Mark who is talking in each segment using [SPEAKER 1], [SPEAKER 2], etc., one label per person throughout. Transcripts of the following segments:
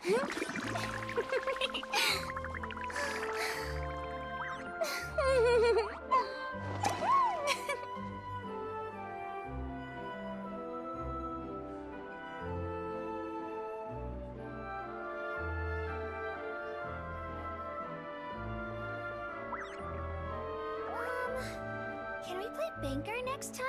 [SPEAKER 1] Can we play Banker next time?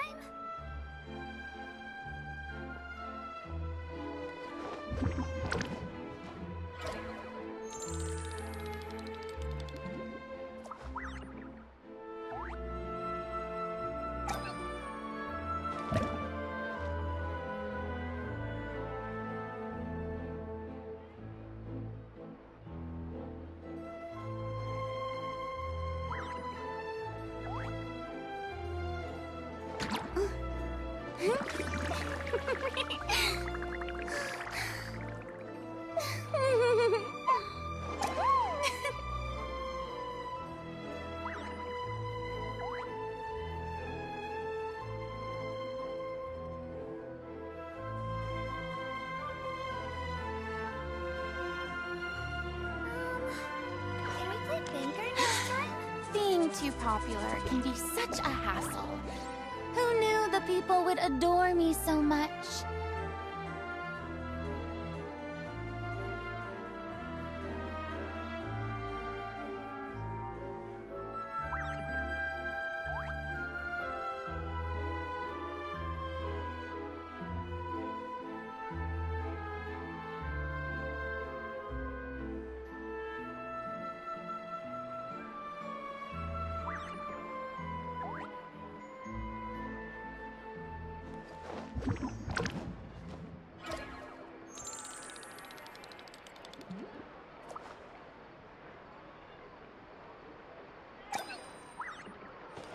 [SPEAKER 1] Can we play Banker next time?
[SPEAKER 2] Being too popular can be such a hassle. Who knew the people would adore me so much?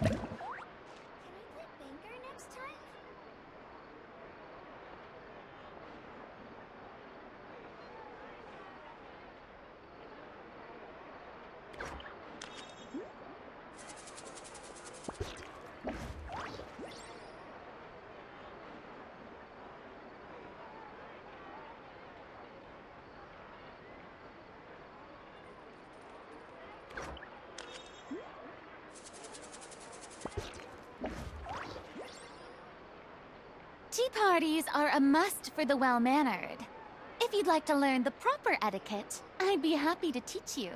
[SPEAKER 1] Can we play Banker next time?
[SPEAKER 2] Tea parties are a must for the well-mannered. If you'd like to learn the proper etiquette, I'd be happy to teach you.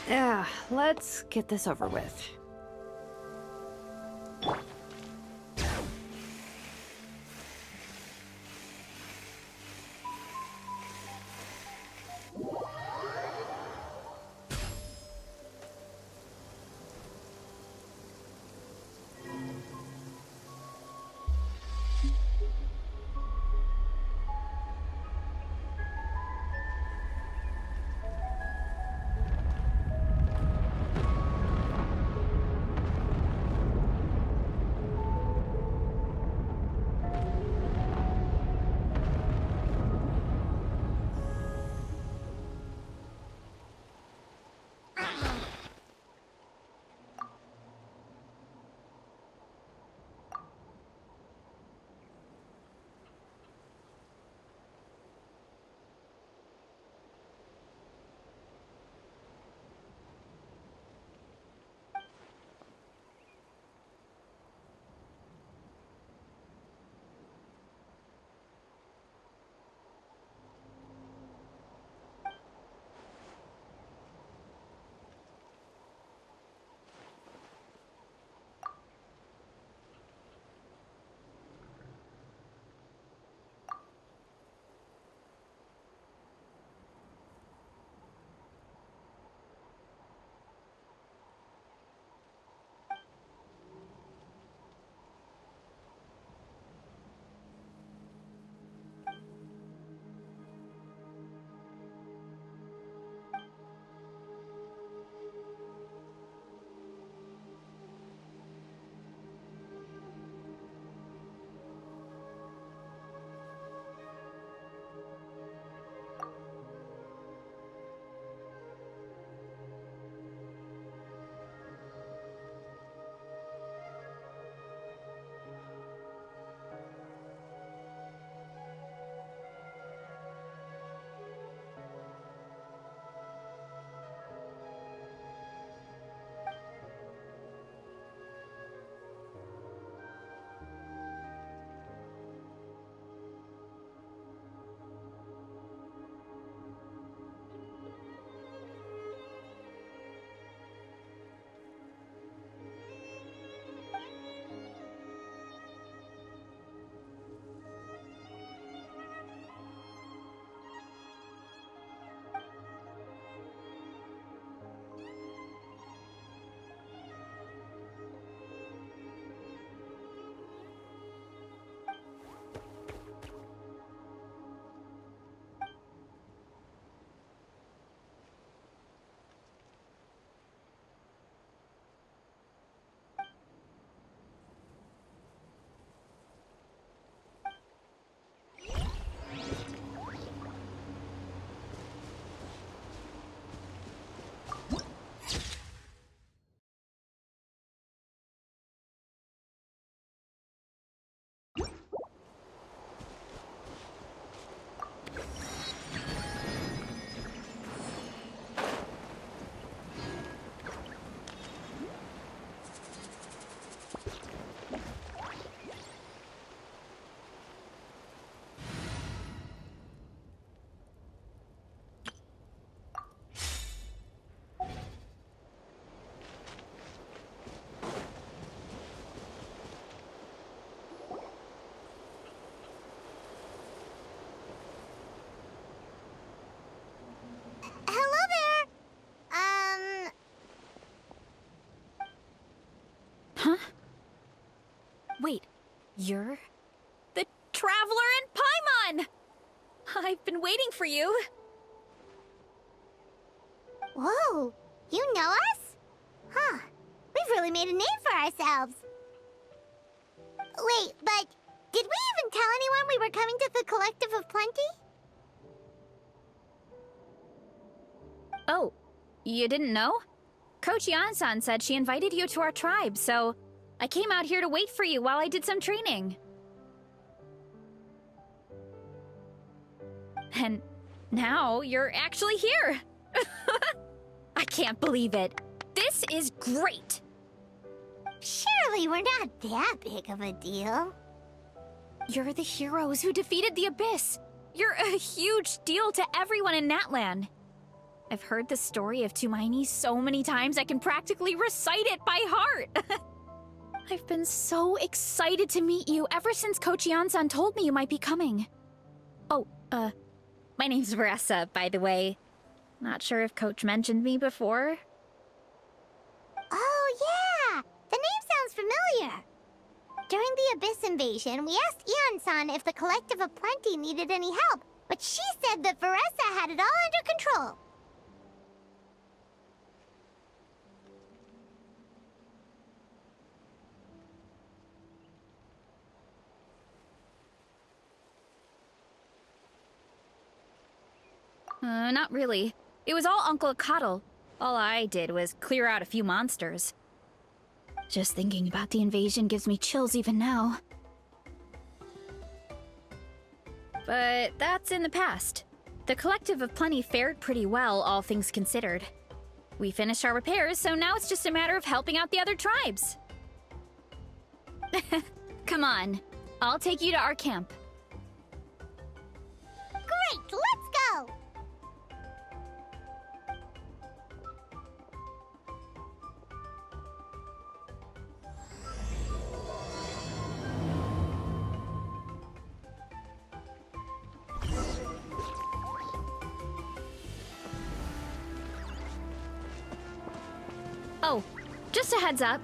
[SPEAKER 3] Yeah, let's get this over with.
[SPEAKER 4] Huh? Wait, you're the Traveler in Paimon! I've been waiting for you.
[SPEAKER 1] Whoa, you know us? Huh, we've really made a name for ourselves. Wait, but did we even tell anyone we were coming to the Collective of Plenty?
[SPEAKER 4] Oh, you didn't know? Coach Yan-san said she invited you to our tribe, so I came out here to wait for you while I did some training. And now you're actually here. I can't believe it. This is great.
[SPEAKER 1] Surely we're not that big of a deal.
[SPEAKER 4] You're the heroes who defeated the Abyss. You're a huge deal to everyone in Natlan. I've heard the story of Tumaini so many times I can practically recite it by heart. I've been so excited to meet you ever since Coach Yan-san told me you might be coming. Oh, my name's Varesa, by the way. Not sure if Coach mentioned me before.
[SPEAKER 1] Oh, yeah! The name sounds familiar. During the Abyss invasion, we asked Ian-san if the Collective of Plenty needed any help, but she said that Varesa had it all under control.
[SPEAKER 4] Not really. It was all Uncle Akatl. All I did was clear out a few monsters. Just thinking about the invasion gives me chills even now. But that's in the past. The Collective of Plenty fared pretty well, all things considered. We finished our repairs, so now it's just a matter of helping out the other tribes. Come on, I'll take you to our camp.
[SPEAKER 1] Great, let's go!
[SPEAKER 4] Oh, just a heads up.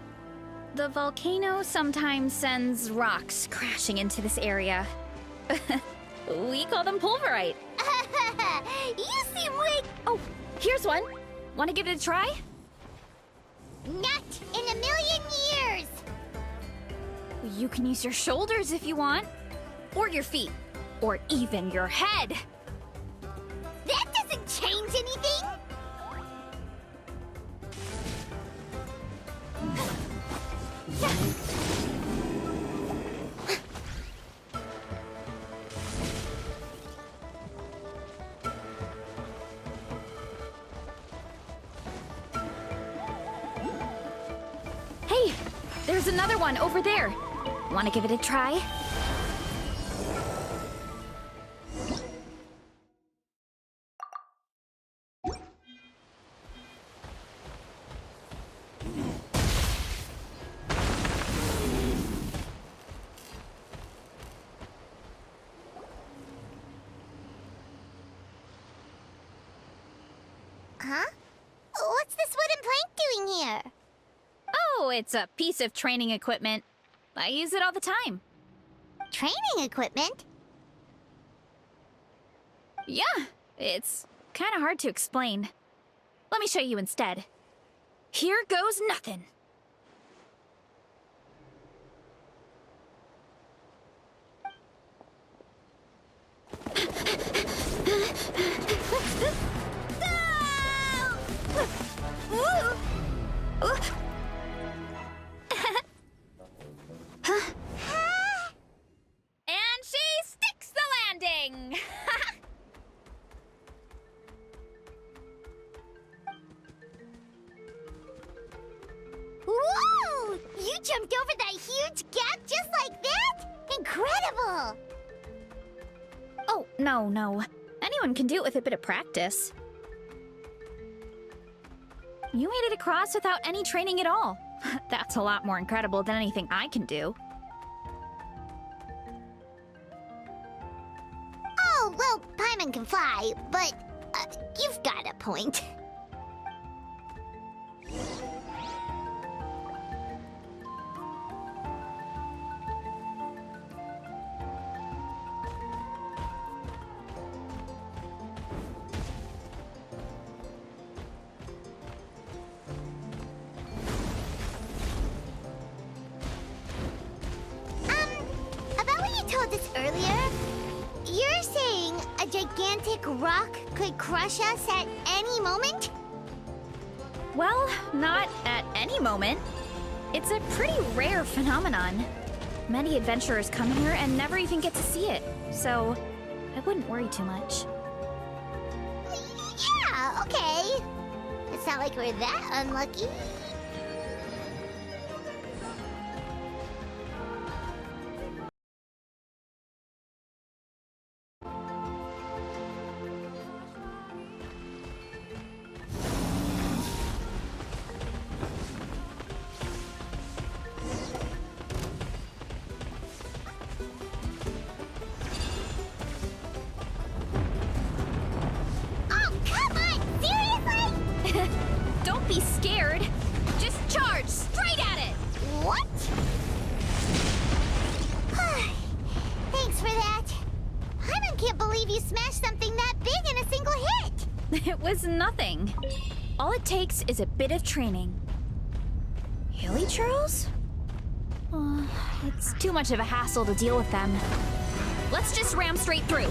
[SPEAKER 4] The volcano sometimes sends rocks crashing into this area. We call them pulverite.
[SPEAKER 1] You seem like...
[SPEAKER 4] Oh, here's one. Want to give it a try?
[SPEAKER 1] Not in a million years!
[SPEAKER 4] You can use your shoulders if you want. Or your feet. Or even your head.
[SPEAKER 1] That doesn't change anything!
[SPEAKER 4] Hey, there's another one over there. Want to give it a try?
[SPEAKER 1] Huh? What's this wooden plank doing here?
[SPEAKER 4] Oh, it's a piece of training equipment. I use it all the time.
[SPEAKER 1] Training equipment?
[SPEAKER 4] Yeah, it's kind of hard to explain. Let me show you instead. Here goes nothing. And she sticks the landing!
[SPEAKER 1] Whoa! You jumped over that huge gap just like that? Incredible!
[SPEAKER 4] Oh, no. Anyone can do it with a bit of practice. You made it across without any training at all. That's a lot more incredible than anything I can do.
[SPEAKER 1] Oh, well, Paimon can fly, but you've got a point. told us earlier? You're saying a gigantic rock could crush us at any moment?
[SPEAKER 4] Well, not at any moment. It's a pretty rare phenomenon. Many adventurers come here and never even get to see it, so I wouldn't worry too much.
[SPEAKER 1] Yeah, okay. It's not like we're that unlucky. Oh, come on! Seriously?
[SPEAKER 4] Don't be scared. Just charge straight at it.
[SPEAKER 1] What? Thanks for that. I can't believe you smashed something that big in a single hit.
[SPEAKER 4] It was nothing. All it takes is a bit of training. Hilly churls? It's too much of a hassle to deal with them. Let's just ram straight through.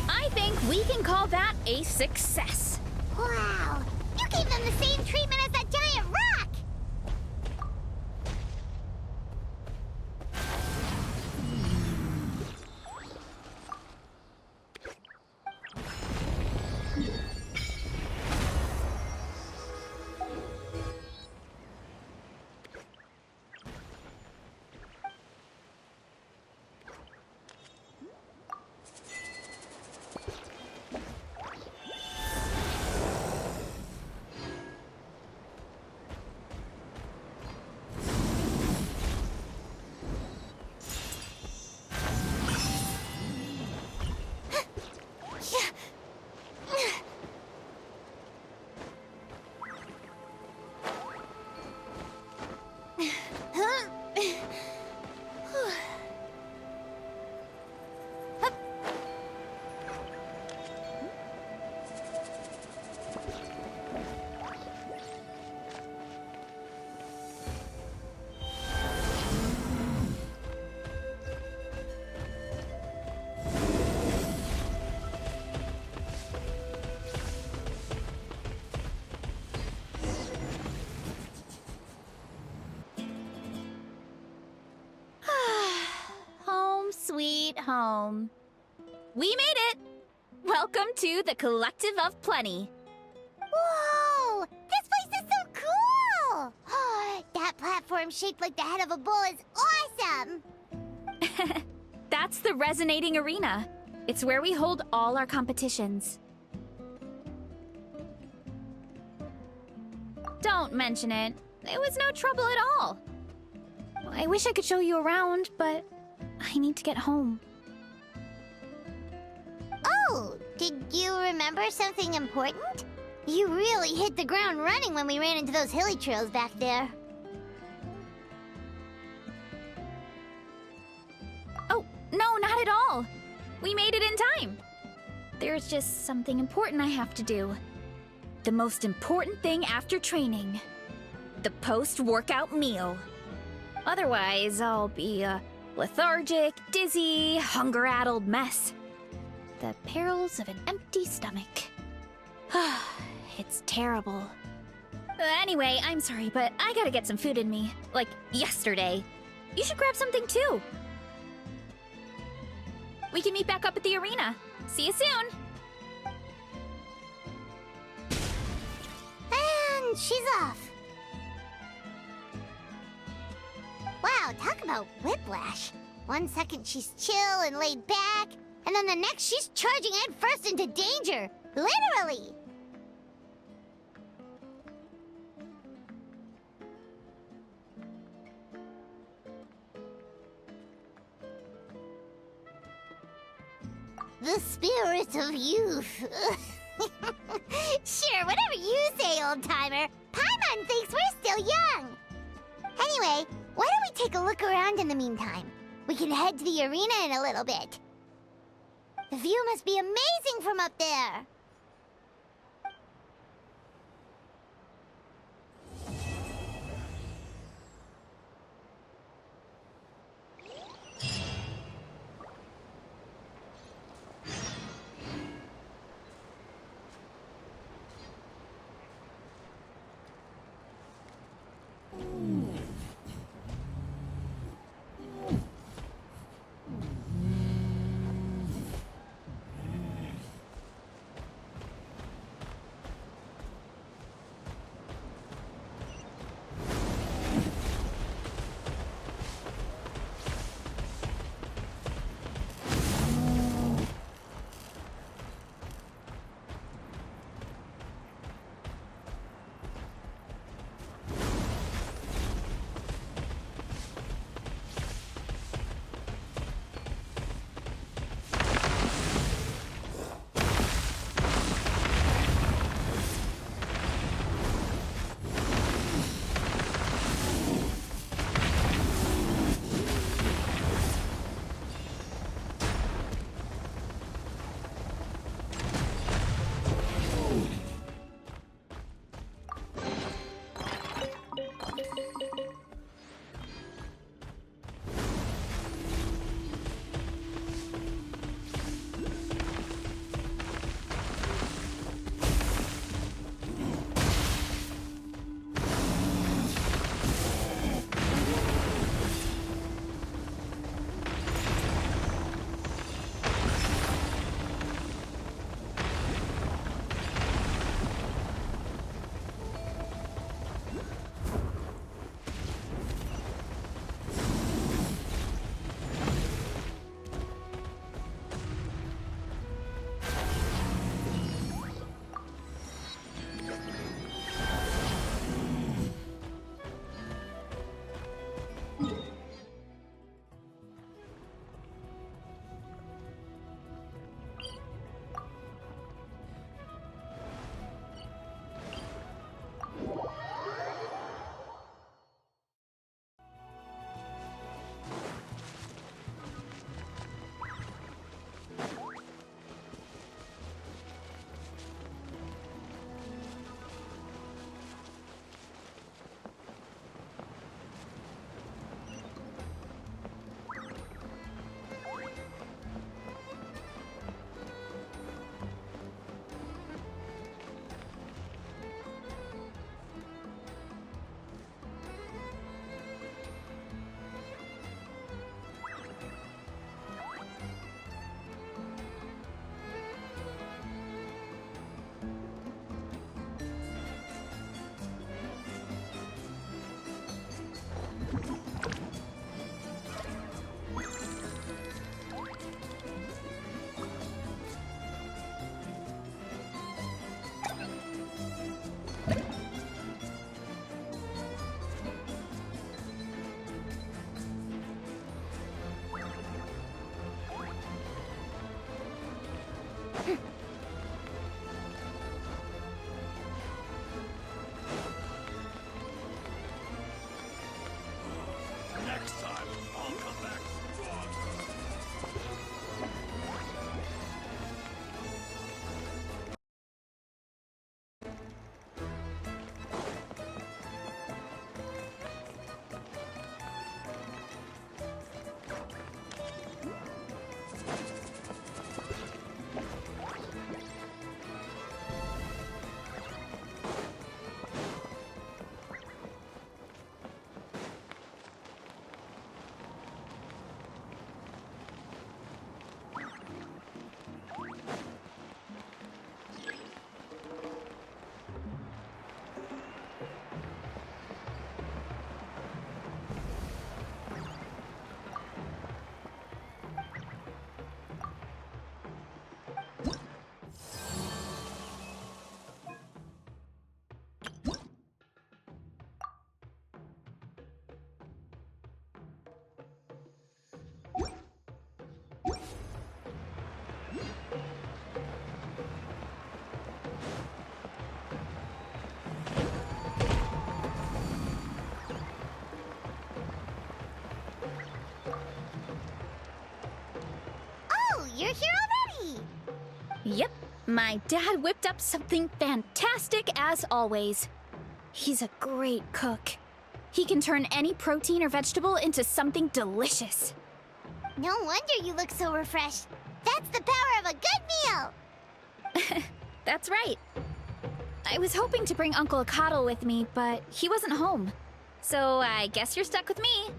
[SPEAKER 4] I think we can call that a success.
[SPEAKER 1] Wow. You gave them the same treatment as that giant rock.
[SPEAKER 2] Home sweet home.
[SPEAKER 4] We made it! Welcome to the Collective of Plenty.
[SPEAKER 1] Whoa! This place is so cool! That platform shaped like the head of a bull is awesome!
[SPEAKER 4] That's the Resonating Arena. It's where we hold all our competitions. Don't mention it. It was no trouble at all. I wish I could show you around, but I need to get home.
[SPEAKER 1] Oh, did you remember something important? You really hit the ground running when we ran into those hilly trails back there.
[SPEAKER 4] Oh, no, not at all. We made it in time. There's just something important I have to do. The most important thing after training. The post-workout meal. Otherwise, I'll be a lethargic, dizzy, hunger-addled mess. The perils of an empty stomach. It's terrible. Anyway, I'm sorry, but I gotta get some food in me. Like, yesterday. You should grab something too. We can meet back up at the arena. See you soon!
[SPEAKER 1] And she's off. Wow, talk about whiplash. 1 second she's chill and laid back, and then the next she's charging headfirst into danger. Literally. The spirit of youth. Sure, whatever you say, old-timer. Paimon thinks we're still young. Anyway, why don't we take a look around in the meantime? We can head to the arena in a little bit. The view must be amazing from up there. You're here
[SPEAKER 4] Yep, my dad whipped up something fantastic as always. He's a great cook. He can turn any protein or vegetable into something delicious.
[SPEAKER 1] No wonder you look so refreshed. That's the power of a good meal!
[SPEAKER 4] That's right. I was hoping to bring Uncle Akatl with me, but he wasn't home. So I guess you're stuck with me.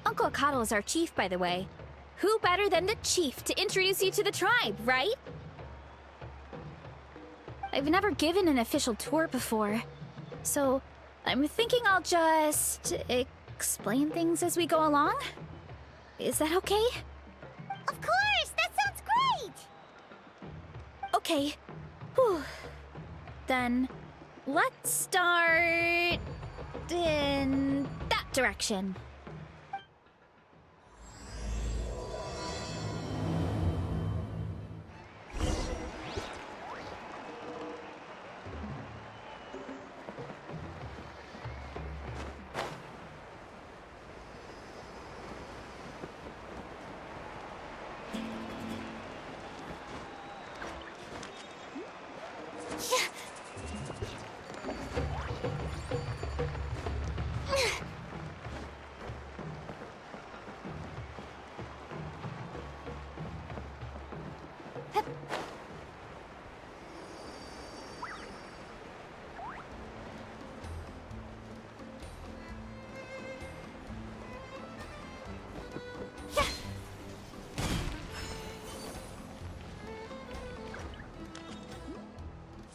[SPEAKER 4] Uncle Akatl is our chief, by the way. Who better than the chief to introduce you to the tribe, right? I've never given an official tour before, so I'm thinking I'll just explain things as we go along. Is that okay?
[SPEAKER 1] Of course! That sounds great!
[SPEAKER 4] Okay. Whew. Then let's start in that direction.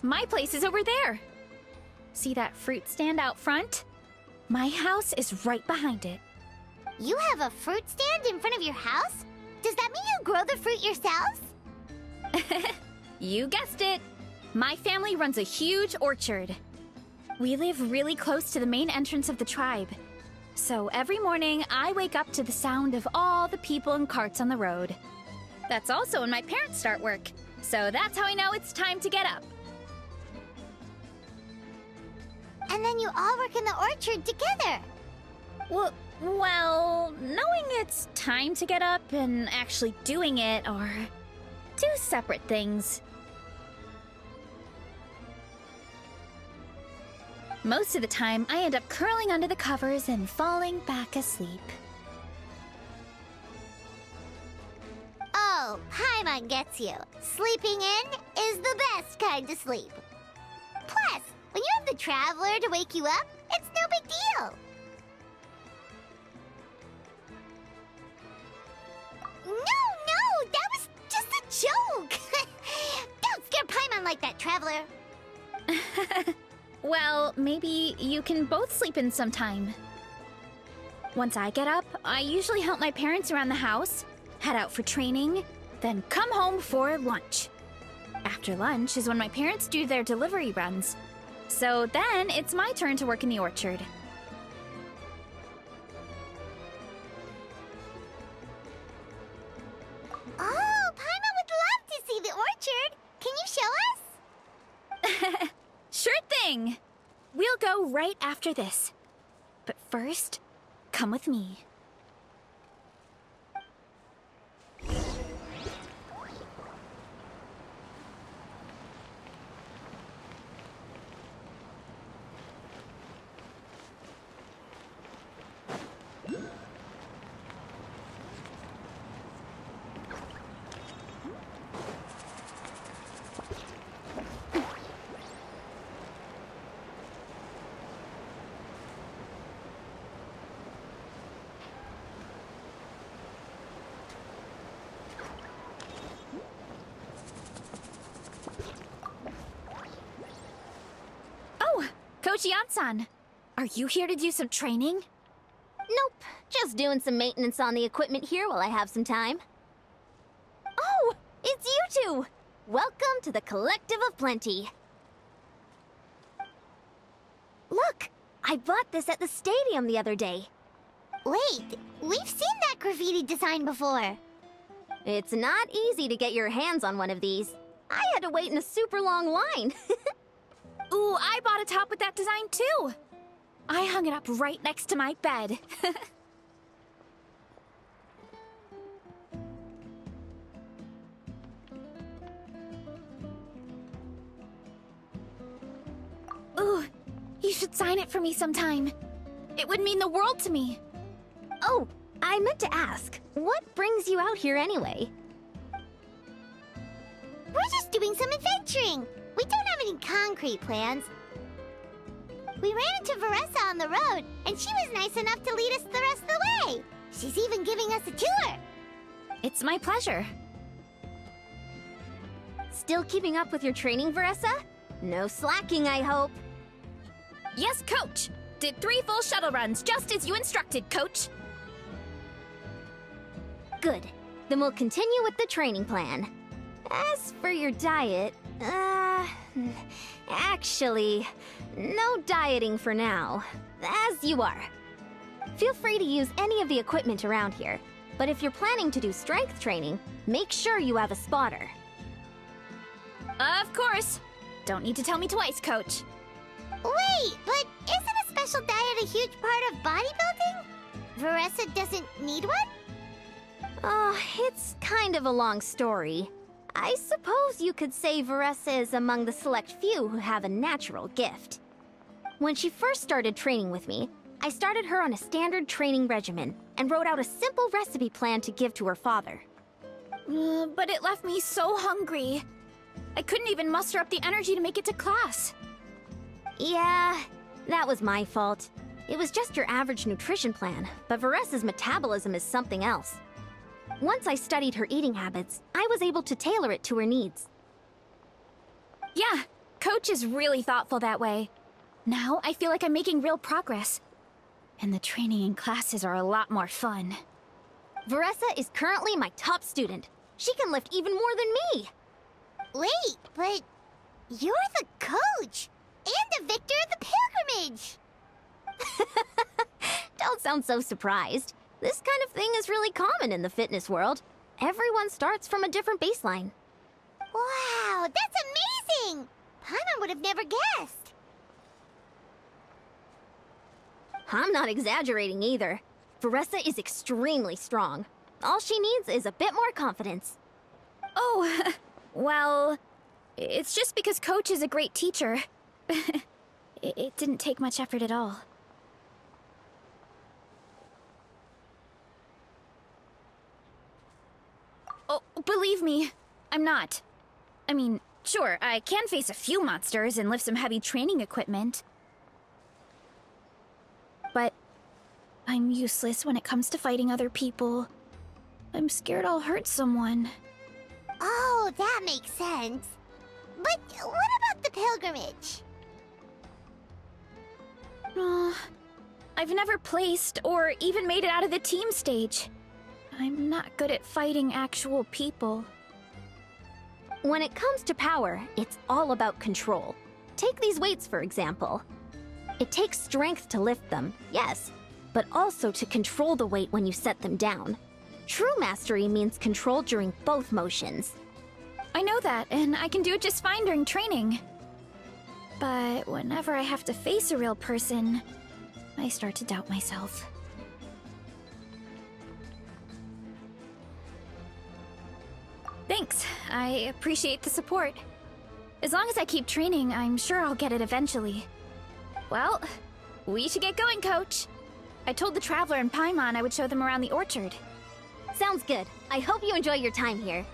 [SPEAKER 4] My place is over there. See that fruit stand out front? My house is right behind it.
[SPEAKER 1] You have a fruit stand in front of your house? Does that mean you grow the fruit yourselves?
[SPEAKER 4] You guessed it. My family runs a huge orchard. We live really close to the main entrance of the tribe. So every morning, I wake up to the sound of all the people and carts on the road. That's also when my parents start work. So that's how I know it's time to get up.
[SPEAKER 1] And then you all work in the orchard together.
[SPEAKER 4] Well, knowing it's time to get up and actually doing it are two separate things. Most of the time, I end up curling under the covers and falling back asleep.
[SPEAKER 1] Oh, Paimon gets you. Sleeping in is the best kind of sleep. Plus, when you have the Traveler to wake you up, it's no big deal. No, that was just a joke. Don't scare Paimon like that, Traveler.
[SPEAKER 4] Well, maybe you can both sleep in sometime. Once I get up, I usually help my parents around the house, head out for training, then come home for lunch. After lunch is when my parents do their delivery runs. So then it's my turn to work in the orchard.
[SPEAKER 1] Oh, Paimon would love to see the orchard. Can you show us?
[SPEAKER 4] Sure thing! We'll go right after this. But first, come with me. Coach Yansan, are you here to do some training?
[SPEAKER 1] Nope, just doing some maintenance on the equipment here while I have some time. Oh, it's you two! Welcome to the Collective of Plenty. Look, I bought this at the stadium the other day. Wait, we've seen that graffiti design before. It's not easy to get your hands on one of these. I had to wait in a super long line.
[SPEAKER 4] Ooh, I bought a top with that design too! I hung it up right next to my bed. You should sign it for me sometime. It would mean the world to me.
[SPEAKER 1] Oh, I meant to ask, what brings you out here anyway?
[SPEAKER 5] We're just doing some adventuring. We don't have any concrete plans. We ran into Varesa on the road, and she was nice enough to lead us the rest of the way. She's even giving us a tour.
[SPEAKER 4] It's my pleasure.
[SPEAKER 1] Still keeping up with your training, Varesa? No slacking, I hope.
[SPEAKER 4] Yes, Coach! Did 3 full shuttle runs, just as you instructed, Coach!
[SPEAKER 1] Good. Then we'll continue with the training plan. As for your diet, actually, no dieting for now. As you are. Feel free to use any of the equipment around here, but if you're planning to do strength training, make sure you have a spotter.
[SPEAKER 4] Of course! Don't need to tell me twice, Coach.
[SPEAKER 5] Wait, but isn't a special diet a huge part of bodybuilding? Varesa doesn't need one?
[SPEAKER 1] Oh, it's kind of a long story. I suppose you could say Varesa is among the select few who have a natural gift. When she first started training with me, I started her on a standard training regimen and wrote out a simple recipe plan to give to her father.
[SPEAKER 4] But it left me so hungry. I couldn't even muster up the energy to make it to class.
[SPEAKER 1] Yeah, that was my fault. It was just your average nutrition plan, but Varesa's metabolism is something else. Once I studied her eating habits, I was able to tailor it to her needs.
[SPEAKER 4] Yeah, Coach is really thoughtful that way. Now I feel like I'm making real progress. And the training and classes are a lot more fun.
[SPEAKER 1] Varesa is currently my top student. She can lift even more than me.
[SPEAKER 5] Wait, but you're the coach and the victor of the pilgrimage.
[SPEAKER 1] Don't sound so surprised. This kind of thing is really common in the fitness world. Everyone starts from a different baseline.
[SPEAKER 5] Wow, that's amazing! Paimon would have never guessed.
[SPEAKER 1] I'm not exaggerating either. Varesa is extremely strong. All she needs is a bit more confidence.
[SPEAKER 4] Oh, well, it's just because Coach is a great teacher. It didn't take much effort at all. Oh, believe me, I'm not. I mean, sure, I can face a few monsters and lift some heavy training equipment. But I'm useless when it comes to fighting other people. I'm scared I'll hurt someone.
[SPEAKER 5] Oh, that makes sense. But what about the pilgrimage?
[SPEAKER 4] I've never placed or even made it out of the team stage. I'm not good at fighting actual people.
[SPEAKER 1] When it comes to power, it's all about control. Take these weights, for example. It takes strength to lift them, yes, but also to control the weight when you set them down. True mastery means control during both motions.
[SPEAKER 4] I know that, and I can do it just fine during training. But whenever I have to face a real person, I start to doubt myself. Thanks. I appreciate the support. As long as I keep training, I'm sure I'll get it eventually. Well, we should get going, Coach. I told the Traveler and Paimon I would show them around the orchard.
[SPEAKER 1] Sounds good. I hope you enjoy your time here.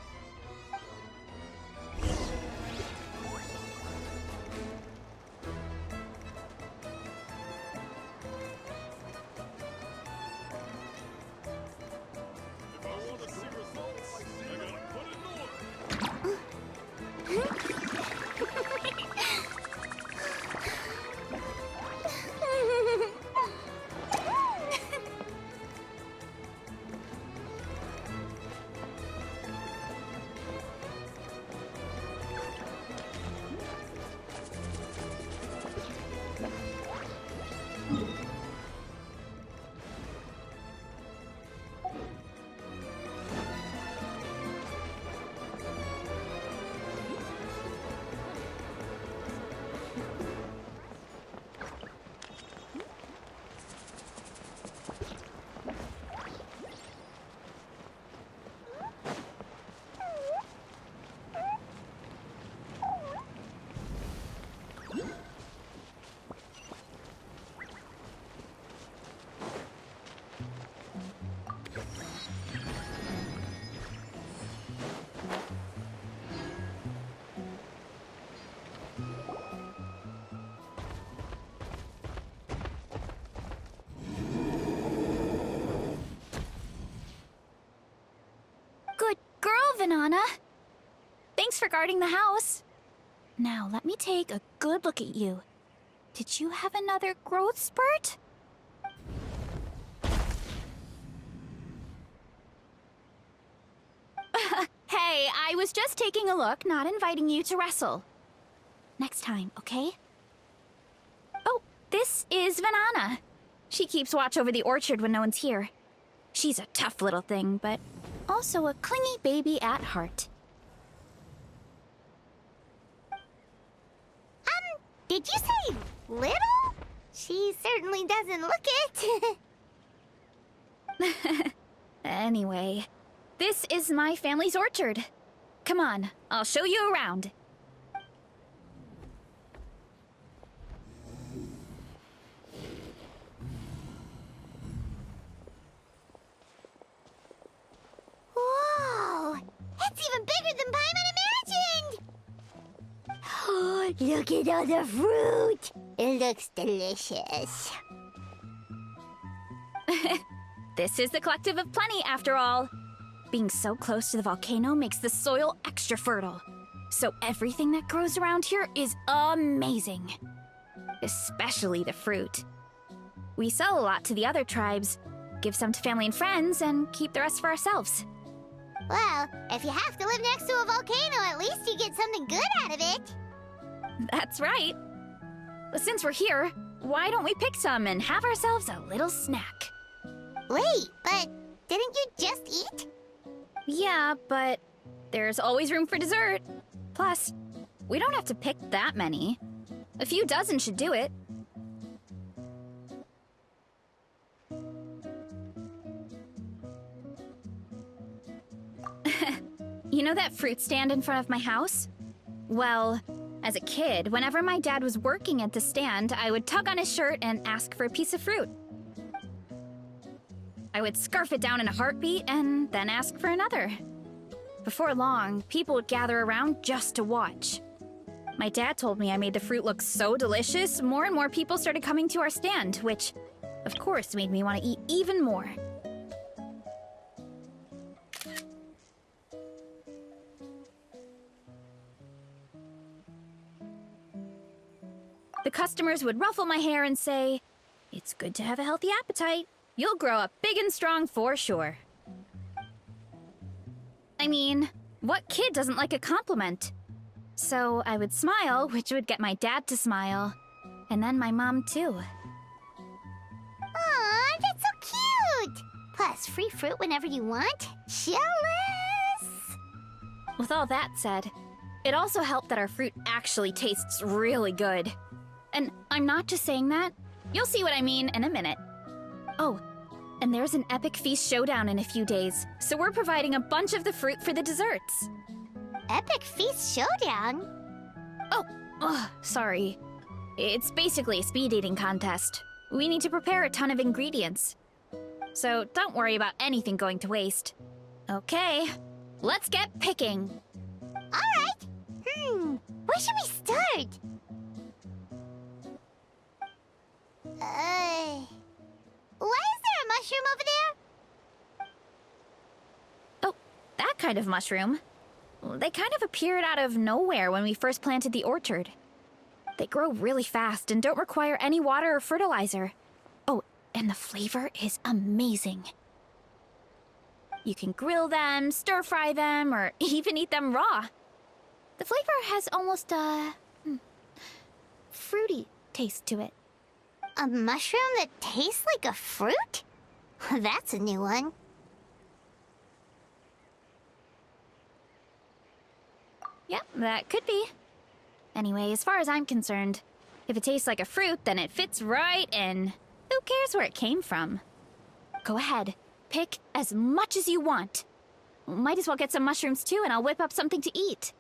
[SPEAKER 4] Vanana. Thanks for guarding the house. Now, let me take a good look at you. Did you have another growth spurt? Hey, I was just taking a look, not inviting you to wrestle. Next time, okay? Oh, this is Vanana. She keeps watch over the orchard when no one's here. She's a tough little thing, but also a clingy baby at heart.
[SPEAKER 5] Did you say little? She certainly doesn't look it.
[SPEAKER 4] Anyway, this is my family's orchard. Come on, I'll show you around.
[SPEAKER 5] Whoa! It's even bigger than Paimon imagined! Oh, look at all the fruit! It looks delicious.
[SPEAKER 4] This is the Collective of Plenty, after all. Being so close to the volcano makes the soil extra fertile. So everything that grows around here is amazing. Especially the fruit. We sell a lot to the other tribes, give some to family and friends, and keep the rest for ourselves.
[SPEAKER 5] Well, if you have to live next to a volcano, at least you get something good out of it.
[SPEAKER 4] That's right. Since we're here, why don't we pick some and have ourselves a little snack?
[SPEAKER 5] Wait, but didn't you just eat?
[SPEAKER 4] Yeah, but there's always room for dessert. Plus, we don't have to pick that many. A few dozen should do it. You know that fruit stand in front of my house? Well, as a kid, whenever my dad was working at the stand, I would tug on his shirt and ask for a piece of fruit. I would scarf it down in a heartbeat and then ask for another. Before long, people would gather around just to watch. My dad told me I made the fruit look so delicious, more and more people started coming to our stand, which, of course, made me want to eat even more. The customers would ruffle my hair and say, "It's good to have a healthy appetite. You'll grow up big and strong for sure." I mean, what kid doesn't like a compliment? So I would smile, which would get my dad to smile. And then my mom, too.
[SPEAKER 5] Aw, that's so cute! Plus, free fruit whenever you want. Jealous!
[SPEAKER 4] With all that said, it also helped that our fruit actually tastes really good. And I'm not just saying that. You'll see what I mean in a minute. Oh, and there's an epic feast showdown in a few days, so we're providing a bunch of the fruit for the desserts.
[SPEAKER 5] Epic Feast Showdown?
[SPEAKER 4] Oh, sorry. It's basically a speed eating contest. We need to prepare a ton of ingredients. So don't worry about anything going to waste. Okay, let's get picking.
[SPEAKER 5] Alright! Where should we start? Why is there a mushroom over there?
[SPEAKER 4] Oh, that kind of mushroom. They kind of appeared out of nowhere when we first planted the orchard. They grow really fast and don't require any water or fertilizer. Oh, and the flavor is amazing. You can grill them, stir-fry them, or even eat them raw. The flavor has almost a fruity taste to it.
[SPEAKER 5] A mushroom that tastes like a fruit? That's a new one.
[SPEAKER 4] Yep, that could be. Anyway, as far as I'm concerned, if it tastes like a fruit, then it fits right in. Who cares where it came from? Go ahead, pick as much as you want. Might as well get some mushrooms too, and I'll whip up something to eat.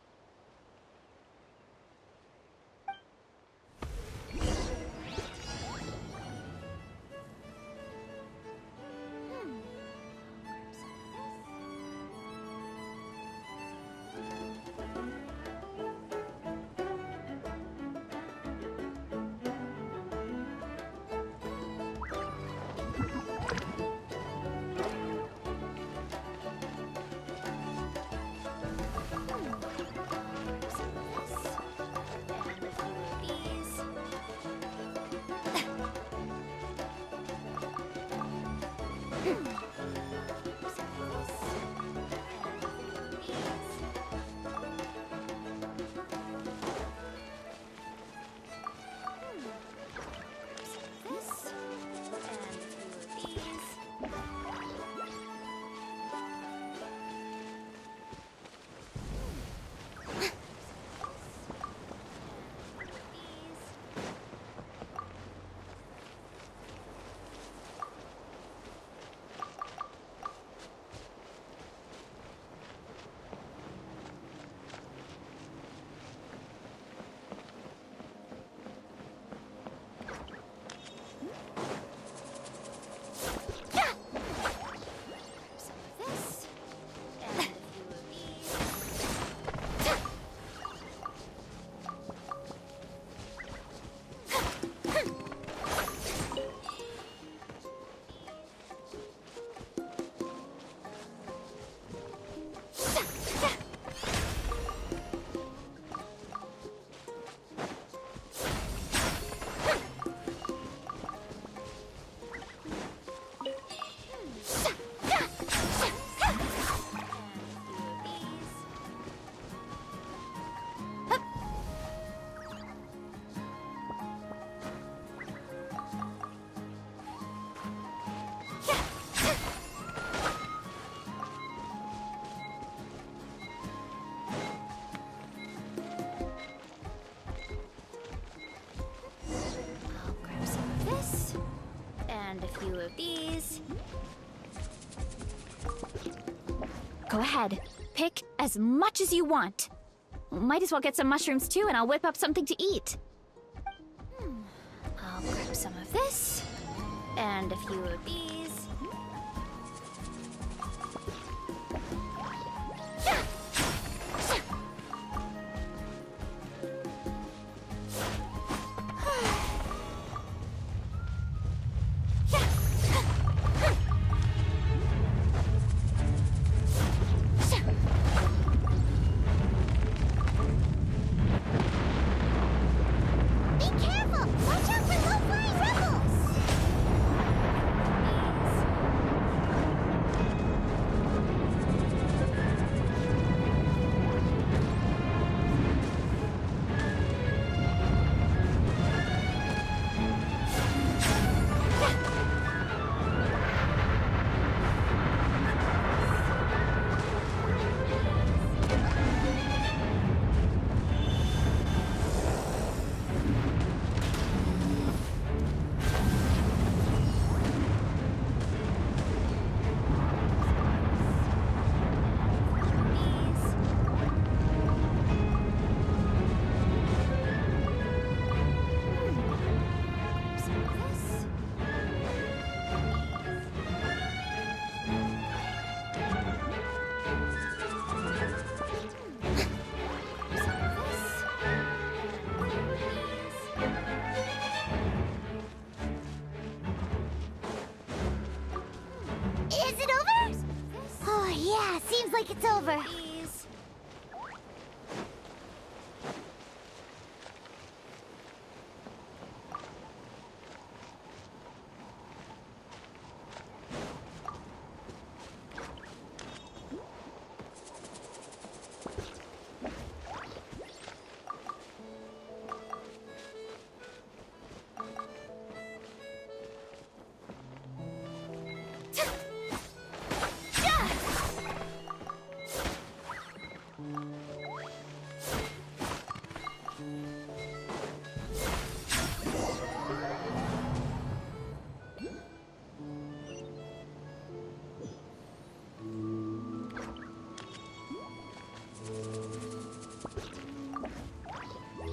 [SPEAKER 4] few of these. Go ahead. Pick as much as you want. Might as well get some mushrooms too, and I'll whip up something to eat. I'll grab some of this, and a few of these.
[SPEAKER 5] Seems like it's over.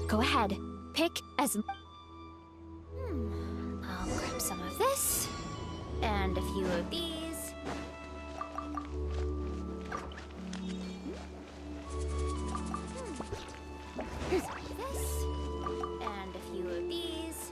[SPEAKER 4] Go ahead. Pick as... I'll grab some of this, and a few of these. This, and a few of these.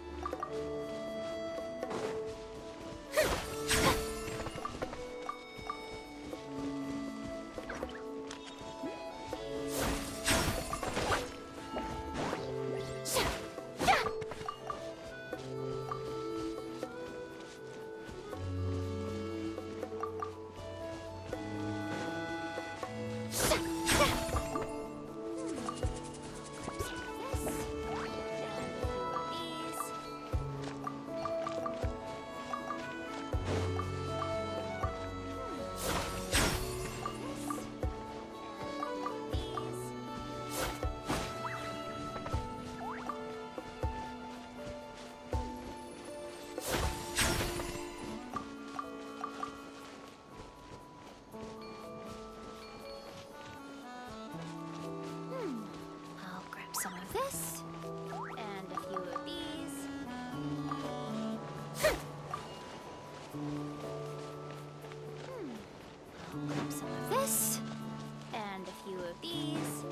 [SPEAKER 4] of this, and a few of these. I'll grab some of this, and a few of these.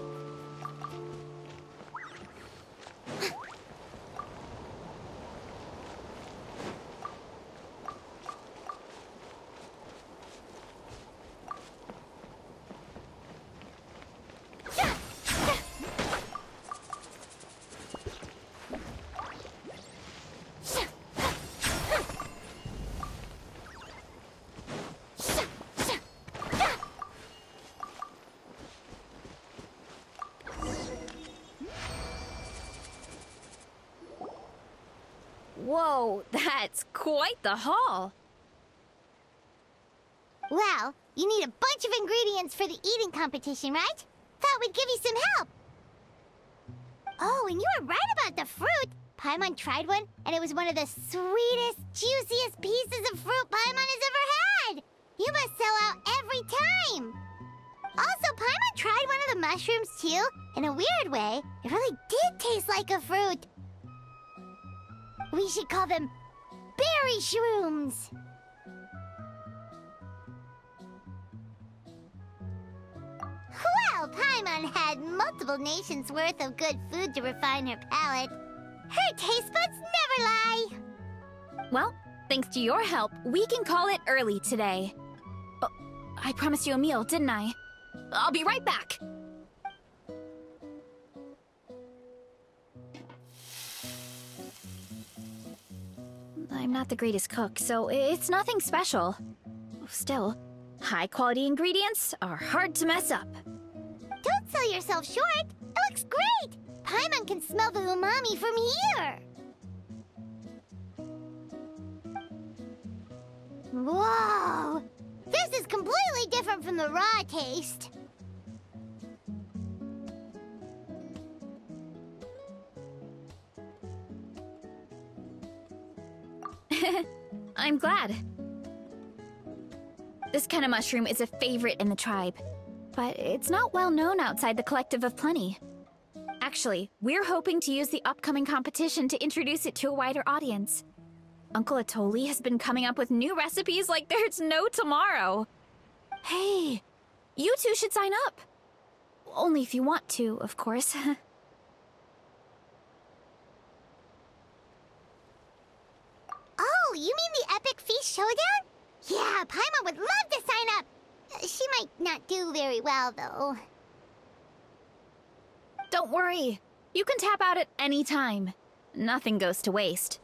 [SPEAKER 4] Whoa, that's quite the haul.
[SPEAKER 5] Well, you need a bunch of ingredients for the eating competition, right? Thought we'd give you some help. Oh, and you were right about the fruit. Paimon tried one, and it was one of the sweetest, juiciest pieces of fruit Paimon has ever had. You must sell out every time. Also, Paimon tried one of the mushrooms, too. In a weird way, it really did taste like a fruit. We should call them berry shrooms. Well, Paimon had multiple nations' worth of good food to refine her palate. Her taste buds never lie.
[SPEAKER 4] Well, thanks to your help, we can call it early today. Oh, I promised you a meal, didn't I? I'll be right back. I'm not the greatest cook, so it's nothing special. Still, high-quality ingredients are hard to mess up.
[SPEAKER 5] Don't sell yourself short. It looks great. Paimon can smell the umami from here. Whoa! This is completely different from the raw taste.
[SPEAKER 4] I'm glad. This kind of mushroom is a favorite in the tribe, but it's not well known outside the Collective of Plenty. Actually, we're hoping to use the upcoming competition to introduce it to a wider audience. Uncle Atoli has been coming up with new recipes like there's no tomorrow. Hey, you two should sign up. Only if you want to, of course.
[SPEAKER 5] Oh, you mean the Epic Feast Showdown? Yeah, Paimon would love to sign up. She might not do very well, though.
[SPEAKER 4] Don't worry. You can tap out at any time. Nothing goes to waste.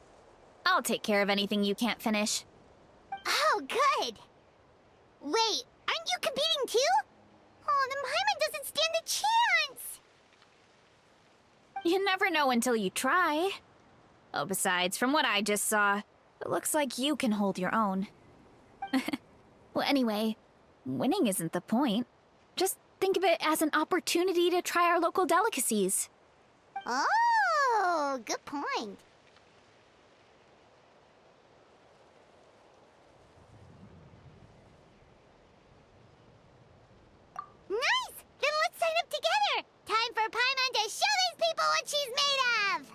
[SPEAKER 4] I'll take care of anything you can't finish.
[SPEAKER 5] Oh, good. Wait, aren't you competing too? Oh, then Paimon doesn't stand a chance.
[SPEAKER 4] You never know until you try. Oh, besides, from what I just saw, it looks like you can hold your own. Well, anyway, winning isn't the point. Just think of it as an opportunity to try our local delicacies.
[SPEAKER 5] Oh, good point. Nice! Then let's sign up together! Time for Paimon to show these people what she's made of!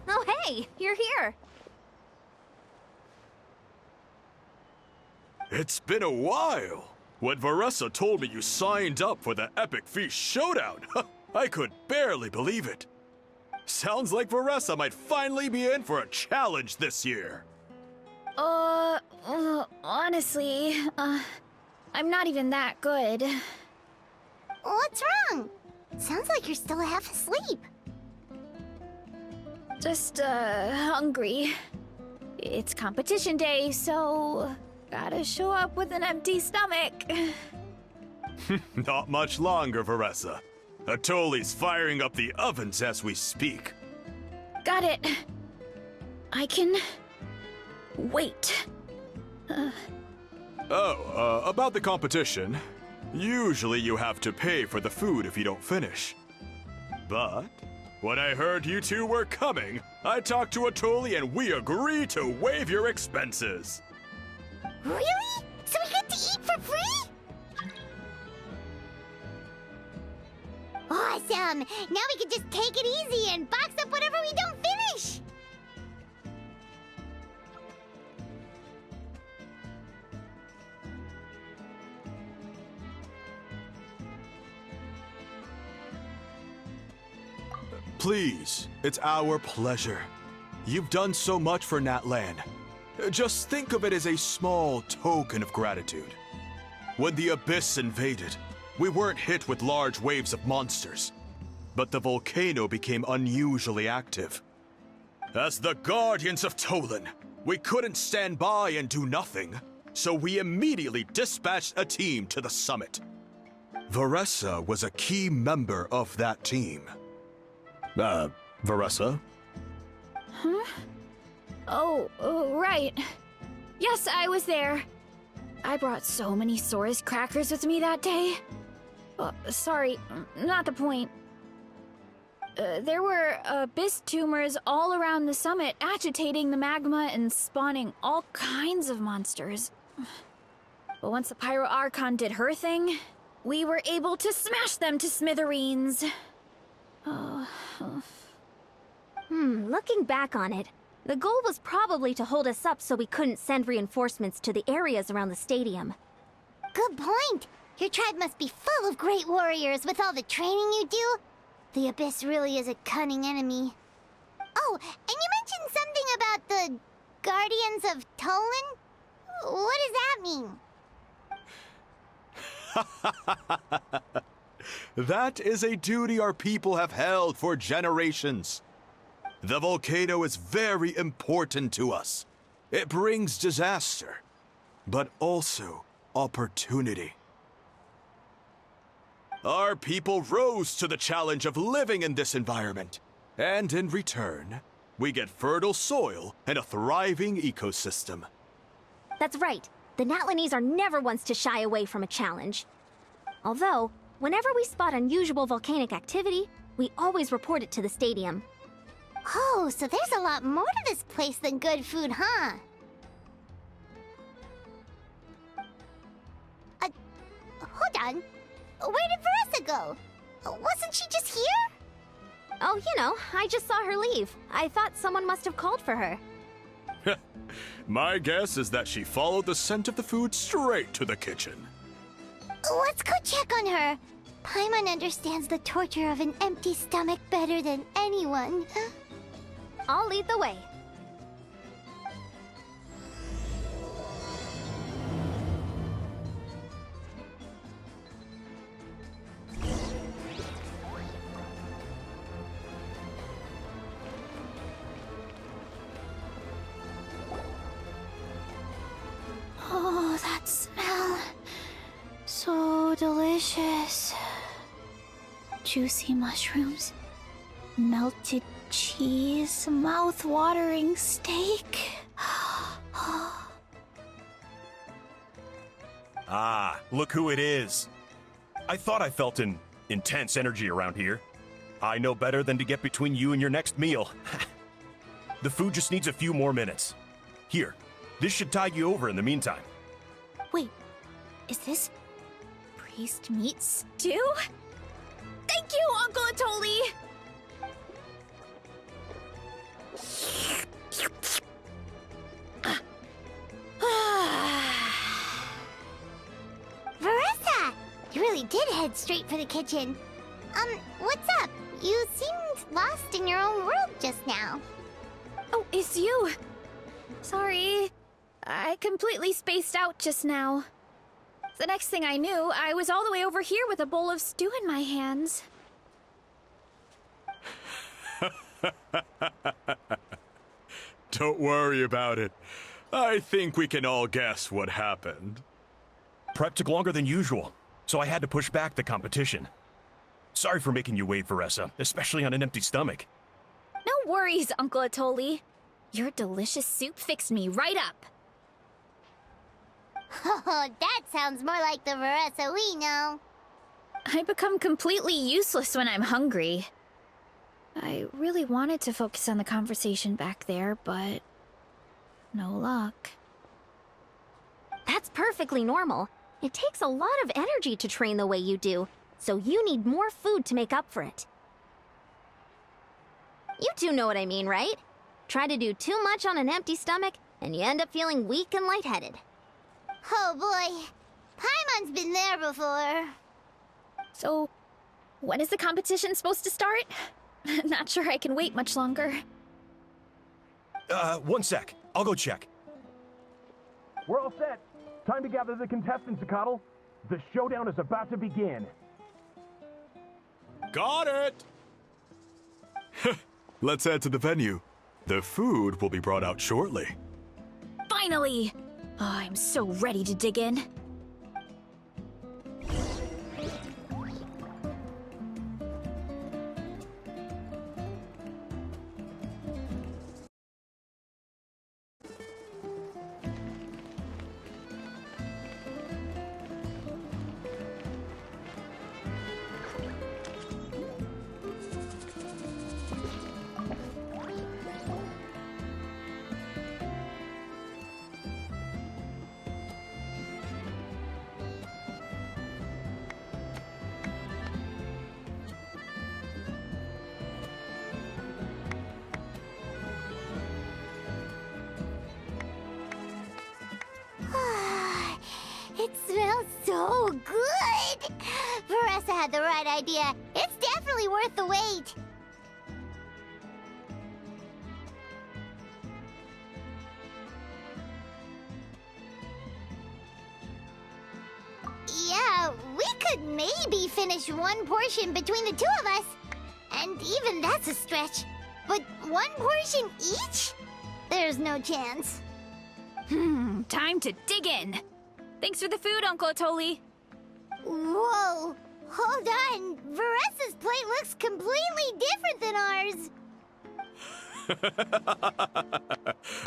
[SPEAKER 4] Oh, hey, you're here.
[SPEAKER 6] It's been a while. When Varesa told me you signed up for the Epic Feast Showdown, I could barely believe it. Sounds like Varesa might finally be in for a challenge this year.
[SPEAKER 4] Honestly, I'm not even that good.
[SPEAKER 5] What's wrong? Sounds like you're still half asleep.
[SPEAKER 4] Just, hungry. It's competition day, so gotta show up with an empty stomach.
[SPEAKER 6] Not much longer, Varesa. Atoli's firing up the ovens as we speak.
[SPEAKER 4] Got it. I can wait.
[SPEAKER 6] About the competition. Usually you have to pay for the food if you don't finish. But when I heard you two were coming, I talked to Atoli and we agreed to waive your expenses.
[SPEAKER 5] Really? So we get to eat for free? Awesome! Now we can just take it easy and box up whatever we don't finish!
[SPEAKER 6] Please, it's our pleasure. You've done so much for Natlan. Just think of it as a small token of gratitude. When the Abyss invaded, we weren't hit with large waves of monsters, but the volcano became unusually active. As the Guardians of Tolan, we couldn't stand by and do nothing, so we immediately dispatched a team to the summit. Varesa was a key member of that team. Varesa?
[SPEAKER 4] Huh? Oh, right. Yes, I was there. I brought so many Sora's crackers with me that day. Sorry, not the point. There were abyss tumors all around the summit, agitating the magma and spawning all kinds of monsters. But once the Pyro Archon did her thing, we were able to smash them to smithereens.
[SPEAKER 1] Looking back on it, the goal was probably to hold us up so we couldn't send reinforcements to the areas around the stadium.
[SPEAKER 5] Good point! Your tribe must be full of great warriors with all the training you do. The Abyss really is a cunning enemy. Oh, and you mentioned something about the Guardians of Tolan? What does that mean?
[SPEAKER 6] That is a duty our people have held for generations. The volcano is very important to us. It brings disaster, but also opportunity. Our people rose to the challenge of living in this environment, and in return, we get fertile soil and a thriving ecosystem.
[SPEAKER 1] That's right. The Natlanese are never ones to shy away from a challenge. Although, whenever we spot unusual volcanic activity, we always report it to the stadium.
[SPEAKER 5] Oh, so there's a lot more to this place than good food, huh? Hold on. Where did Varesa go? Wasn't she just here?
[SPEAKER 1] Oh, I just saw her leave. I thought someone must have called for her.
[SPEAKER 6] My guess is that she followed the scent of the food straight to the kitchen.
[SPEAKER 5] Let's go check on her. Paimon understands the torture of an empty stomach better than anyone.
[SPEAKER 1] I'll lead the way.
[SPEAKER 4] Oh, that smell. So delicious. Juicy mushrooms, melted cheese, mouth-watering steak.
[SPEAKER 7] Ah, look who it is. I thought I felt an intense energy around here. I know better than to get between you and your next meal. The food just needs a few more minutes. Here, this should tide you over in the meantime.
[SPEAKER 4] Wait, is this priest meat stew? Thank you, Uncle Atoli!
[SPEAKER 5] Varesa! You really did head straight for the kitchen. What's up? You seemed lost in your own world just now.
[SPEAKER 4] Oh, it's you! Sorry. I completely spaced out just now. The next thing I knew, I was all the way over here with a bowl of stew in my hands.
[SPEAKER 6] Don't worry about it. I think we can all guess what happened.
[SPEAKER 7] Prep took longer than usual, so I had to push back the competition. Sorry for making you wait, Varesa, especially on an empty stomach.
[SPEAKER 4] No worries, Uncle Atoli. Your delicious soup fixed me right up.
[SPEAKER 5] Oh, that sounds more like the Varesa we know.
[SPEAKER 4] I become completely useless when I'm hungry. I really wanted to focus on the conversation back there, but no luck.
[SPEAKER 1] That's perfectly normal. It takes a lot of energy to train the way you do, so you need more food to make up for it. You two know what I mean, right? Try to do too much on an empty stomach, and you end up feeling weak and lightheaded.
[SPEAKER 5] Oh boy, Paimon's been there before.
[SPEAKER 4] So, when is the competition supposed to start? Not sure I can wait much longer.
[SPEAKER 7] 1 sec. I'll go check. We're all set. Time to gather the contestants, Akatl. The showdown is about to begin.
[SPEAKER 6] Got it! Let's head to the venue. The food will be brought out shortly.
[SPEAKER 4] Finally! Oh, I'm so ready to dig in.
[SPEAKER 5] It smells so good! Varesa had the right idea. It's definitely worth the wait. Yeah, we could maybe finish one portion between the two of us. And even that's a stretch. But one portion each? There's no chance.
[SPEAKER 4] Time to dig in. Thanks for the food, Uncle Atoli.
[SPEAKER 5] Whoa! Hold on! Varesa's plate looks completely different than ours!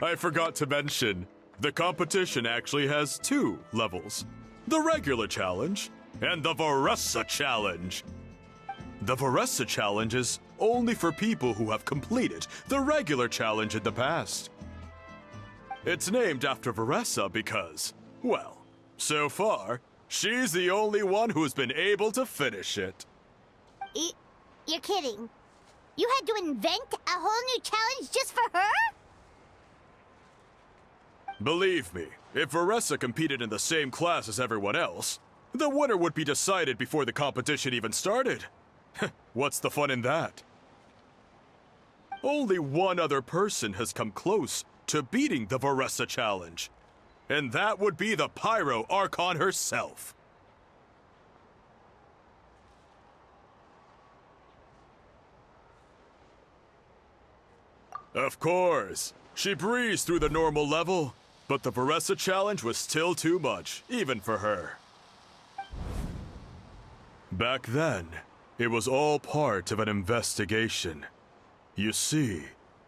[SPEAKER 6] I forgot to mention, the competition actually has 2 levels. The regular challenge and the Varesa challenge. The Varesa challenge is only for people who have completed the regular challenge in the past. It's named after Varesa because, well, so far, she's the only one who's been able to finish it.
[SPEAKER 5] You're kidding. You had to invent a whole new challenge just for her?
[SPEAKER 6] Believe me, if Varesa competed in the same class as everyone else, the winner would be decided before the competition even started. What's the fun in that? Only one other person has come close to beating the Varesa challenge, and that would be the Pyro Archon herself. Of course, she breezed through the normal level, but the Varesa challenge was still too much, even for her. Back then, it was all part of an investigation. You see,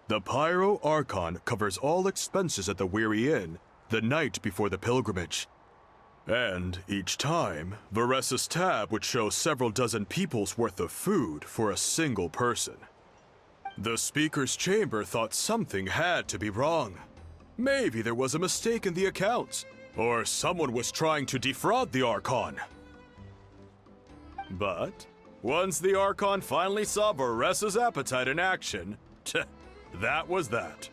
[SPEAKER 6] the Pyro Archon covers all expenses at the Weary Inn the night before the pilgrimage. And each time, Varesa's tab would show several dozen people's worth of food for a single person. The speaker's chamber thought something had to be wrong. Maybe there was a mistake in the accounts, or someone was trying to defraud the Archon. But once the Archon finally saw Varesa's appetite in action, that was that.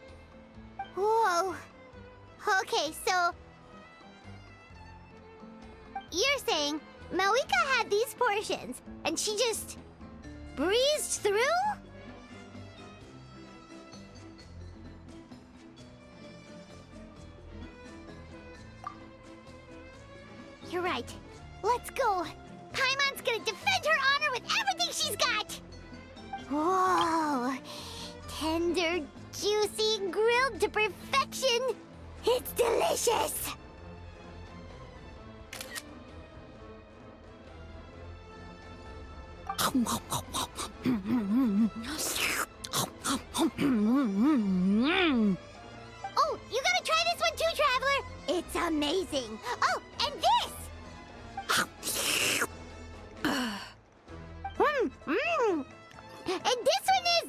[SPEAKER 5] Whoa. Okay, so... You're saying Malika had these portions, and she just breezed through? You're right. Let's go. Paimon's gonna defend her honor with everything she's got! Whoa! Tender, juicy, grilled to perfection! It's delicious! Oh, you gotta try this one too, Traveler! It's amazing! Oh, and this! And this one is...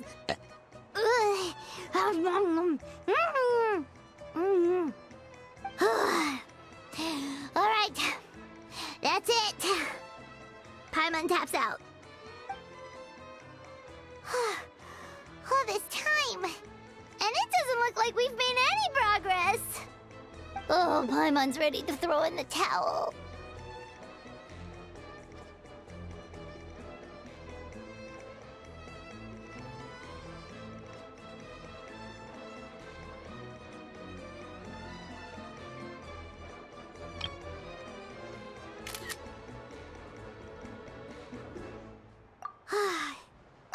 [SPEAKER 5] Alright, that's it. Paimon taps out. All this time, and it doesn't look like we've made any progress. Oh, Paimon's ready to throw in the towel.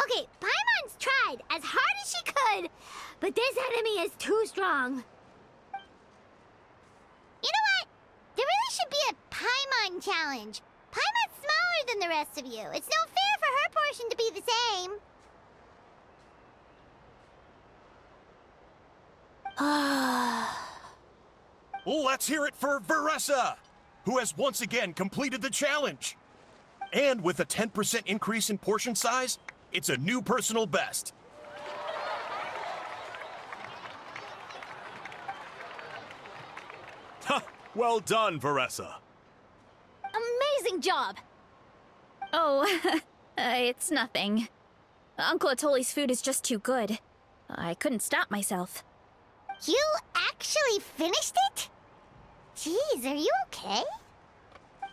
[SPEAKER 5] Okay, Paimon's tried as hard as she could, but this enemy is too strong. You know what? There really should be a Paimon challenge. Paimon's smaller than the rest of you. It's no fair for her portion to be the same.
[SPEAKER 7] Let's hear it for Varesa, who has once again completed the challenge. And with a 10% increase in portion size, it's a new personal best.
[SPEAKER 6] Ha! Well done, Varesa.
[SPEAKER 4] Amazing job! Oh, it's nothing. Uncle Atoli's food is just too good. I couldn't stop myself.
[SPEAKER 5] You actually finished it? Jeez, are you okay?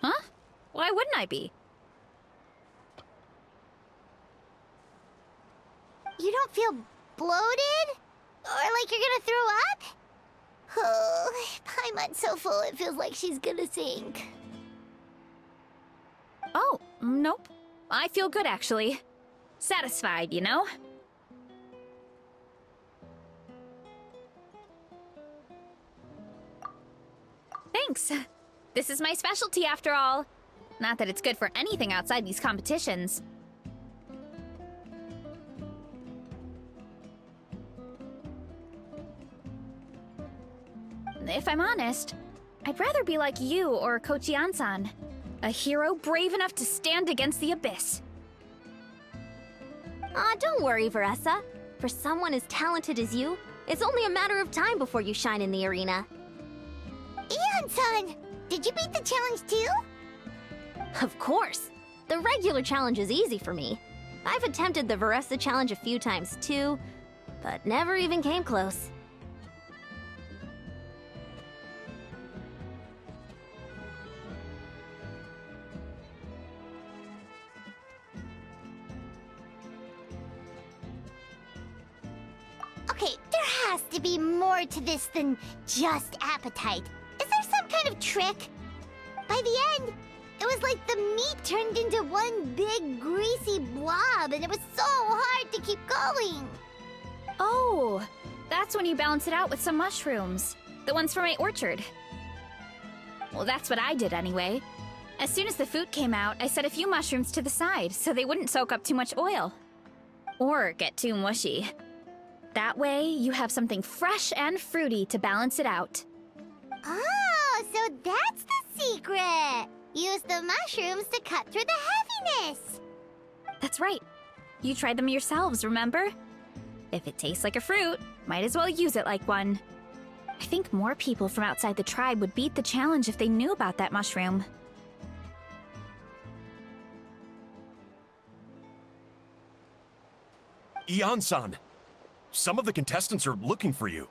[SPEAKER 4] Huh? Why wouldn't I be?
[SPEAKER 5] You don't feel bloated? Or like you're gonna throw up? Oh, Paimon's so full it feels like she's gonna sink.
[SPEAKER 4] Oh, nope. I feel good, actually. Satisfied, you know? Thanks. This is my specialty, after all. Not that it's good for anything outside these competitions. If I'm honest, I'd rather be like you or Kochi-an-san. A hero brave enough to stand against the abyss.
[SPEAKER 1] Don't worry, Varesa. For someone as talented as you, it's only a matter of time before you shine in the arena.
[SPEAKER 5] Ian-san, did you beat the challenge too?
[SPEAKER 1] Of course! The regular challenge is easy for me. I've attempted the Varesa challenge a few times too, but never even came close.
[SPEAKER 5] Okay, there has to be more to this than just appetite. Is there some kind of trick? By the end, it was like the meat turned into one big greasy blob and it was so hard to keep going.
[SPEAKER 4] Oh, that's when you balance it out with some mushrooms. The ones from my orchard. Well, that's what I did anyway. As soon as the food came out, I set a few mushrooms to the side so they wouldn't soak up too much oil. Or get too mushy. That way, you have something fresh and fruity to balance it out.
[SPEAKER 5] Oh, so that's the secret! Use the mushrooms to cut through the heaviness!
[SPEAKER 4] That's right. You tried them yourselves, remember? If it tastes like a fruit, might as well use it like one. I think more people from outside the tribe would beat the challenge if they knew about that mushroom.
[SPEAKER 7] Ian-san, some of the contestants are looking for you.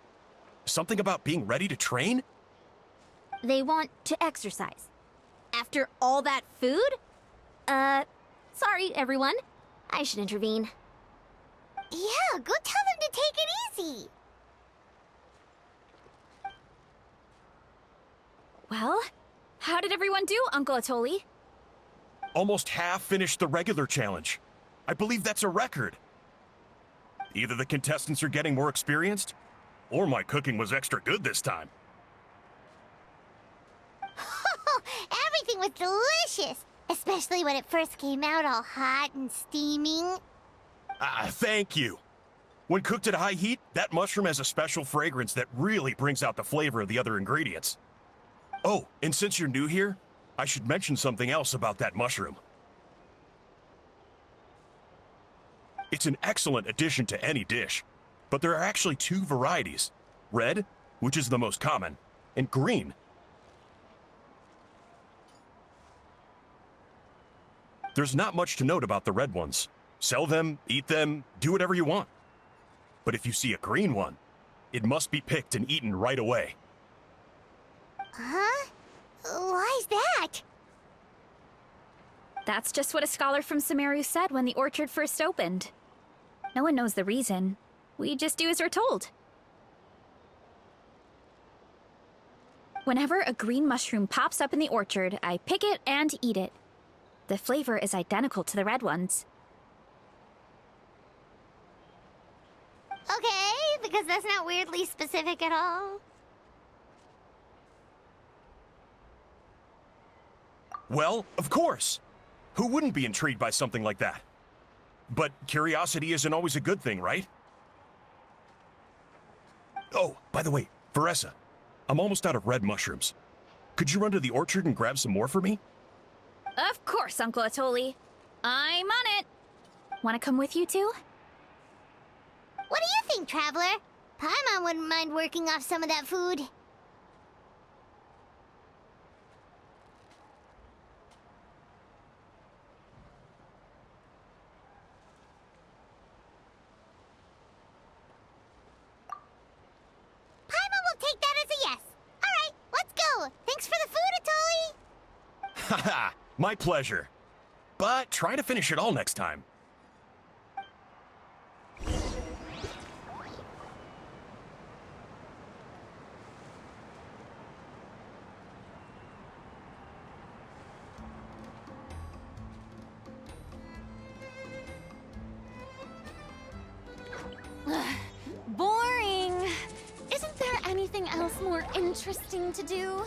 [SPEAKER 7] Something about being ready to train?
[SPEAKER 1] They want to exercise. After all that food? Sorry, everyone. I should intervene.
[SPEAKER 5] Yeah, go tell them to take it easy.
[SPEAKER 4] Well, how did everyone do, Uncle Atoli?
[SPEAKER 7] Almost half finished the regular challenge. I believe that's a record. Either the contestants are getting more experienced, or my cooking was extra good this time.
[SPEAKER 5] Everything was delicious, especially when it first came out all hot and steaming.
[SPEAKER 7] Thank you. When cooked at high heat, that mushroom has a special fragrance that really brings out the flavor of the other ingredients. Oh, and since you're new here, I should mention something else about that mushroom. It's an excellent addition to any dish, but there are actually two varieties. Red, which is the most common, and green. There's not much to note about the red ones. Sell them, eat them, do whatever you want. But if you see a green one, it must be picked and eaten right away.
[SPEAKER 5] Huh? Why's that?
[SPEAKER 4] That's just what a scholar from Sumeru said when the orchard first opened. No one knows the reason. We just do as we're told. Whenever a green mushroom pops up in the orchard, I pick it and eat it. The flavor is identical to the red ones.
[SPEAKER 5] Okay, because that's not weirdly specific at all.
[SPEAKER 7] Well, of course. Who wouldn't be intrigued by something like that? But curiosity isn't always a good thing, right? Oh, by the way, Varesa, I'm almost out of red mushrooms. Could you run to the orchard and grab some more for me?
[SPEAKER 4] Of course, Uncle Atoli. I'm on it. Want to come with you too?
[SPEAKER 5] What do you think, Traveler? Paimon wouldn't mind working off some of that food. Paimon will take that as a yes. All right, let's go. Thanks for the food, Atoli.
[SPEAKER 7] Haha, my pleasure. But try to finish it all next time.
[SPEAKER 2] Boring. Isn't there anything else more interesting to do?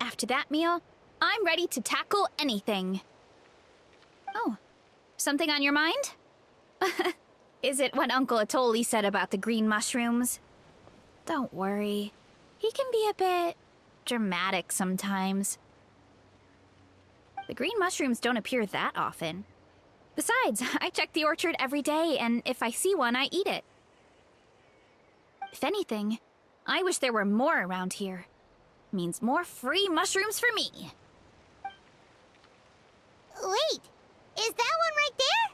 [SPEAKER 4] After that meal, I'm ready to tackle anything. Oh, something on your mind? Is it what Uncle Atoli said about the green mushrooms? Don't worry. He can be a bit dramatic sometimes. The green mushrooms don't appear that often. Besides, I check the orchard every day, and if I see one, I eat it. If anything, I wish there were more around here. Means more free mushrooms for me.
[SPEAKER 5] Wait, is that one right there?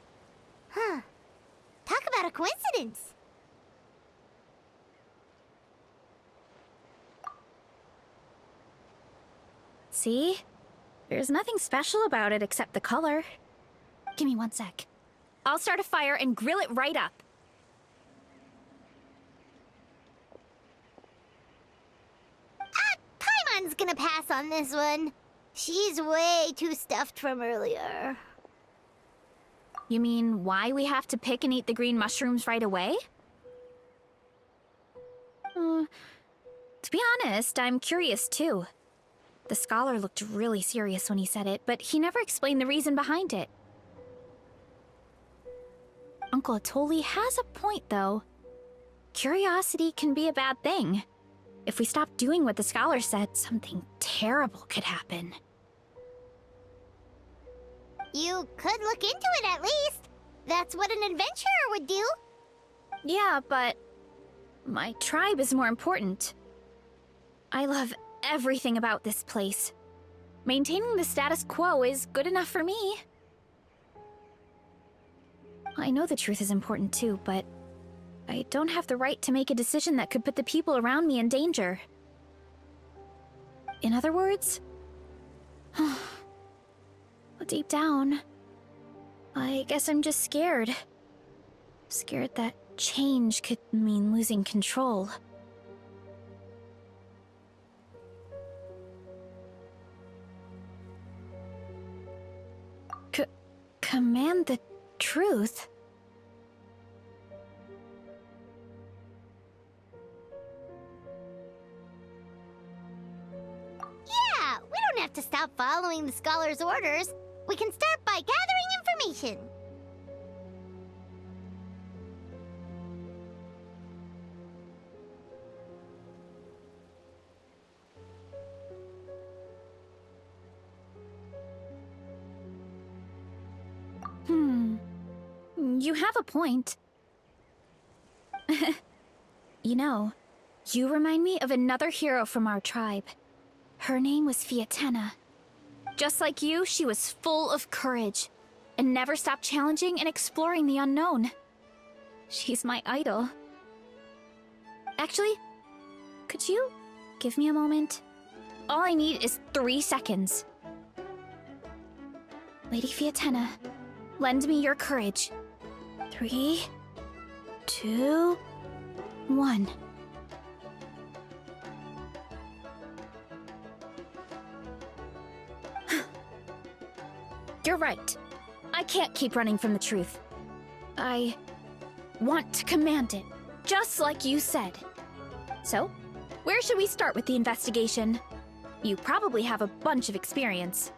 [SPEAKER 5] Huh. Talk about a coincidence.
[SPEAKER 4] See? There's nothing special about it except the color. Give me 1 sec. I'll start a fire and grill it right up.
[SPEAKER 5] Paimon's gonna pass on this one. She's way too stuffed from earlier.
[SPEAKER 4] You mean why we have to pick and eat the green mushrooms right away? To be honest, I'm curious too. The scholar looked really serious when he said it, but he never explained the reason behind it. Uncle Atoli has a point, though. Curiosity can be a bad thing. If we stop doing what the scholar said, something terrible could happen.
[SPEAKER 5] You could look into it at least. That's what an adventurer would do.
[SPEAKER 4] Yeah, but my tribe is more important. I love everything about this place. Maintaining the status quo is good enough for me. I know the truth is important too, but I don't have the right to make a decision that could put the people around me in danger. In other words, deep down, I guess I'm just scared. Scared that change could mean losing control. Command the truth?
[SPEAKER 5] Yeah, we don't have to stop following the scholar's orders. We can start by gathering information.
[SPEAKER 4] You have a point. You know, you remind me of another hero from our tribe. Her name was Fiatena. Just like you, she was full of courage and never stopped challenging and exploring the unknown. She's my idol. Actually, could you give me a moment? All I need is 3 seconds. Lady Fiatena, lend me your courage. 3, 2, 1. You're right. I can't keep running from the truth. I want to command it, just like you said. So, where should we start with the investigation? You probably have a bunch of experience.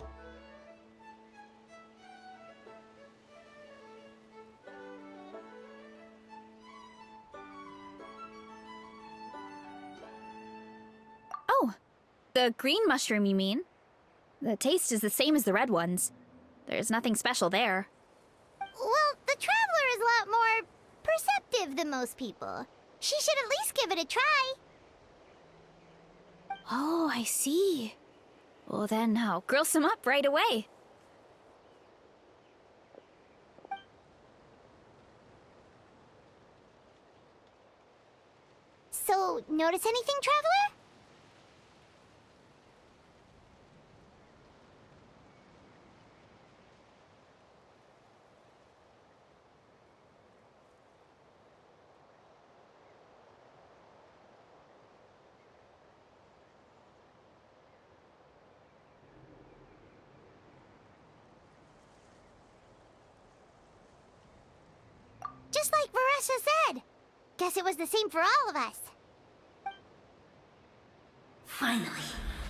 [SPEAKER 4] Oh, the green mushroom, you mean? The taste is the same as the red ones. There's nothing special there.
[SPEAKER 5] Well, the Traveler is a lot more perceptive than most people. She should at least give it a try.
[SPEAKER 4] Oh, I see. Well then, I'll grill some up right away.
[SPEAKER 5] So, notice anything, Traveler? Just like Varesa said. Guess it was the same for all of us.
[SPEAKER 8] Finally,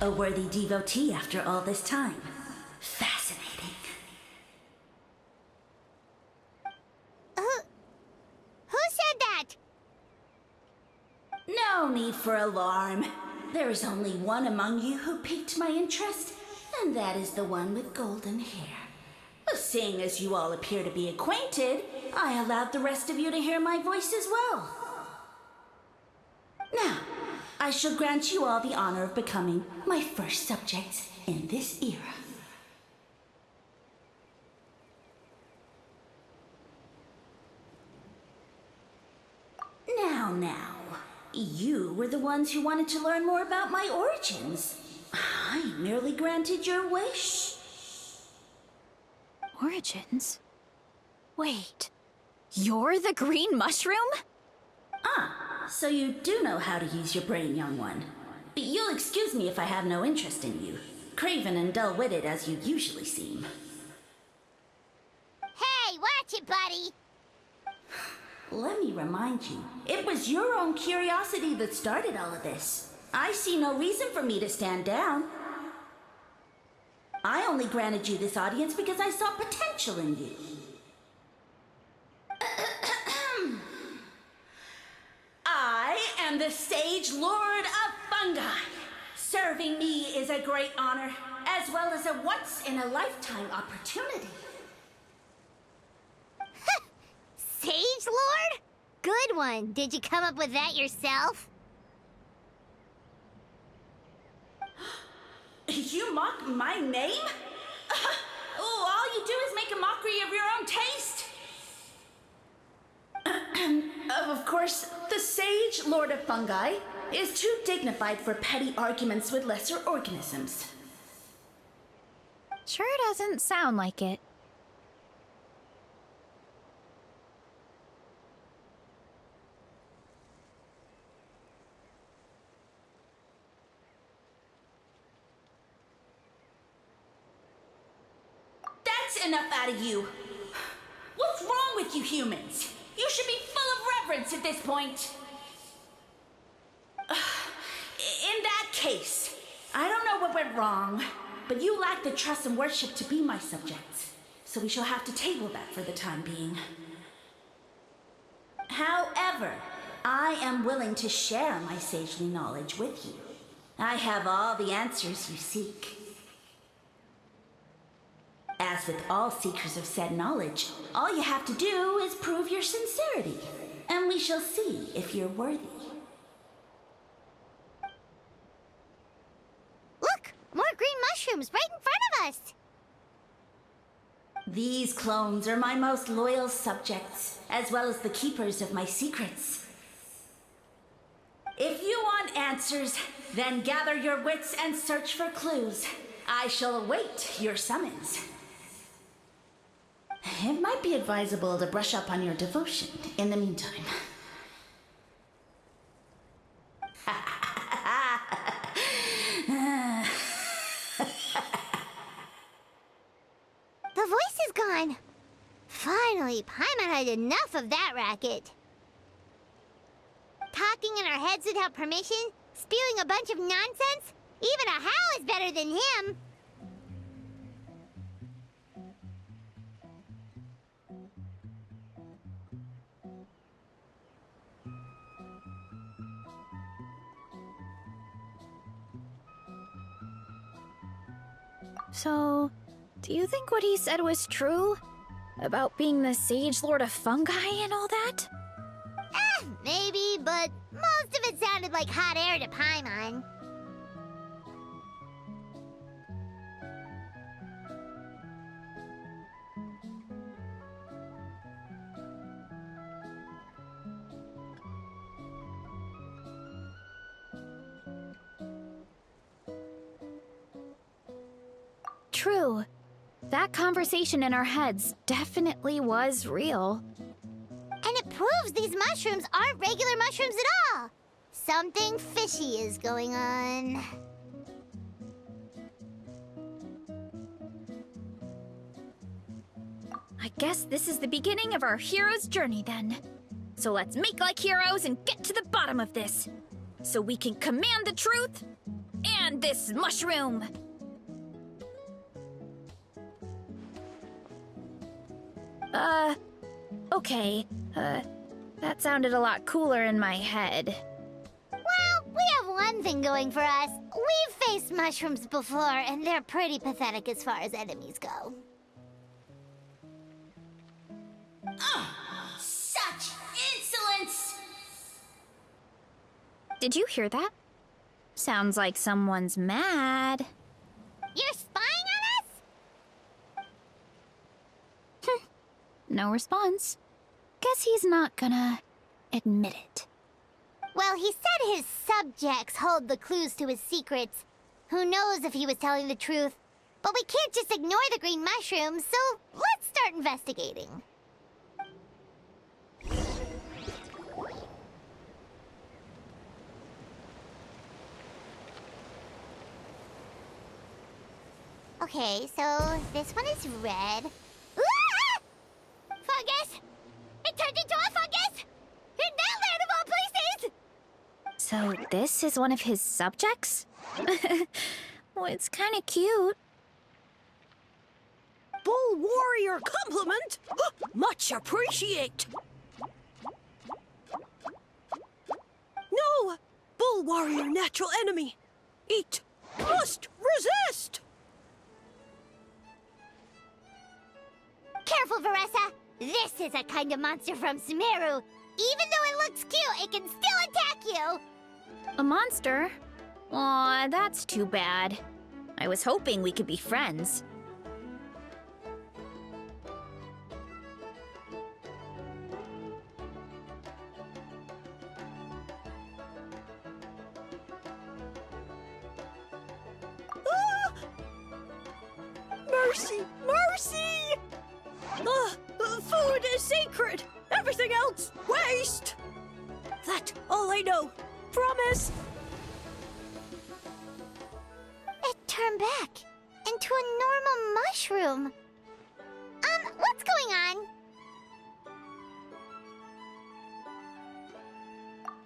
[SPEAKER 8] a worthy devotee after all this time. Fascinating.
[SPEAKER 5] Who said that?
[SPEAKER 8] No need for alarm. There is only one among you who piqued my interest, and that is the one with golden hair. Seeing as you all appear to be acquainted, I allowed the rest of you to hear my voice as well. Now, I shall grant you all the honor of becoming my first subjects in this era. Now, you were the ones who wanted to learn more about my origins. I merely granted your wish.
[SPEAKER 4] Origins? Wait, you're the green mushroom?
[SPEAKER 8] So you do know how to use your brain, young one. But you'll excuse me if I have no interest in you, craven and dull-witted as you usually seem.
[SPEAKER 5] Hey, watch it, buddy!
[SPEAKER 8] Let me remind you, it was your own curiosity that started all of this. I see no reason for me to stand down. I only granted you this audience because I saw potential in you. Sage Lord of Fungi. Serving me is a great honor, as well as a once-in-a-lifetime opportunity.
[SPEAKER 5] Sage Lord? Good one. Did you come up with that yourself?
[SPEAKER 8] You mock my name? Oh, all you do is make a mockery of your own taste. Of course, the Sage Lord of Fungi is too dignified for petty arguments with lesser organisms.
[SPEAKER 4] Sure doesn't sound like it.
[SPEAKER 8] That's enough out of you. What's wrong with you humans? You should be full of reverence at this point. In that case, I don't know what went wrong, but you lack the trust and worship to be my subjects. So we shall have to table that for the time being. However, I am willing to share my sagely knowledge with you. I have all the answers you seek. As with all seekers of said knowledge, all you have to do is prove your sincerity, and we shall see if you're worthy.
[SPEAKER 5] Look! More green mushrooms right in front of us!
[SPEAKER 8] These clones are my most loyal subjects, as well as the keepers of my secrets. If you want answers, then gather your wits and search for clues. I shall await your summons. It might be advisable to brush up on your devotion in the meantime.
[SPEAKER 5] The voice is gone. Finally, Paimon had enough of that racket. Talking in our heads without permission, spewing a bunch of nonsense. Even a How is better than him.
[SPEAKER 4] So, do you think what he said was true? About being the Sage Lord of Fungi and all that?
[SPEAKER 5] Maybe, but most of it sounded like hot air to Paimon.
[SPEAKER 4] True. That conversation in our heads definitely was real.
[SPEAKER 5] And it proves these mushrooms aren't regular mushrooms at all. Something fishy is going on.
[SPEAKER 4] I guess this is the beginning of our hero's journey then. So let's make like heroes and get to the bottom of this. So we can command the truth and this mushroom. Okay. That sounded a lot cooler in my head.
[SPEAKER 5] Well, we have one thing going for us. We've faced mushrooms before, and they're pretty pathetic as far as enemies go.
[SPEAKER 8] Such insolence!
[SPEAKER 4] Did you hear that? Sounds like someone's mad.
[SPEAKER 5] You're spying on us?
[SPEAKER 4] No response. Guess he's not gonna admit it.
[SPEAKER 5] Well, he said his subjects hold the clues to his secrets. Who knows if he was telling the truth? But we can't just ignore the green mushrooms, so let's start investigating. Okay, so this one is red. Ah! Fungus! It turned into a fungus! In that land of all places!
[SPEAKER 4] So this is one of his subjects? Well, it's kind of cute.
[SPEAKER 9] Bull warrior compliment! Much appreciate! No! Bull warrior natural enemy. Eat must resist!
[SPEAKER 5] Careful, Varesa! This is a kind of monster from Sumeru. Even though it looks cute, it can still attack you!
[SPEAKER 4] A monster? Aw, that's too bad. I was hoping we could be friends.
[SPEAKER 9] Ah! Mercy! Mercy! Food is sacred! Everything else, waste! That's all I know. Promise!
[SPEAKER 5] It turned back into a normal mushroom. What's going on?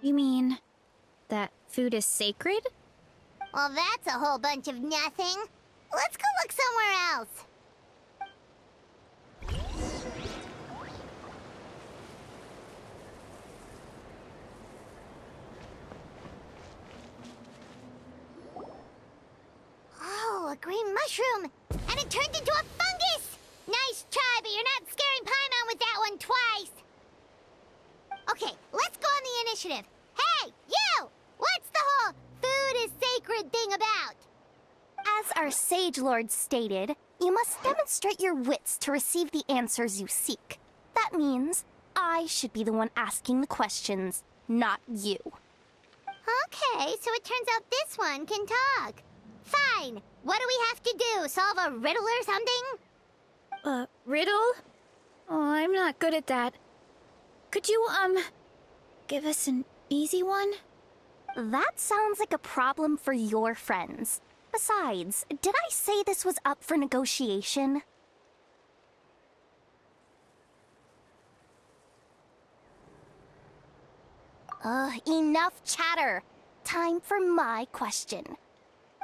[SPEAKER 4] You mean that food is sacred?
[SPEAKER 5] Well, that's a whole bunch of nothing. Let's go look somewhere else. Oh, a green mushroom! And it turned into a fungus! Nice try, but you're not scaring Paimon with that one twice! Okay, let's go on the initiative. Hey, you! What's the whole food is sacred thing about?
[SPEAKER 1] As our Sage Lord stated, you must demonstrate your wits to receive the answers you seek. That means I should be the one asking the questions, not you.
[SPEAKER 5] Okay, so it turns out this one can talk. Fine. What do we have to do? Solve a riddle or something?
[SPEAKER 4] Riddle? Oh, I'm not good at that. Could you, give us an easy one?
[SPEAKER 1] That sounds like a problem for your friends. Besides, did I say this was up for negotiation? Enough chatter. Time for my question.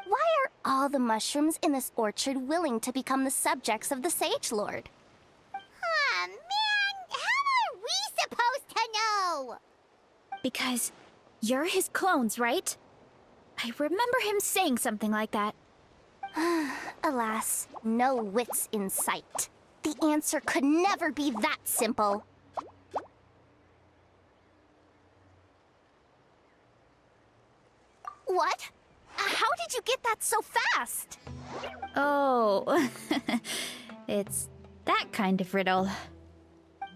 [SPEAKER 1] Why are all the mushrooms in this orchard willing to become the subjects of the Sage Lord?
[SPEAKER 5] Aw, man! How are we supposed to know?
[SPEAKER 4] Because you're his clones, right? I remember him saying something like that.
[SPEAKER 1] Alas, no wits in sight. The answer could never be that simple. What? How did you get that so fast?
[SPEAKER 4] Oh, it's that kind of riddle.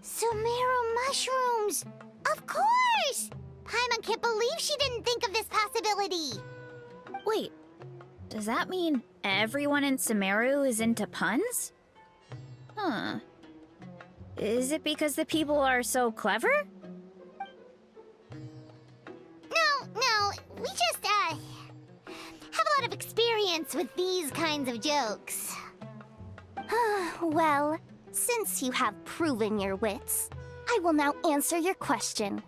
[SPEAKER 5] Sumeru mushrooms! Of course! Paimon can't believe she didn't think of this possibility.
[SPEAKER 4] Wait, does that mean everyone in Sumeru is into puns? Huh. Is it because the people are so clever?
[SPEAKER 5] No, we just, have a lot of experience with these kinds of jokes.
[SPEAKER 1] Well, since you have proven your wits, I will now answer your question.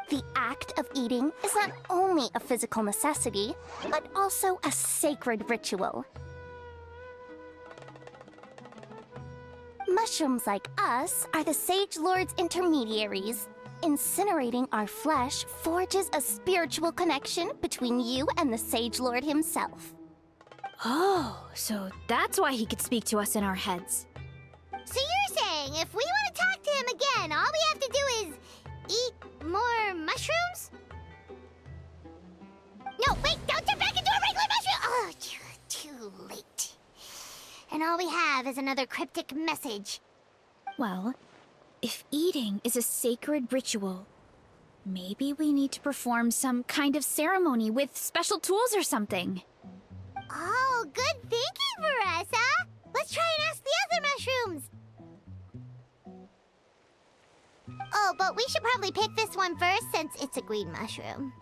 [SPEAKER 1] The act of eating is not only a physical necessity, but also a sacred ritual. Mushrooms like us are the Sage Lord's intermediaries. Incinerating our flesh forges a spiritual connection between you and the Sage Lord himself.
[SPEAKER 4] Oh, so that's why he could speak to us in our heads.
[SPEAKER 5] So you're saying if we want to talk to him again, all we have to do is eat more mushrooms? No, wait, don't turn back into a regular mushroom! Oh, too late. And all we have is another cryptic message.
[SPEAKER 4] Well, if eating is a sacred ritual, maybe we need to perform some kind of ceremony with special tools or something.
[SPEAKER 5] Oh, good thinking, Varesa! Let's try and ask the other mushrooms! Oh, but we should probably pick this one first since it's a green mushroom.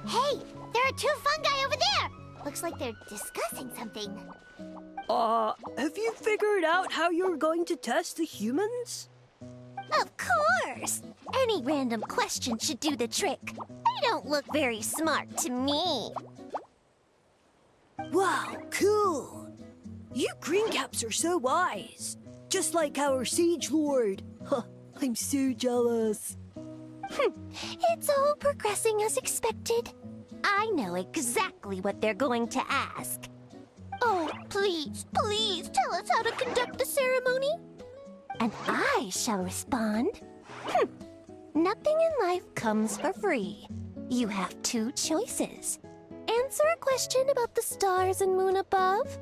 [SPEAKER 5] Hey, there are two fungi over there! Looks like they're discussing something.
[SPEAKER 9] Have you figured out how you're going to test the humans?
[SPEAKER 1] Of course! Any random question should do the trick. They don't look very smart to me.
[SPEAKER 9] Wow, cool! You greencaps are so wise. Just like our Siege Lord. Huh, I'm so jealous.
[SPEAKER 1] It's all progressing as expected. I know exactly what they're going to ask. Oh, please, please tell us how to conduct the ceremony. And I shall respond. Nothing in life comes for free. You have two choices. Answer a question about the stars and moon above,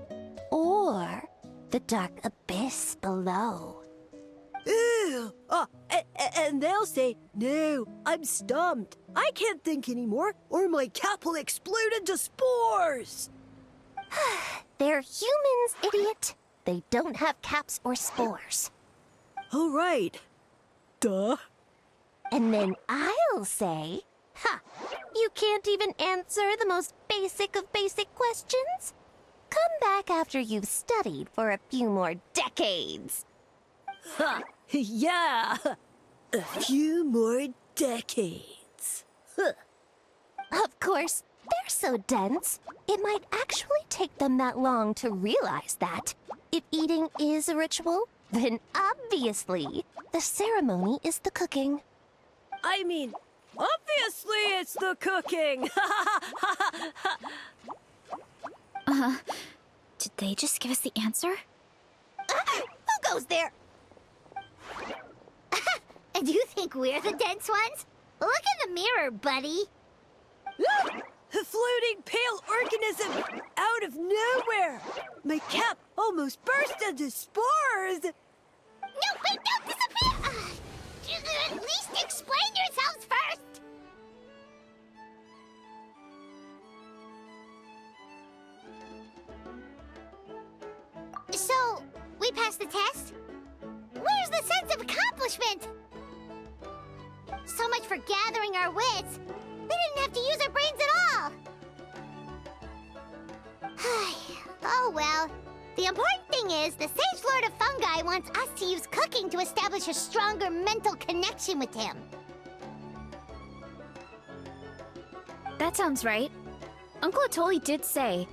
[SPEAKER 1] or the dark abyss below.
[SPEAKER 9] Ew! And they'll say, no, I'm stumped. I can't think anymore, or my cap will explode into spores!
[SPEAKER 1] They're humans, idiot. They don't have caps or spores.
[SPEAKER 9] All right. Duh.
[SPEAKER 1] And then I'll say, you can't even answer the most basic of basic questions? Come back after you've studied for a few more decades.
[SPEAKER 9] Ha! Yeah! A few more decades. Huh.
[SPEAKER 1] Of course, they're so dense, it might actually take them that long to realize that. If eating is a ritual, then obviously the ceremony is the cooking.
[SPEAKER 9] I mean, obviously it's the cooking!
[SPEAKER 4] Did they just give us the answer?
[SPEAKER 1] Who goes there?
[SPEAKER 5] And you think we're the dense ones? Look in the mirror, buddy.
[SPEAKER 9] A floating pale organism out of nowhere! My cap almost burst into spores!
[SPEAKER 5] No, wait, don't disappear! At least explain yourselves first! So, we passed the test? Where's the sense of accomplishment? So much for gathering our wits. We didn't have to use our brains at all. Oh well. The important thing is the Sage Lord of Fungi wants us to use cooking to establish a stronger mental connection with him.
[SPEAKER 4] That sounds right. Uncle Atoli did say,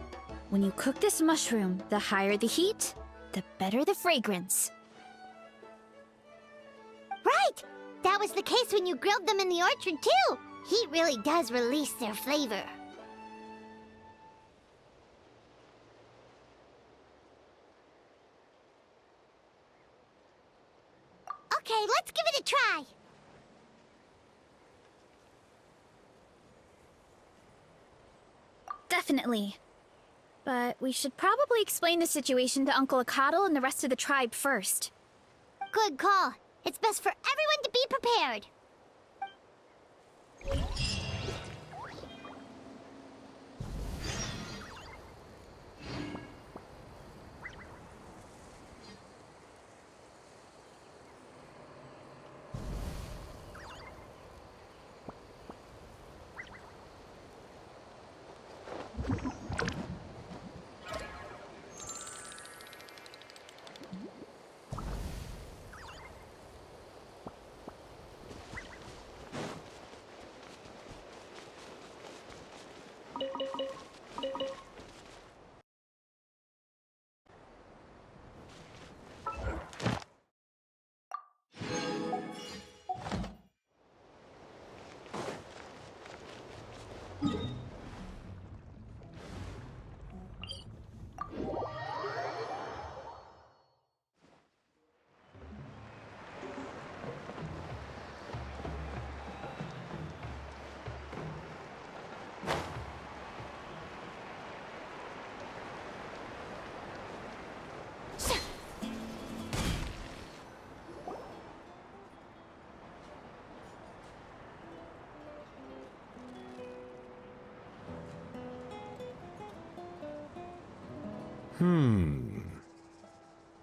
[SPEAKER 4] when you cook this mushroom, the higher the heat, the better the fragrance.
[SPEAKER 5] Right! That was the case when you grilled them in the orchard, too. Heat really does release their flavor. Okay, let's give it a try.
[SPEAKER 4] Definitely. But we should probably explain the situation to Uncle Acatl and the rest of the tribe first.
[SPEAKER 5] Good call. It's best for everyone to be prepared.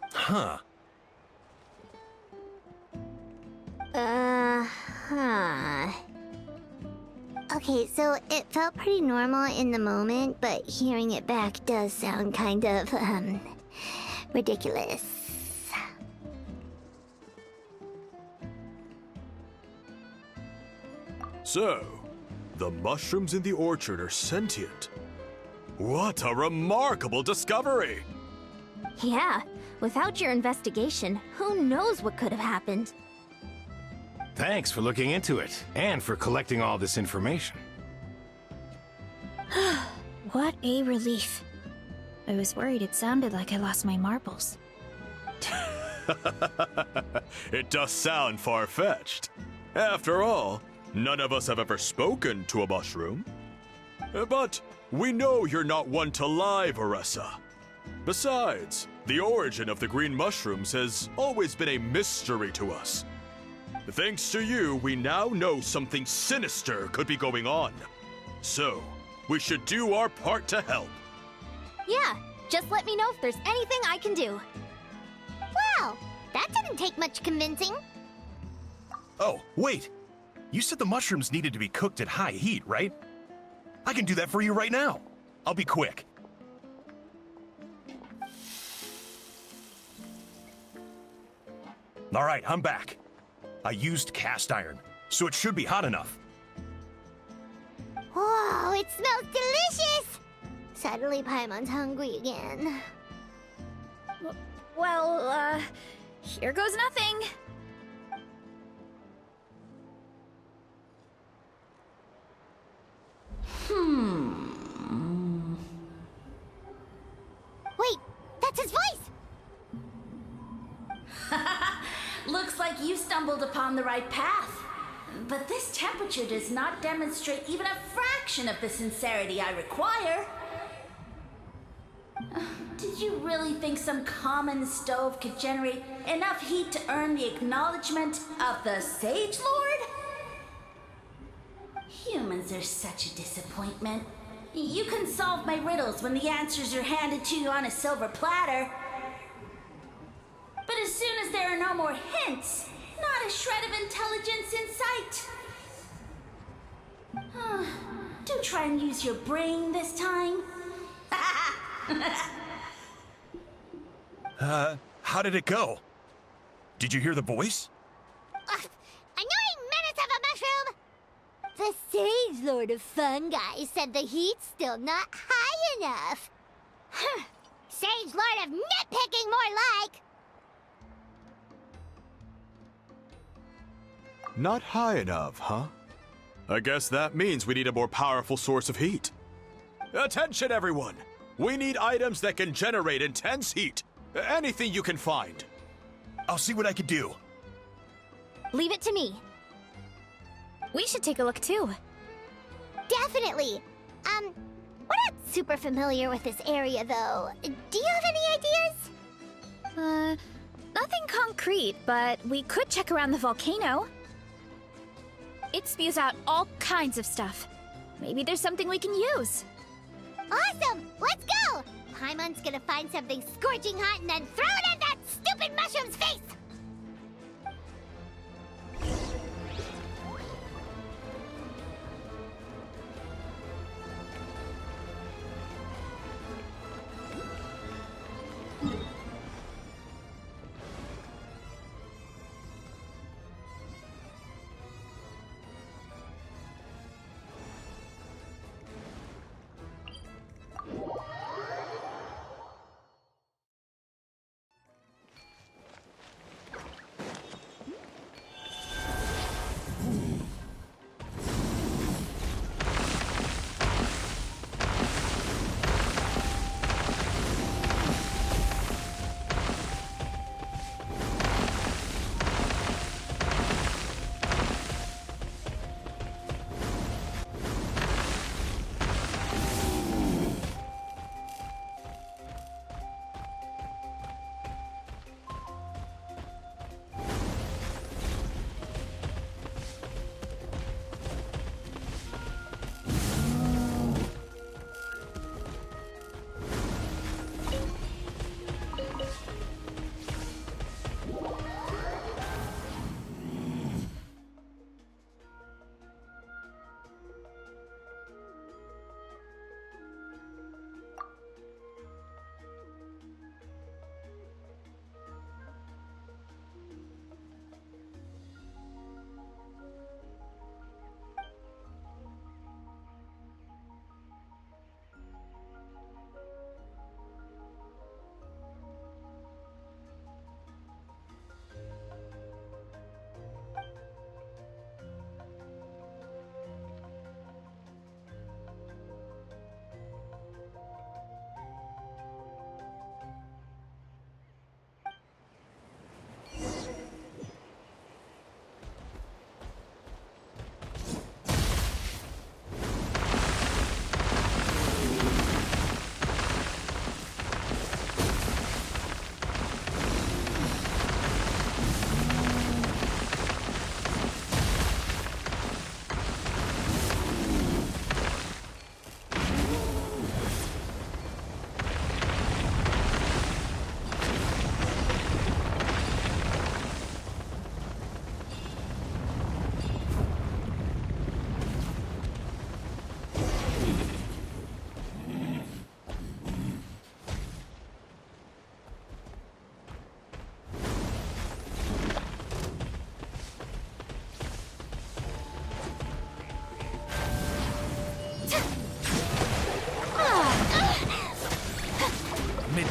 [SPEAKER 7] Huh.
[SPEAKER 5] Okay, so it felt pretty normal in the moment, but hearing it back does sound kind of, Ridiculous.
[SPEAKER 6] So, the mushrooms in the orchard are sentient. What a remarkable discovery!
[SPEAKER 1] Yeah, without your investigation, who knows what could have happened?
[SPEAKER 10] Thanks for looking into it, and for collecting all this information.
[SPEAKER 4] What a relief. I was worried it sounded like I lost my marbles.
[SPEAKER 6] It does sound far-fetched. After all, none of us have ever spoken to a mushroom. But we know you're not one to lie, Varesa. Besides, the origin of the green mushrooms has always been a mystery to us. Thanks to you, we now know something sinister could be going on. So, we should do our part to help.
[SPEAKER 1] Yeah, just let me know if there's anything I can do.
[SPEAKER 5] Wow, that didn't take much convincing.
[SPEAKER 7] Oh, wait! You said the mushrooms needed to be cooked at high heat, right? I can do that for you right now. I'll be quick. All right, I'm back. I used cast iron, so it should be hot enough.
[SPEAKER 5] Whoa, it smells delicious! Suddenly Paimon's hungry again.
[SPEAKER 4] Well, here goes nothing.
[SPEAKER 5] Wait, that's his voice!
[SPEAKER 8] Looks like you stumbled upon the right path. But this temperature does not demonstrate even a fraction of the sincerity I require. Did you really think some common stove could generate enough heat to earn the acknowledgement of the Sage Lord? Humans are such a disappointment. You can solve my riddles when the answers are handed to you on a silver platter. But as soon as there are no more hints, not a shred of intelligence in sight. Do try and use your brain this time.
[SPEAKER 7] How did it go? Did you hear the voice?
[SPEAKER 5] Annoying menace of a mushroom! The Sage Lord of Fungi said the heat's still not high enough. Sage Lord of nitpicking, more like!
[SPEAKER 6] Not high enough, huh? I guess that means we need a more powerful source of heat. Attention, everyone! We need items that can generate intense heat. Anything you can find.
[SPEAKER 7] I'll see what I can do.
[SPEAKER 1] Leave it to me.
[SPEAKER 4] We should take a look too.
[SPEAKER 5] Definitely! We're not super familiar with this area, though. Do you have any ideas?
[SPEAKER 4] Nothing concrete, but we could check around the volcano. It spews out all kinds of stuff. Maybe there's something we can use.
[SPEAKER 5] Awesome! Let's go! Paimon's gonna find something scorching hot and then throw it in that stupid mushroom's face!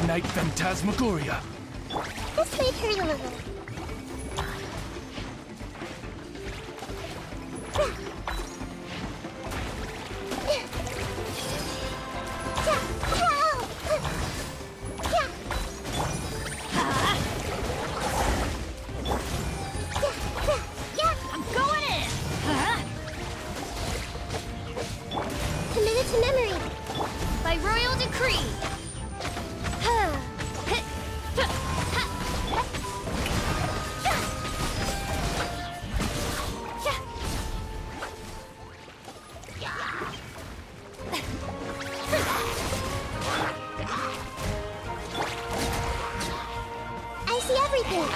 [SPEAKER 11] night phantasmagoria.
[SPEAKER 5] This may hurt a little.
[SPEAKER 4] I'm going in!
[SPEAKER 5] Committed to memory.
[SPEAKER 4] By royal decree!
[SPEAKER 5] I see everything.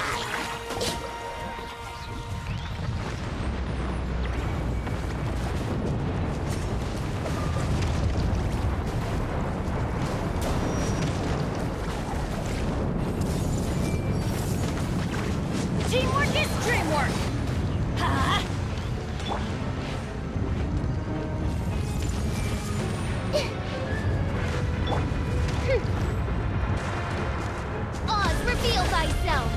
[SPEAKER 4] Teamwork is dreamwork! Ha!
[SPEAKER 1] Oz, reveal thyself!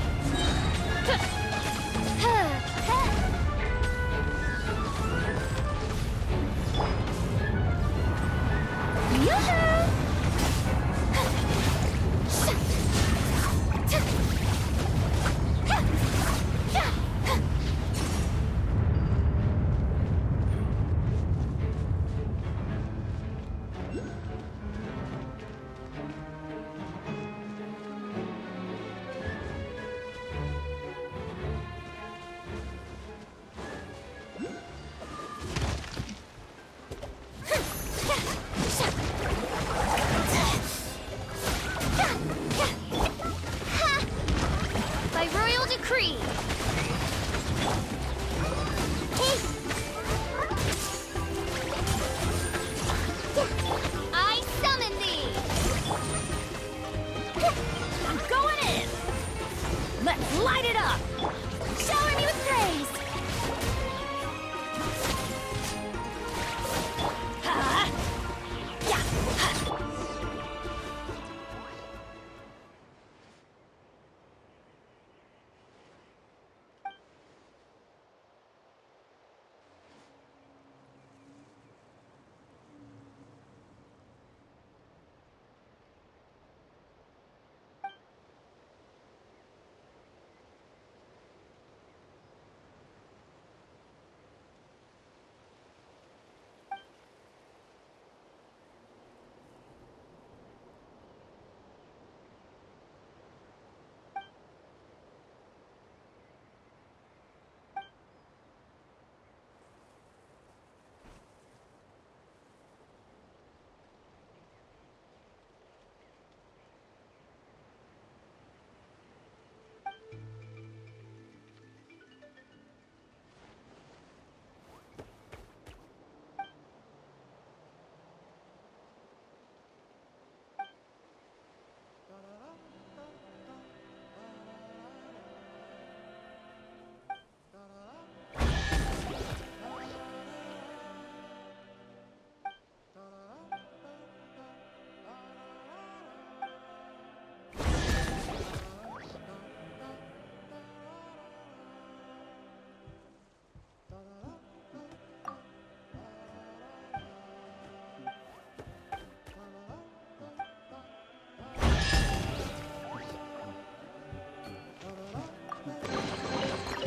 [SPEAKER 4] By royal decree!
[SPEAKER 1] I summon thee!
[SPEAKER 4] I'm going in! Let's light it up! Shower me with praise! Ha! Yeah! Ha!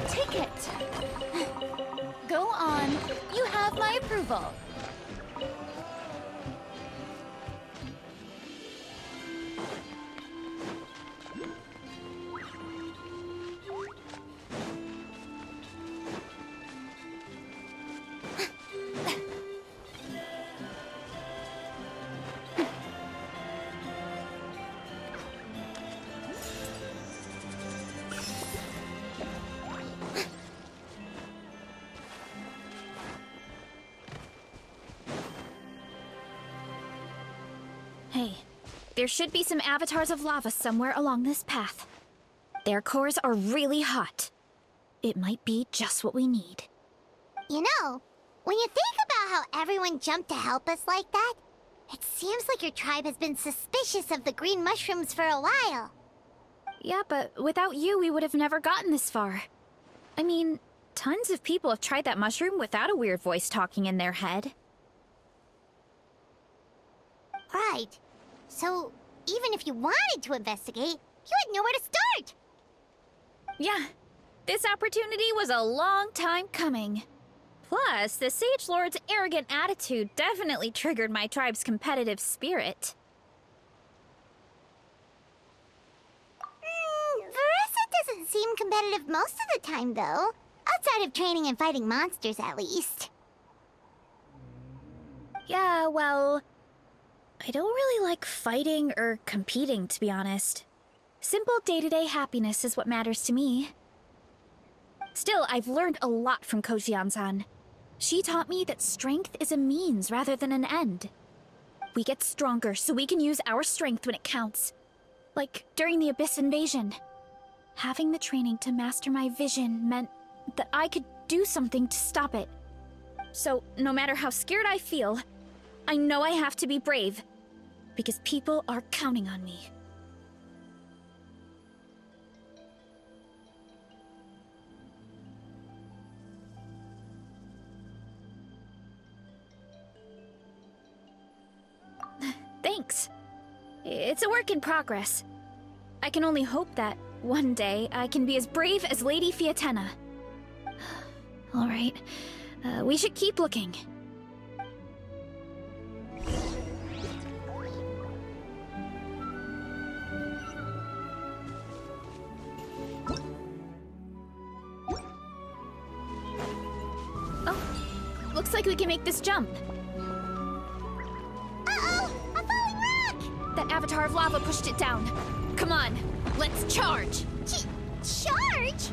[SPEAKER 2] Take it. Go on. You have my approval.
[SPEAKER 4] Hey, there should be some avatars of lava somewhere along this path. Their cores are really hot. It might be just what we need.
[SPEAKER 5] You know, when you think about how everyone jumped to help us like that, It seems like your tribe has been suspicious of the green mushrooms for a while.
[SPEAKER 4] Yeah, but without you, we would have never gotten this far. I mean, tons of people have tried that mushroom without a weird voice talking in their head.
[SPEAKER 5] Right. So, even if you wanted to investigate, you had nowhere to start.
[SPEAKER 4] Yeah, this opportunity was a long time coming. Plus, the Sage Lord's arrogant attitude definitely triggered my tribe's competitive spirit.
[SPEAKER 5] Varesa doesn't seem competitive most of the time, though. Outside of training and fighting monsters, at least.
[SPEAKER 4] Yeah, well, I don't really like fighting or competing, to be honest. Simple day-to-day happiness is what matters to me. Still, I've learned a lot from Kojian-san. She taught me that strength is a means rather than an end. We get stronger so we can use our strength when it counts. Like during the Abyss invasion. Having the training to master my vision meant that I could do something to stop it. So, no matter how scared I feel, I know I have to be brave. Because people are counting on me. Thanks. It's a work in progress. I can only hope that one day I can be as brave as Lady Fiatena. Alright, we should keep looking. Oh, looks like we can make this jump. That avatar of lava pushed it down. Come on, let's charge!
[SPEAKER 5] Charge?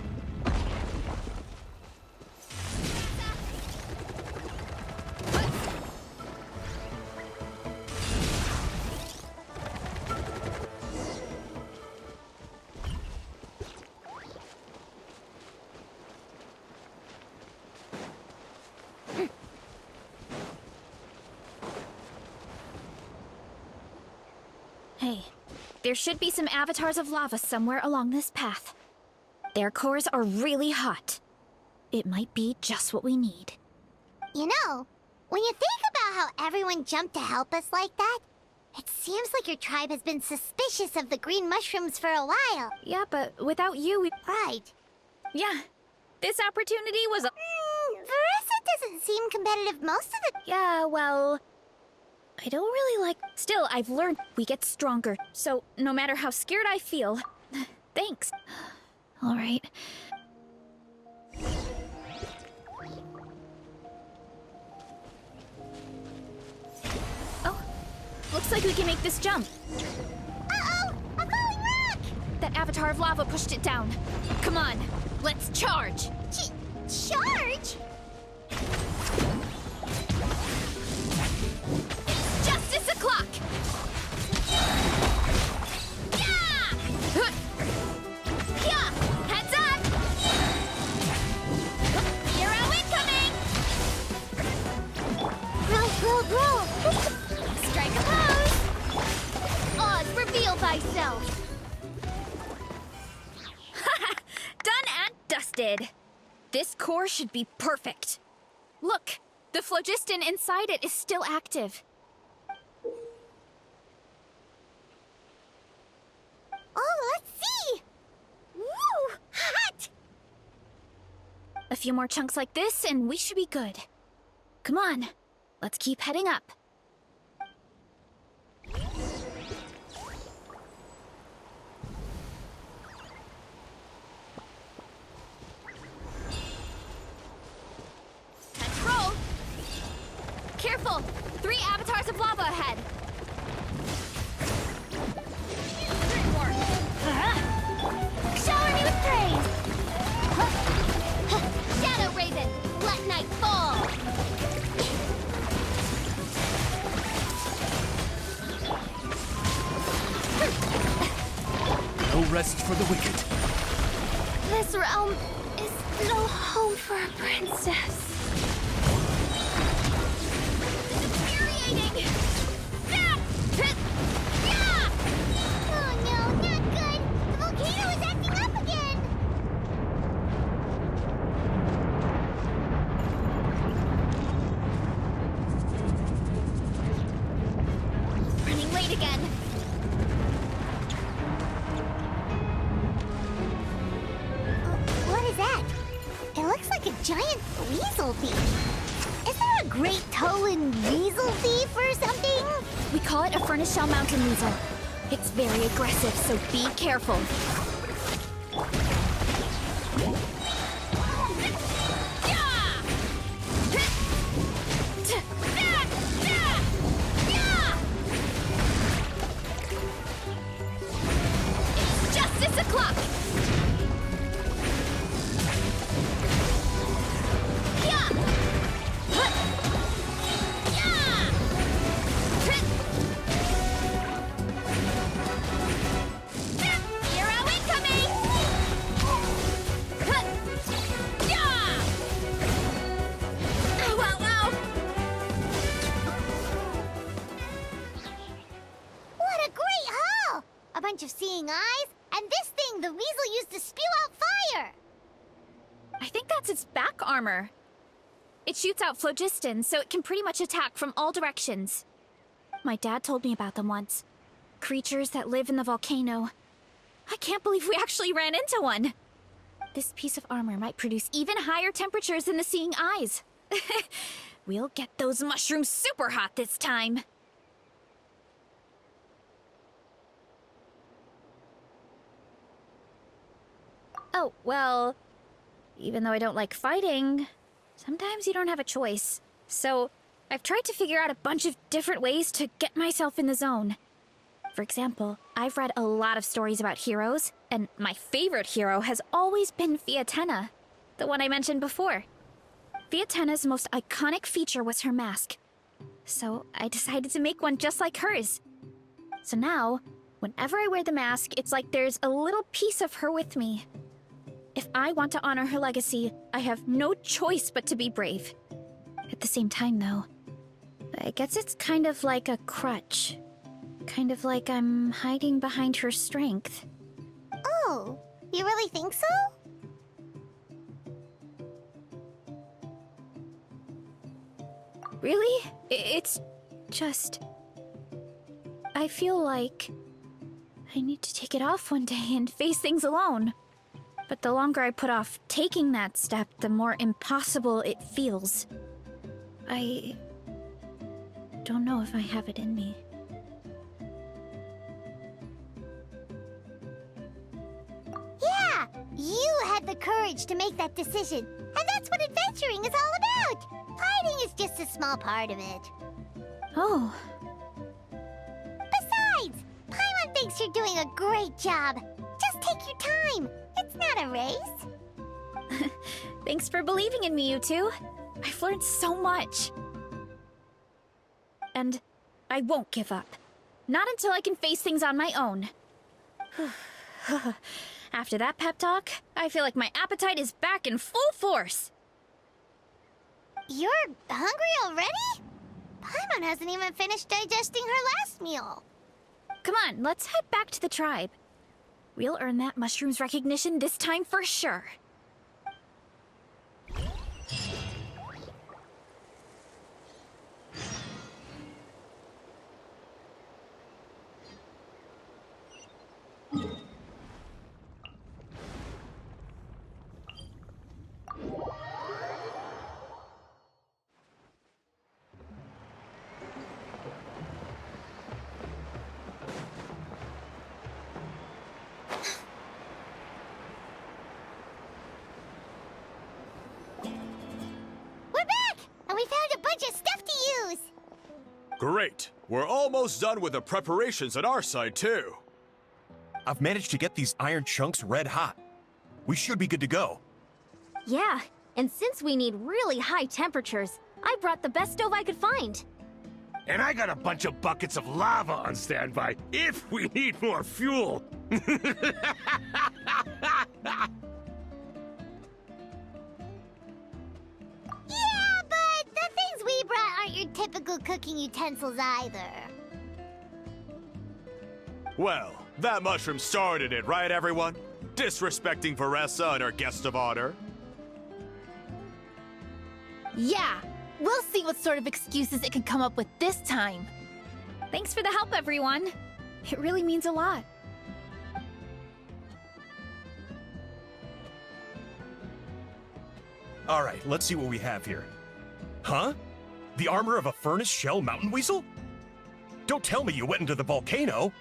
[SPEAKER 4] Hey, there should be some avatars of lava somewhere along this path. Their cores are really hot. It might be just what we need.
[SPEAKER 5] You know, when you think about how everyone jumped to help us like that, it seems like your tribe has been suspicious of the green mushrooms for a while.
[SPEAKER 4] Yeah, but without you, we...
[SPEAKER 5] Right.
[SPEAKER 4] Yeah, this opportunity was a...
[SPEAKER 5] Varesa doesn't seem competitive most of the...
[SPEAKER 4] Yeah, well... I don't really like... Still, I've learned we get stronger. So, no matter how scared I feel... Thanks. Alright. Oh, looks like we can make this jump.
[SPEAKER 5] Uh-oh! A falling rock!
[SPEAKER 4] That avatar of lava pushed it down. Come on, let's charge!
[SPEAKER 5] Charge?
[SPEAKER 4] Justice o'clock! Yeah! Yeah! Heads up! Hero incoming!
[SPEAKER 5] Roll!
[SPEAKER 4] Strike a pose! Oz, reveal thyself! Done and dusted! This core should be perfect. Look, the phlogiston inside it is still active.
[SPEAKER 5] Oh, let's see! Woo! Hot!
[SPEAKER 4] A few more chunks like this and we should be good. Come on, let's keep heading up. Control! Careful! 3 avatars of lava ahead!
[SPEAKER 5] Shower me with praise! Shadow Raven, let night fall!
[SPEAKER 11] No rest for the wicked.
[SPEAKER 5] This realm is no home for a princess.
[SPEAKER 4] Infuriating! again!
[SPEAKER 5] What is that? It looks like a giant weasel thief. Is there a great toe and weasel thief or something?
[SPEAKER 4] We call it a furnace shell mountain weasel. It's very aggressive, so be careful. It's justice o'clock!
[SPEAKER 5] Bunch of seeing eyes, and this thing the weasel used to spew out fire!
[SPEAKER 4] I think that's its back armor. It shoots out phlogiston, so it can pretty much attack from all directions. My dad told me about them once. Creatures that live in the volcano. I can't believe we actually ran into one! This piece of armor might produce even higher temperatures than the seeing eyes. We'll get those mushrooms super hot this time! Oh, well, even though I don't like fighting, sometimes you don't have a choice. So, I've tried to figure out a bunch of different ways to get myself in the zone. For example, I've read a lot of stories about heroes, and my favorite hero has always been Fiatenna, the one I mentioned before. Fiatenna's most iconic feature was her mask. So, I decided to make one just like hers. So now, whenever I wear the mask, it's like there's a little piece of her with me. If I want to honor her legacy, I have no choice but to be brave. At the same time, though, I guess it's kind of like a crutch. Kind of like I'm hiding behind her strength.
[SPEAKER 5] Oh, you really think so?
[SPEAKER 4] Really? It's just... I feel like I need to take it off one day and face things alone. But the longer I put off taking that step, the more impossible it feels. I don't know if I have it in me.
[SPEAKER 5] Yeah! You had the courage to make that decision. And that's what adventuring is all about! Fighting is just a small part of it.
[SPEAKER 4] Oh.
[SPEAKER 5] Besides, Paimon thinks you're doing a great job. Just take your time. It's not a race.
[SPEAKER 4] Thanks for believing in me, you two. I've learned so much. And I won't give up. Not until I can face things on my own. After that pep talk, I feel like my appetite is back in full force.
[SPEAKER 5] You're hungry already? Paimon hasn't even finished digesting her last meal.
[SPEAKER 4] Come on, let's head back to the tribe. We'll earn that mushroom's recognition this time for sure.
[SPEAKER 6] Great! We're almost done with the preparations on our side, too.
[SPEAKER 7] I've managed to get these iron chunks red hot. We should be good to go.
[SPEAKER 1] Yeah, and since we need really high temperatures, I brought the best stove I could find.
[SPEAKER 10] And I got a bunch of buckets of lava on standby if we need more fuel.
[SPEAKER 5] Yeah, but the things we brought aren't your typical cooking utensils either.
[SPEAKER 6] Well, that mushroom started it, right, everyone? Disrespecting Varesa and her guest of honor.
[SPEAKER 2] Yeah, we'll see what sort of excuses it can come up with this time.
[SPEAKER 4] Thanks for the help, everyone. It really means a lot.
[SPEAKER 7] Alright, let's see what we have here. Huh? The armor of a furnace shell mountain weasel? Don't tell me you went into the volcano!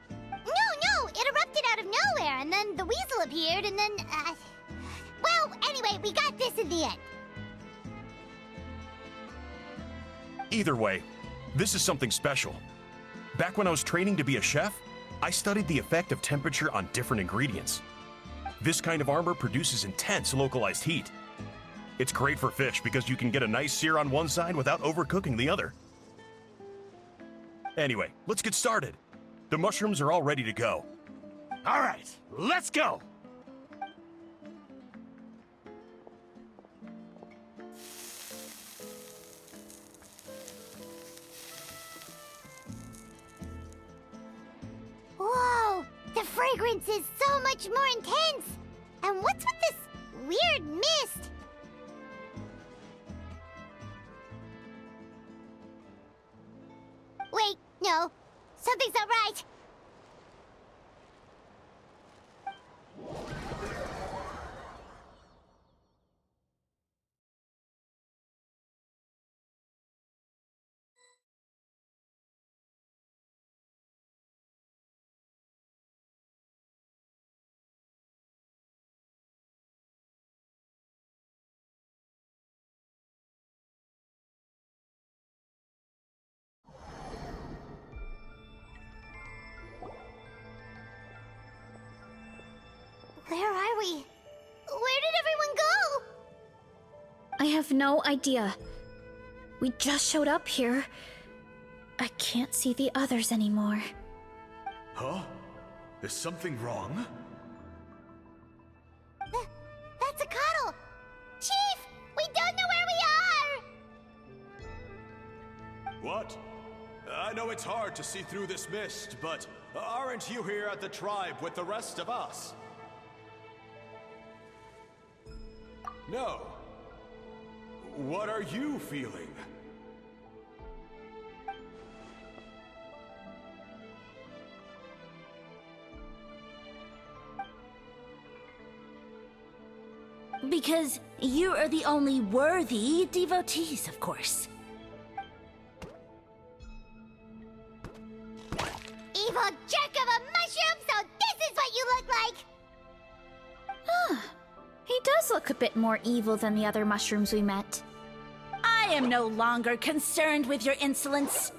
[SPEAKER 5] No, it erupted out of nowhere, and then the weasel appeared, and then, Well, anyway, we got this in the end.
[SPEAKER 7] Either way, this is something special. Back when I was training to be a chef, I studied the effect of temperature on different ingredients. This kind of armor produces intense localized heat. It's great for fish because you can get a nice sear on one side without overcooking the other. Anyway, let's get started. The mushrooms are all ready to go.
[SPEAKER 10] All right, let's go!
[SPEAKER 5] Whoa! The fragrance is so much more intense! And what's with this weird mist? Wait, no. Something's not right. Where are we? Where did everyone go?
[SPEAKER 4] I have no idea. We just showed up here. I can't see the others anymore.
[SPEAKER 6] Huh? Is something wrong?
[SPEAKER 5] That's a cuddle! Chief! We don't know where we are!
[SPEAKER 6] What? I know it's hard to see through this mist, but aren't you here at the tribe with the rest of us? No. What are you feeling?
[SPEAKER 8] Because you are the only worthy devotees, of course.
[SPEAKER 5] Evil jerk of a mushroom, so this is what you look like!
[SPEAKER 4] He does look a bit more evil than the other mushrooms we met.
[SPEAKER 8] I am no longer concerned with your insolence.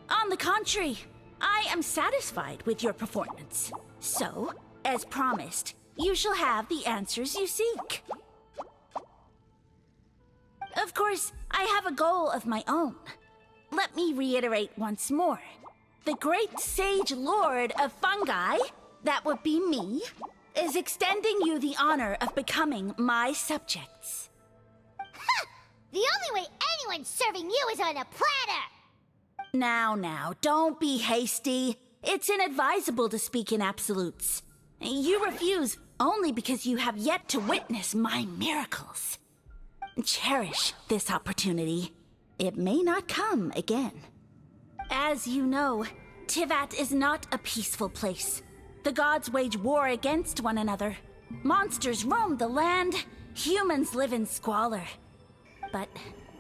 [SPEAKER 8] On the contrary, I am satisfied with your performance. So, as promised, you shall have the answers you seek. Of course, I have a goal of my own. Let me reiterate once more. The great sage lord of fungi, that would be me, is extending you the honor of becoming my subjects.
[SPEAKER 5] Ha! The only way anyone's serving you is on a platter!
[SPEAKER 8] Now, don't be hasty. It's inadvisable to speak in absolutes. You refuse only because you have yet to witness my miracles. Cherish this opportunity. It may not come again. As you know, Tivat is not a peaceful place. The gods wage war against one another. Monsters roam the land. Humans live in squalor. But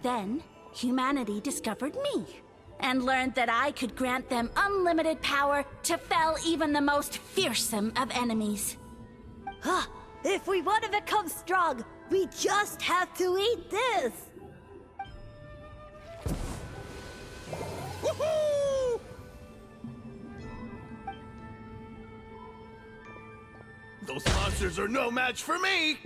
[SPEAKER 8] then, humanity discovered me and learned that I could grant them unlimited power to fell even the most fearsome of enemies.
[SPEAKER 9] If we want to become strong, we just have to eat this!
[SPEAKER 10] Woohoo! Those monsters are no match for me!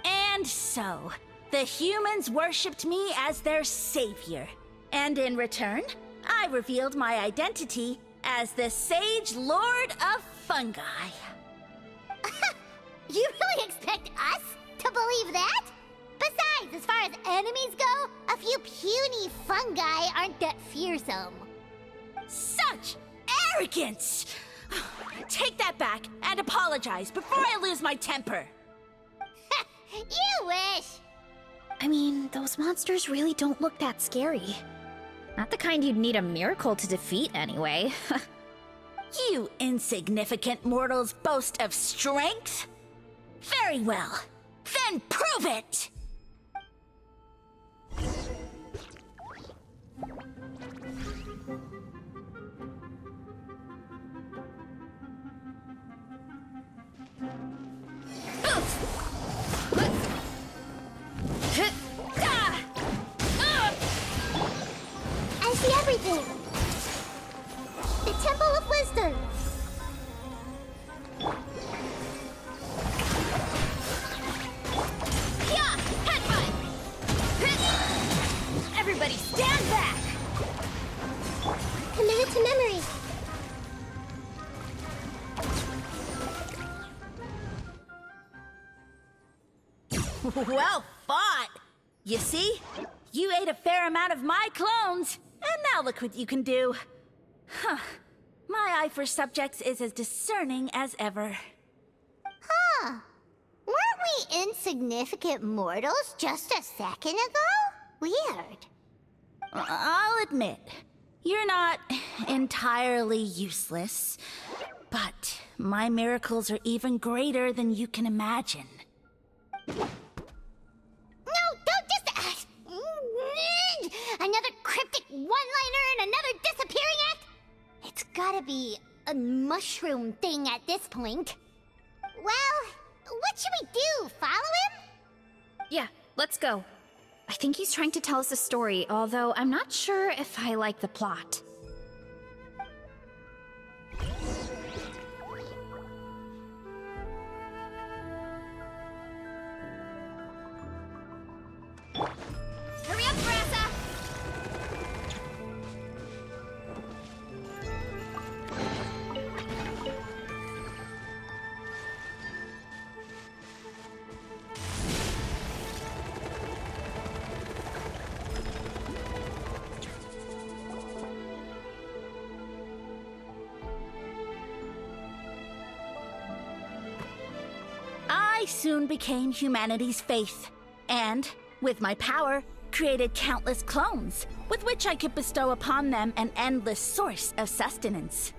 [SPEAKER 8] And so, the humans worshipped me as their savior. And in return, I revealed my identity as the Sage Lord of Fungi.
[SPEAKER 5] You really expect us to believe that? Besides, as far as enemies go, a few puny fungi aren't that fearsome.
[SPEAKER 8] Such arrogance! Take that back and apologize before I lose my temper.
[SPEAKER 5] You wish!
[SPEAKER 4] I mean, those monsters really don't look that scary. Not the kind you'd need a miracle to defeat, anyway.
[SPEAKER 8] You insignificant mortals boast of strength? Very well. Then prove it!
[SPEAKER 5] I see everything. The Temple of Wisdom.
[SPEAKER 4] Yeah! Headbutt! Everybody stand back!
[SPEAKER 5] Commit it to memory.
[SPEAKER 8] Well fought! You see? You ate a fair amount of my clones, and now look what you can do. Huh. My eye for subjects is as discerning as ever.
[SPEAKER 5] Huh. Weren't we insignificant mortals just a second ago? Weird.
[SPEAKER 8] I'll admit, you're not entirely useless, but my miracles are even greater than you can imagine.
[SPEAKER 5] No, don't just... another cryptic one-liner and another disappearing act? It's gotta be a mushroom thing at this point. Well, what should we do? Follow him?
[SPEAKER 4] Yeah, let's go. I think he's trying to tell us a story, although I'm not sure if I like the plot. Hurry up, Varesa!
[SPEAKER 8] I soon became humanity's faith, and, with my power, created countless clones, with which I could bestow upon them an endless source of sustenance.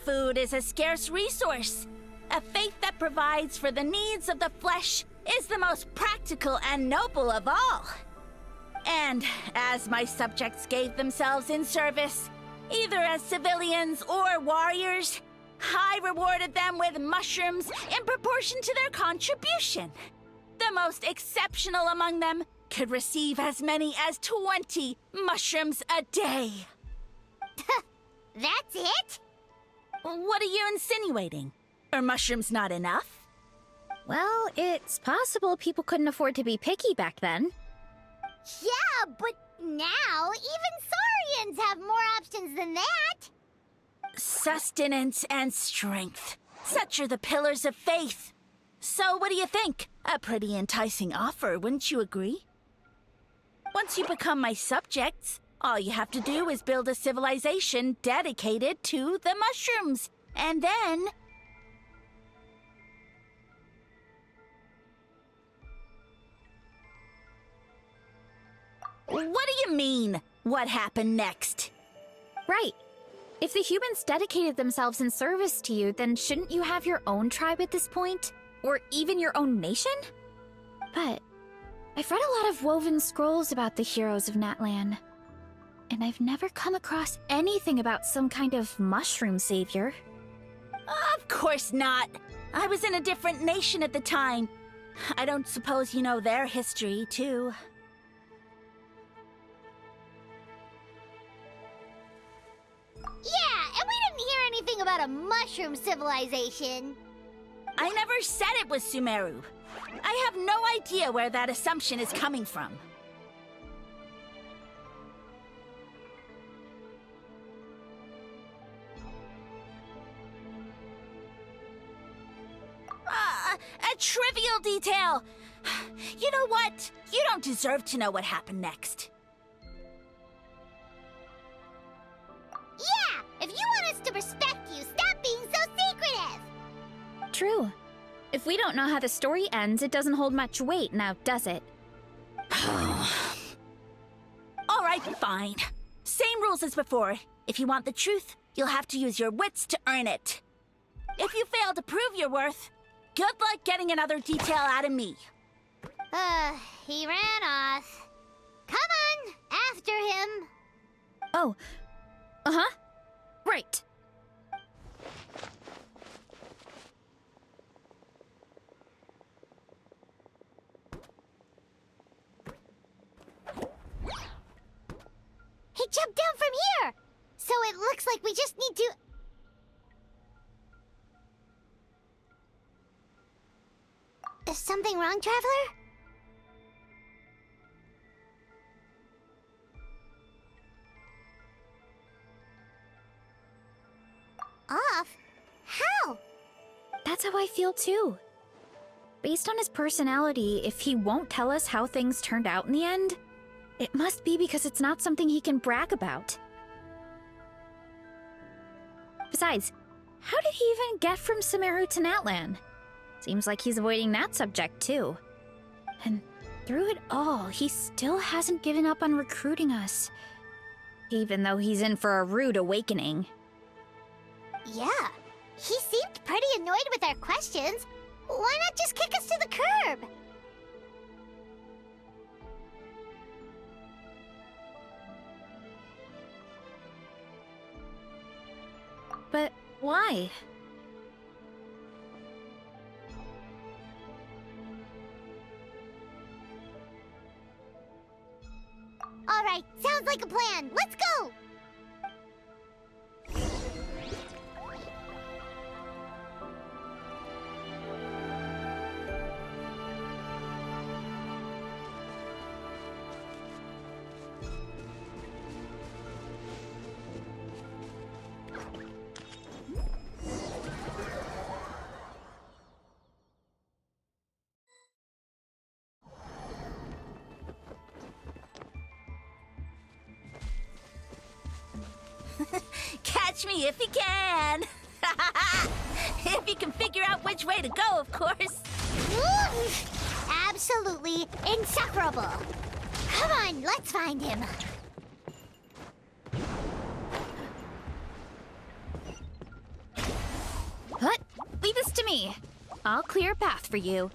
[SPEAKER 8] Food is a scarce resource. A faith that provides for the needs of the flesh is the most practical and noble of all. And as my subjects gave themselves in service, either as civilians or warriors, I rewarded them with mushrooms in proportion to their contribution. The most exceptional among them could receive as many as 20 mushrooms a day.
[SPEAKER 5] That's it?
[SPEAKER 8] What are you insinuating? Are mushrooms not enough?
[SPEAKER 4] Well, it's possible people couldn't afford to be picky back then.
[SPEAKER 5] Yeah, but now even Saurians have more options than that.
[SPEAKER 8] Sustenance and strength. Such are the pillars of faith. So what do you think? A pretty enticing offer, wouldn't you agree? Once you become my subjects, all you have to do is build a civilization dedicated to the mushrooms. And then... What do you mean, what happened next?
[SPEAKER 4] Right. If the humans dedicated themselves in service to you, then shouldn't you have your own tribe at this point? Or even your own nation? But I've read a lot of woven scrolls about the heroes of Natlan, and I've never come across anything about some kind of mushroom savior.
[SPEAKER 8] Of course not. I was in a different nation at the time. I don't suppose you know their history, too.
[SPEAKER 5] Yeah, and we didn't hear anything about a mushroom civilization.
[SPEAKER 8] I never said it was Sumeru. I have no idea where that assumption is coming from. A trivial detail! You know what? You don't deserve to know what happened next.
[SPEAKER 5] Yeah, if you want us to respect you, stop being so secretive!
[SPEAKER 4] True. If we don't know how the story ends, it doesn't hold much weight now, does it?
[SPEAKER 8] All right, fine. Same rules as before. If you want the truth, you'll have to use your wits to earn it. If you fail to prove your worth, good luck getting another detail out of me.
[SPEAKER 5] He ran off. Come on, after him.
[SPEAKER 4] Oh. Uh-huh. Right.
[SPEAKER 5] He jumped down from here! So it looks like we just need to... Is something wrong, Traveler? Off? How?
[SPEAKER 4] That's how I feel too. Based on his personality, if he won't tell us how things turned out in the end, it must be because it's not something he can brag about. Besides, how did he even get from Sumeru to Natlan? Seems like he's avoiding that subject too. And through it all, he still hasn't given up on recruiting us. Even though he's in for a rude awakening.
[SPEAKER 5] Yeah, he seemed pretty annoyed with our questions. Why not just kick us to the curb?
[SPEAKER 4] But why?
[SPEAKER 5] All right, sounds like a plan. Let's go!
[SPEAKER 8] Catch me if you can! If you can figure out which way to go, of course.
[SPEAKER 5] Absolutely insufferable. Come on, let's find him.
[SPEAKER 4] What? Leave this to me. I'll clear a path for you.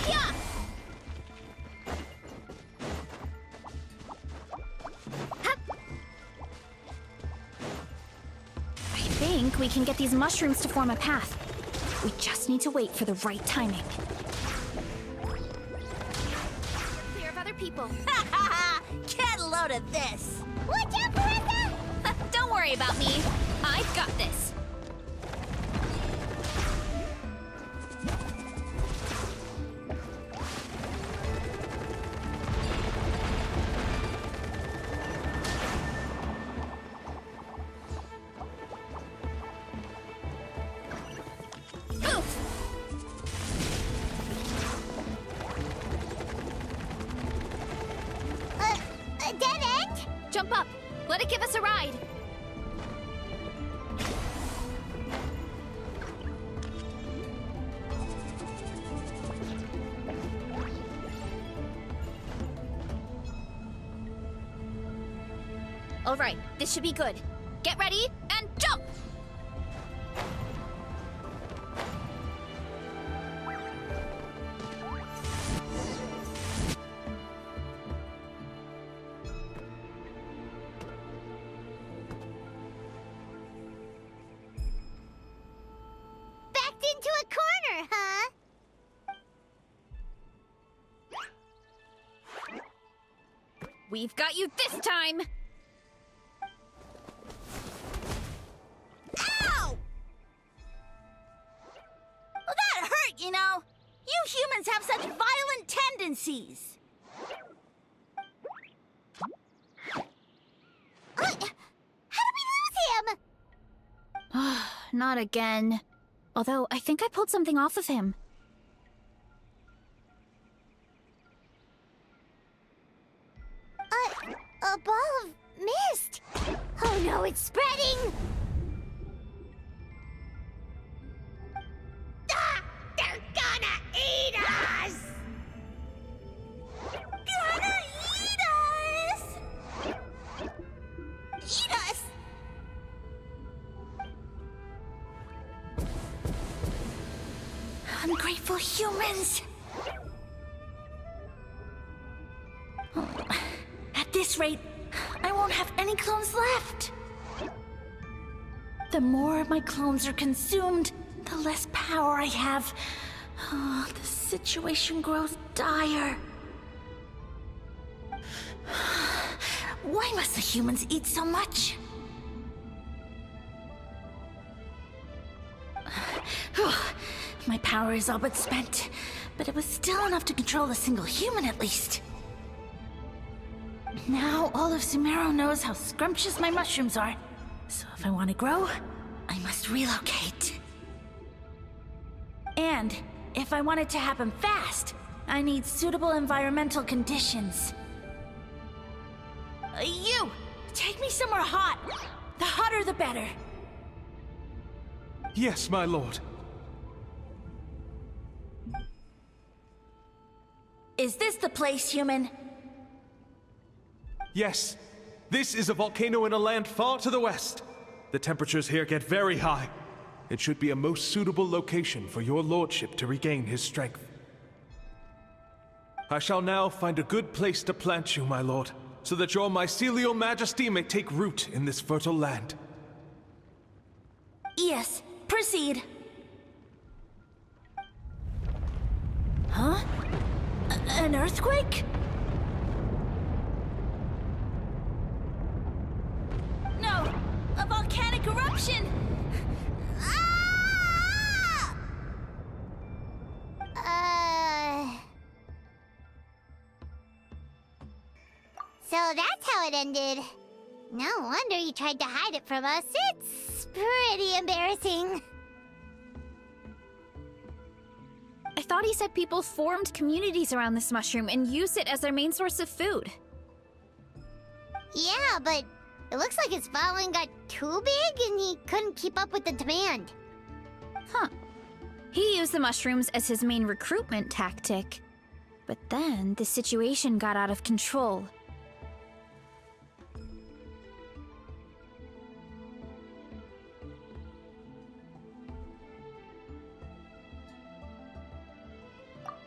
[SPEAKER 4] Yeah! I think we can get these mushrooms to form a path. We just need to wait for the right timing. Clear of other people.
[SPEAKER 8] Get a load of this!
[SPEAKER 5] Watch out, Varesa!
[SPEAKER 4] Don't worry about me. I've got this.
[SPEAKER 5] A dead end?
[SPEAKER 4] Jump up. Let it give us a ride. All right, this should be good. Get ready and jump!
[SPEAKER 5] Backed into a corner, huh?
[SPEAKER 4] We've got you this time!
[SPEAKER 8] Ow! Well, that hurt, you know. You humans have such violent tendencies.
[SPEAKER 5] How did we lose him?
[SPEAKER 4] Not again. Although, I think I pulled something off of him.
[SPEAKER 5] A ball of mist. Oh no, it's spreading! Ah! They're gonna eat us!
[SPEAKER 8] humans! At this rate, I won't have any clones left. The more my clones are consumed, the less power I have. Oh, the situation grows dire. Why must the humans eat so much? My power is all but spent, but it was still enough to control a single human at least. Now all of Sumeru knows how scrumptious my mushrooms are, so if I want to grow, I must relocate. And if I want it to happen fast, I need suitable environmental conditions. You! Take me somewhere hot! The hotter the better!
[SPEAKER 11] Yes, my lord.
[SPEAKER 8] Is this the place, human?
[SPEAKER 11] Yes. This is a volcano in a land far to the west. The temperatures here get very high. It should be a most suitable location for your lordship to regain his strength. I shall now find a good place to plant you, my lord, so that your mycelial majesty may take root in this fertile land.
[SPEAKER 8] Yes, proceed. Huh? An earthquake? No! A volcanic eruption! Ah!
[SPEAKER 5] So that's how it ended. No wonder you tried to hide it from us. It's pretty embarrassing.
[SPEAKER 4] I thought he said people formed communities around this mushroom and used it as their main source of food.
[SPEAKER 5] Yeah, but it looks like his following got too big and he couldn't keep up with the demand.
[SPEAKER 4] Huh. He used the mushrooms as his main recruitment tactic. But then the situation got out of control.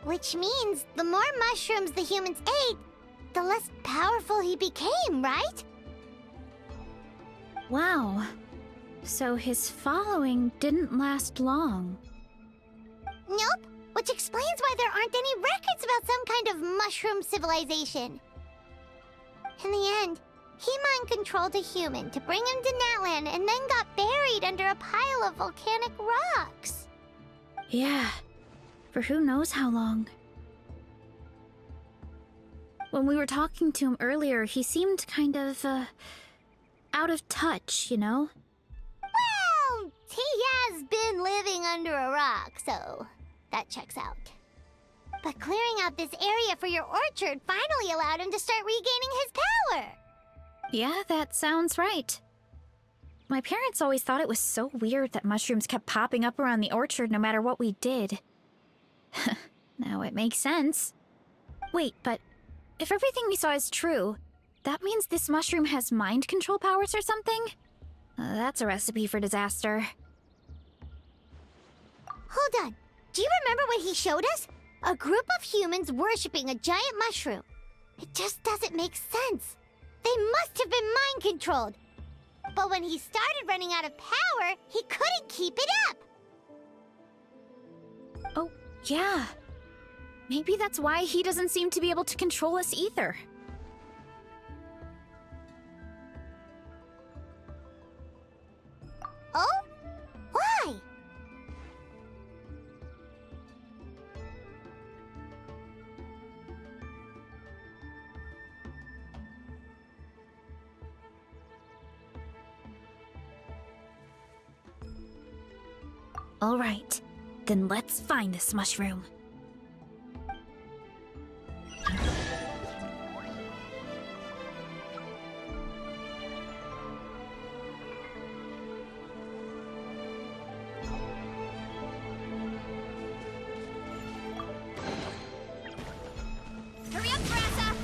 [SPEAKER 5] Which means the more mushrooms the humans ate, the less powerful he became, right?
[SPEAKER 4] Wow. So his following didn't last long.
[SPEAKER 5] Nope, which explains why there aren't any records about some kind of mushroom civilization. In the end, he mind-controlled a human to bring him to Natlan and then got buried under a pile of volcanic rocks.
[SPEAKER 4] Yeah. For who knows how long. When we were talking to him earlier, he seemed kind of, out of touch, you know?
[SPEAKER 5] Well, he has been living under a rock, so that checks out. But clearing out this area for your orchard finally allowed him to start regaining his power.
[SPEAKER 4] Yeah, that sounds right. My parents always thought it was so weird that mushrooms kept popping up around the orchard no matter what we did. Now it makes sense. Wait, but if everything we saw is true, that means this mushroom has mind control powers or something? That's a recipe for disaster.
[SPEAKER 5] Hold on. Do you remember what he showed us? A group of humans worshipping a giant mushroom. It just doesn't make sense. They must have been mind-controlled. But when he started running out of power, he couldn't keep it up.
[SPEAKER 4] Oh, yeah. Maybe that's why he doesn't seem to be able to control us either.
[SPEAKER 5] Oh? Why?
[SPEAKER 4] All right, then let's find this mushroom.
[SPEAKER 1] Hurry up, Varesa!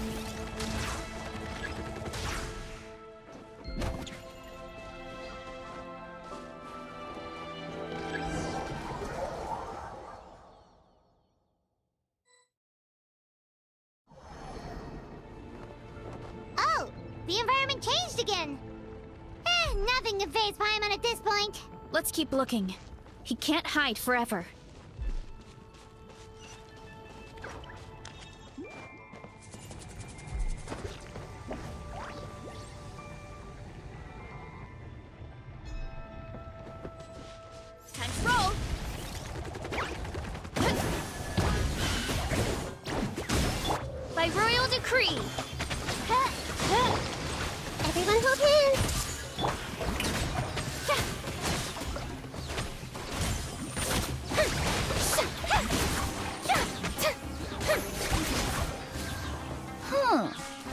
[SPEAKER 5] the environment changed again. Nothing can phase Paimon at this point.
[SPEAKER 4] Let's keep looking. He can't hide forever. Time to roll! By royal decree!
[SPEAKER 5] Everyone hold hands!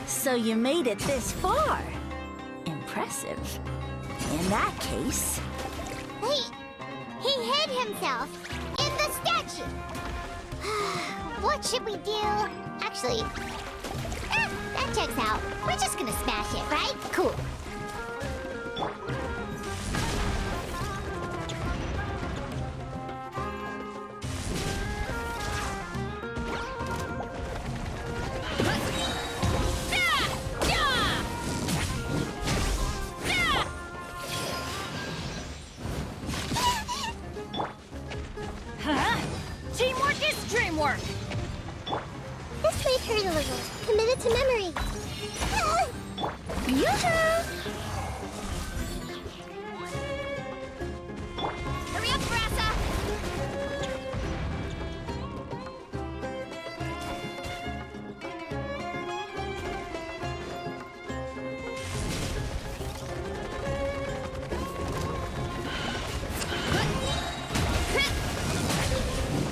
[SPEAKER 8] So you made it this far. Impressive. In that case...
[SPEAKER 5] He hid himself in the statue. What should we do? Actually, that checks out. We're just gonna smash it, right? Cool.
[SPEAKER 4] Teamwork is dreamwork!
[SPEAKER 5] This might hurt a little. Commit it to memory. Yoo-hoo!
[SPEAKER 4] Hurry up, Varesa!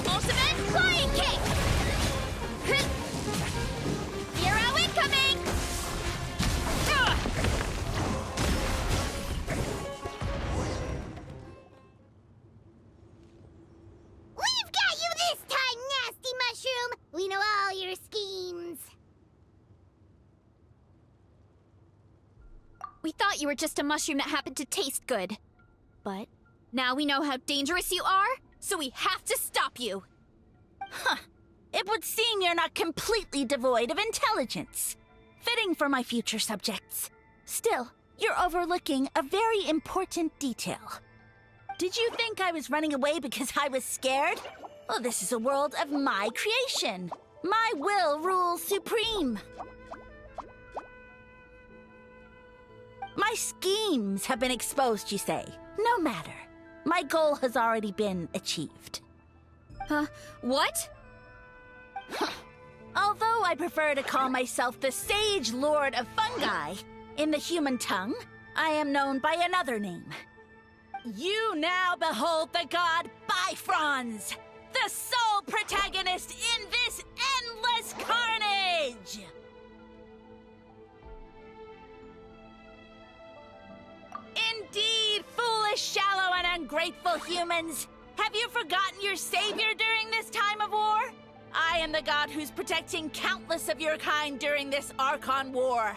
[SPEAKER 4] Ultimate flying kick! Zero incoming!
[SPEAKER 5] We've got you this time, nasty mushroom! We know all your schemes.
[SPEAKER 4] We thought you were just a mushroom that happened to taste good. But now we know how dangerous you are, so we have to stop you.
[SPEAKER 8] It would seem you're not completely devoid of intelligence. Fitting for my future subjects. Still, you're overlooking a very important detail. Did you think I was running away because I was scared? Well, this is a world of my creation. My will rules supreme. My schemes have been exposed, you say. No matter. My goal has already been achieved.
[SPEAKER 4] What?
[SPEAKER 8] Although I prefer to call myself the Sage Lord of Fungi, in the human tongue, I am known by another name. You now behold the god Bifrons, the sole protagonist in this endless carnage! Indeed, foolish, shallow, and ungrateful humans! Have you forgotten your savior during this time of war? I am the god who's protecting countless of your kind during this Archon war.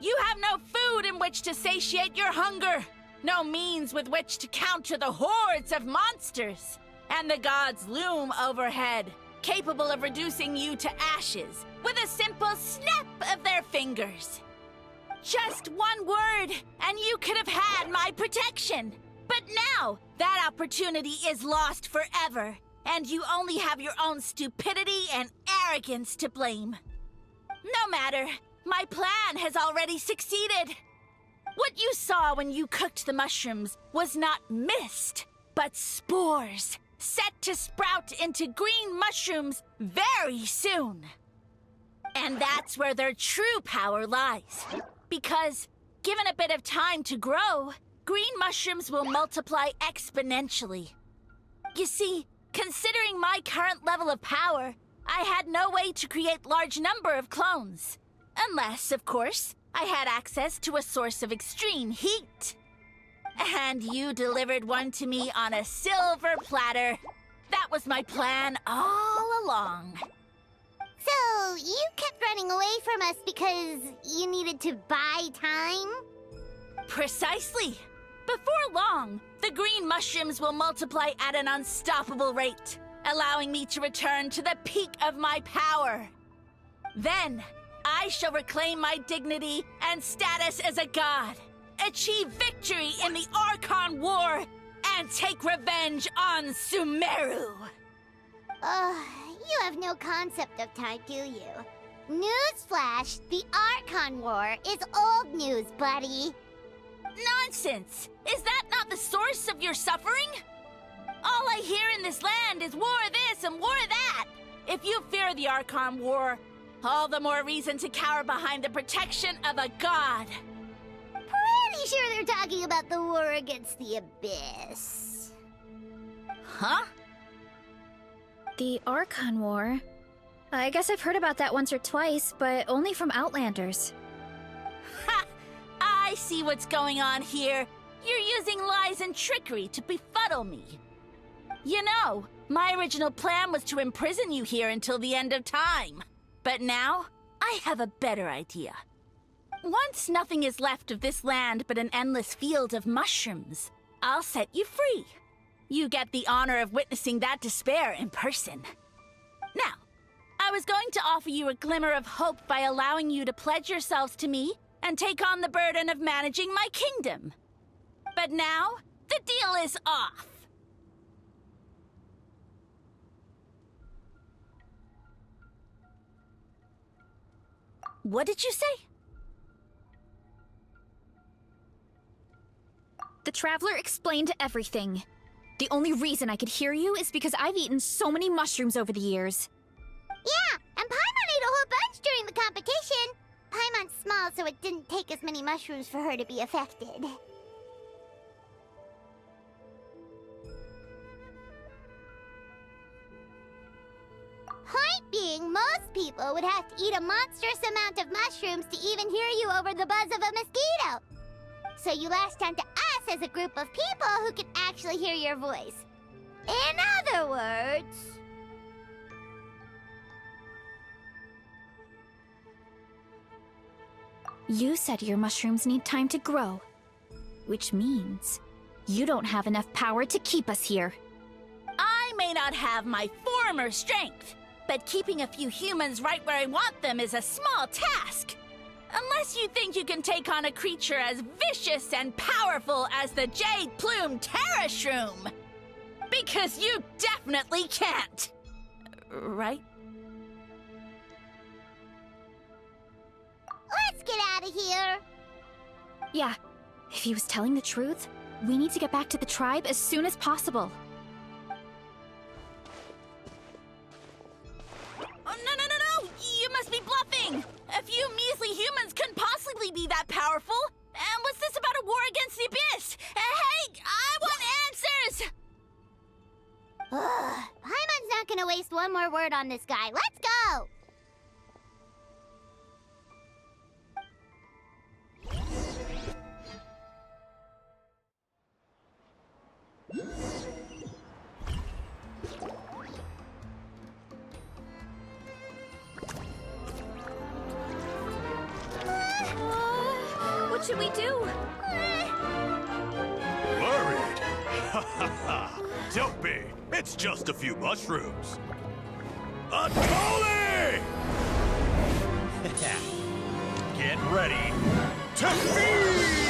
[SPEAKER 8] You have no food in which to satiate your hunger, no means with which to counter the hordes of monsters, and the gods loom overhead, capable of reducing you to ashes with a simple snap of their fingers. Just one word, and you could have had my protection. But now, that opportunity is lost forever, and you only have your own stupidity and arrogance to blame. No matter, my plan has already succeeded. What you saw when you cooked the mushrooms was not mist, but spores, set to sprout into green mushrooms very soon. And that's where their true power lies. Because, given a bit of time to grow, green mushrooms will multiply exponentially. You see, considering my current level of power, I had no way to create large number of clones. Unless, of course, I had access to a source of extreme heat. And you delivered one to me on a silver platter. That was my plan all along.
[SPEAKER 5] So, you kept running away from us because you needed to buy time?
[SPEAKER 8] Precisely. Before long, the green mushrooms will multiply at an unstoppable rate, allowing me to return to the peak of my power. Then, I shall reclaim my dignity and status as a god, achieve victory in the Archon War, and take revenge on Sumeru.
[SPEAKER 5] You have no concept of time, do you? Newsflash, the Archon War is old news, buddy.
[SPEAKER 8] Nonsense! Is that not the source of your suffering? All I hear in this land is war this and war that. If you fear the Archon War, all the more reason to cower behind the protection of a god.
[SPEAKER 5] Pretty sure they're talking about the war against the Abyss.
[SPEAKER 8] Huh?
[SPEAKER 4] The Archon War? I guess I've heard about that once or twice, but only from Outlanders.
[SPEAKER 8] Ha! I see what's going on here. You're using lies and trickery to befuddle me. You know, my original plan was to imprison you here until the end of time. But now, I have a better idea. Once nothing is left of this land but an endless field of mushrooms, I'll set you free. You get the honor of witnessing that despair in person. Now, I was going to offer you a glimmer of hope by allowing you to pledge yourselves to me and take on the burden of managing my kingdom. But now, the deal is off. What did you say?
[SPEAKER 4] The Traveler explained everything. The only reason I could hear you is because I've eaten so many mushrooms over the years.
[SPEAKER 5] Yeah, and Paimon ate a whole bunch during the competition. Paimon's small, so it didn't take as many mushrooms for her to be affected. Point being, most people would have to eat a monstrous amount of mushrooms to even hear you over the buzz of a mosquito. So you latched onto us as a group of people who can actually hear your voice. In other words...
[SPEAKER 4] You said your mushrooms need time to grow, which means you don't have enough power to keep us here.
[SPEAKER 8] I may not have my former strength, but keeping a few humans right where I want them is a small task. Unless you think you can take on a creature as vicious and powerful as the Jade-Plume Terrashroom. Because you definitely can't. Right?
[SPEAKER 5] Let's get out of here!
[SPEAKER 4] Yeah, if he was telling the truth, we need to get back to the tribe as soon as possible.
[SPEAKER 8] Oh, no! You must be bluffing! A few measly humans couldn't possibly be that powerful! And what's this about a war against the Abyss? Hey, I want answers!
[SPEAKER 5] Paimon's not gonna waste one more word on this guy. Let's go!
[SPEAKER 4] What should we do?
[SPEAKER 6] Worried? Ha ha ha! Don't be! It's just a few mushrooms. Unholy!
[SPEAKER 7] Get ready.
[SPEAKER 6] To feast!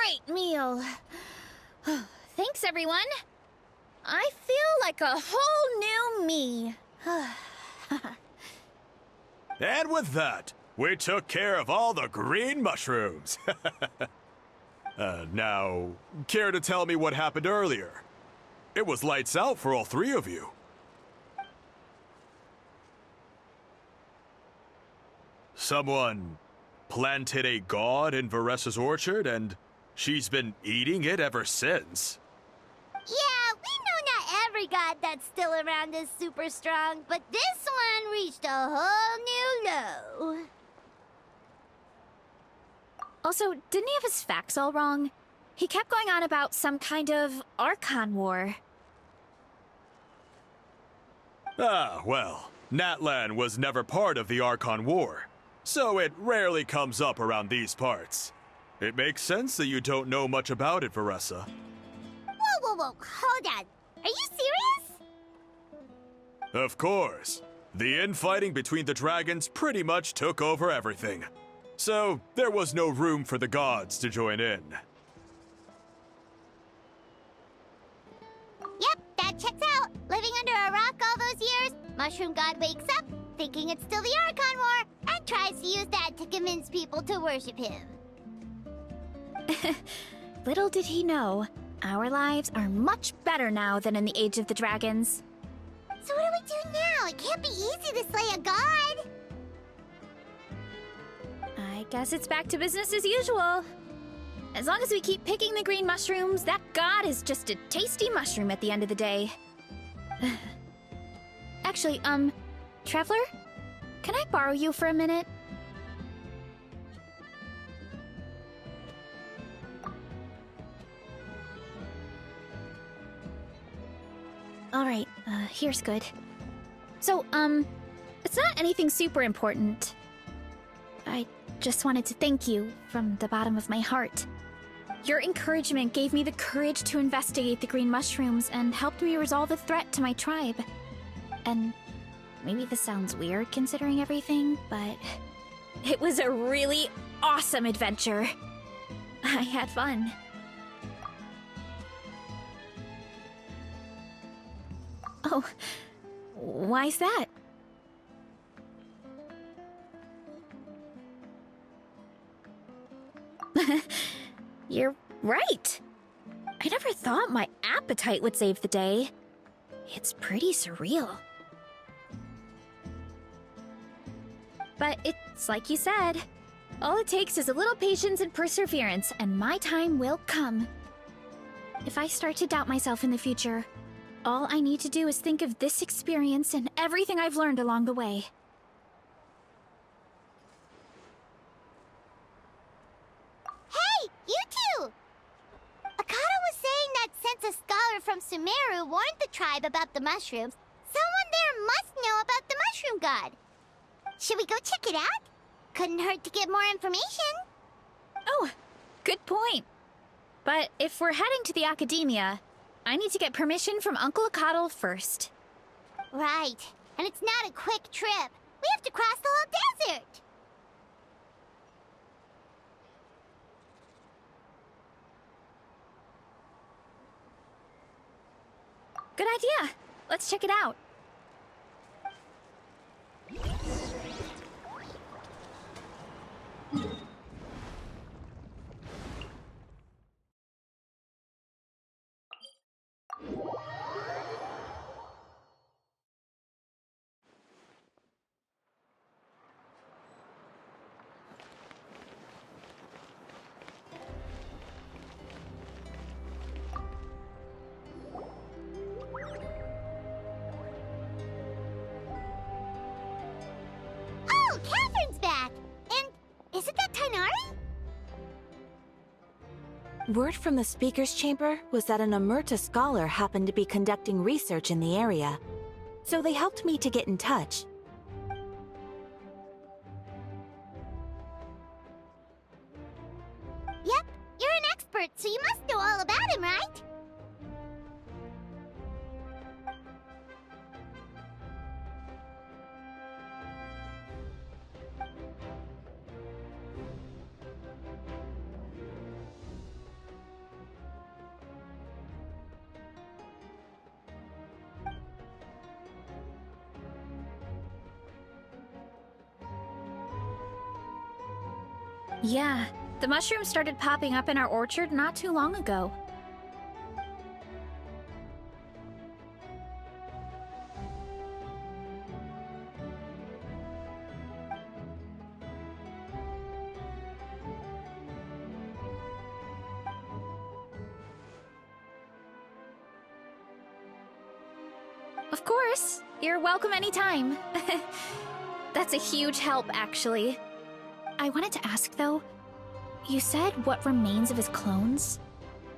[SPEAKER 4] great meal. Thanks, everyone. I feel like a whole new me.
[SPEAKER 6] And with that, we took care of all the green mushrooms. Now, care to tell me what happened earlier? It was lights out for all three of you. Someone planted a god in Varesa's orchard, and she's been eating it ever since.
[SPEAKER 5] Yeah, we know not every god that's still around is super strong, but this one reached a whole new low.
[SPEAKER 4] Also, didn't he have his facts all wrong? He kept going on about some kind of Archon war.
[SPEAKER 6] Ah, well, Natlan was never part of the Archon War, so it rarely comes up around these parts. It makes sense that you don't know much about it, Varesa.
[SPEAKER 5] Whoa, hold on. Are you serious?
[SPEAKER 6] Of course. The infighting between the dragons pretty much took over everything. So, there was no room for the gods to join in.
[SPEAKER 5] Yep, that checks out. Living under a rock all those years, Mushroom God wakes up, thinking it's still the Archon War, and tries to use that to convince people to worship him.
[SPEAKER 4] Little did he know, our lives are much better now than in the Age of the Dragons.
[SPEAKER 5] So what do we do now? It can't be easy to slay a god.
[SPEAKER 4] I guess it's back to business as usual. As long as we keep picking the green mushrooms, that god is just a tasty mushroom at the end of the day. Actually, Traveler? Can I borrow you for a minute? Alright, here's good. So, it's not anything super important. I just wanted to thank you from the bottom of my heart. Your encouragement gave me the courage to investigate the green mushrooms and helped me resolve a threat to my tribe. And maybe this sounds weird considering everything, but it was a really awesome adventure. I had fun. Oh, why's that? You're right. I never thought my appetite would save the day. It's pretty surreal. But it's like you said. All it takes is a little patience and perseverance, and my time will come. If I start to doubt myself in the future, all I need to do is think of this experience and everything I've learned along the way.
[SPEAKER 5] Hey, you two! Akata was saying that since a scholar from Sumeru warned the tribe about the mushrooms, someone there must know about the mushroom god. Should we go check it out? Couldn't hurt to get more information.
[SPEAKER 4] Oh, good point. But if we're heading to the academia, I need to get permission from Uncle Akatl first.
[SPEAKER 5] Right. And it's not a quick trip. We have to cross the whole desert.
[SPEAKER 4] Good idea. Let's check it out.
[SPEAKER 5] Oh, Catherine's back! And isn't that Tainari?
[SPEAKER 12] Word from the speaker's chamber was that an Omerta scholar happened to be conducting research in the area. So they helped me to get in touch.
[SPEAKER 5] Yep, you're an expert, so you must know all about him, right?
[SPEAKER 4] Yeah, the mushrooms started popping up in our orchard not too long ago. Of course! You're welcome anytime. That's a huge help, actually. I wanted to ask, though, you said what remains of his clones?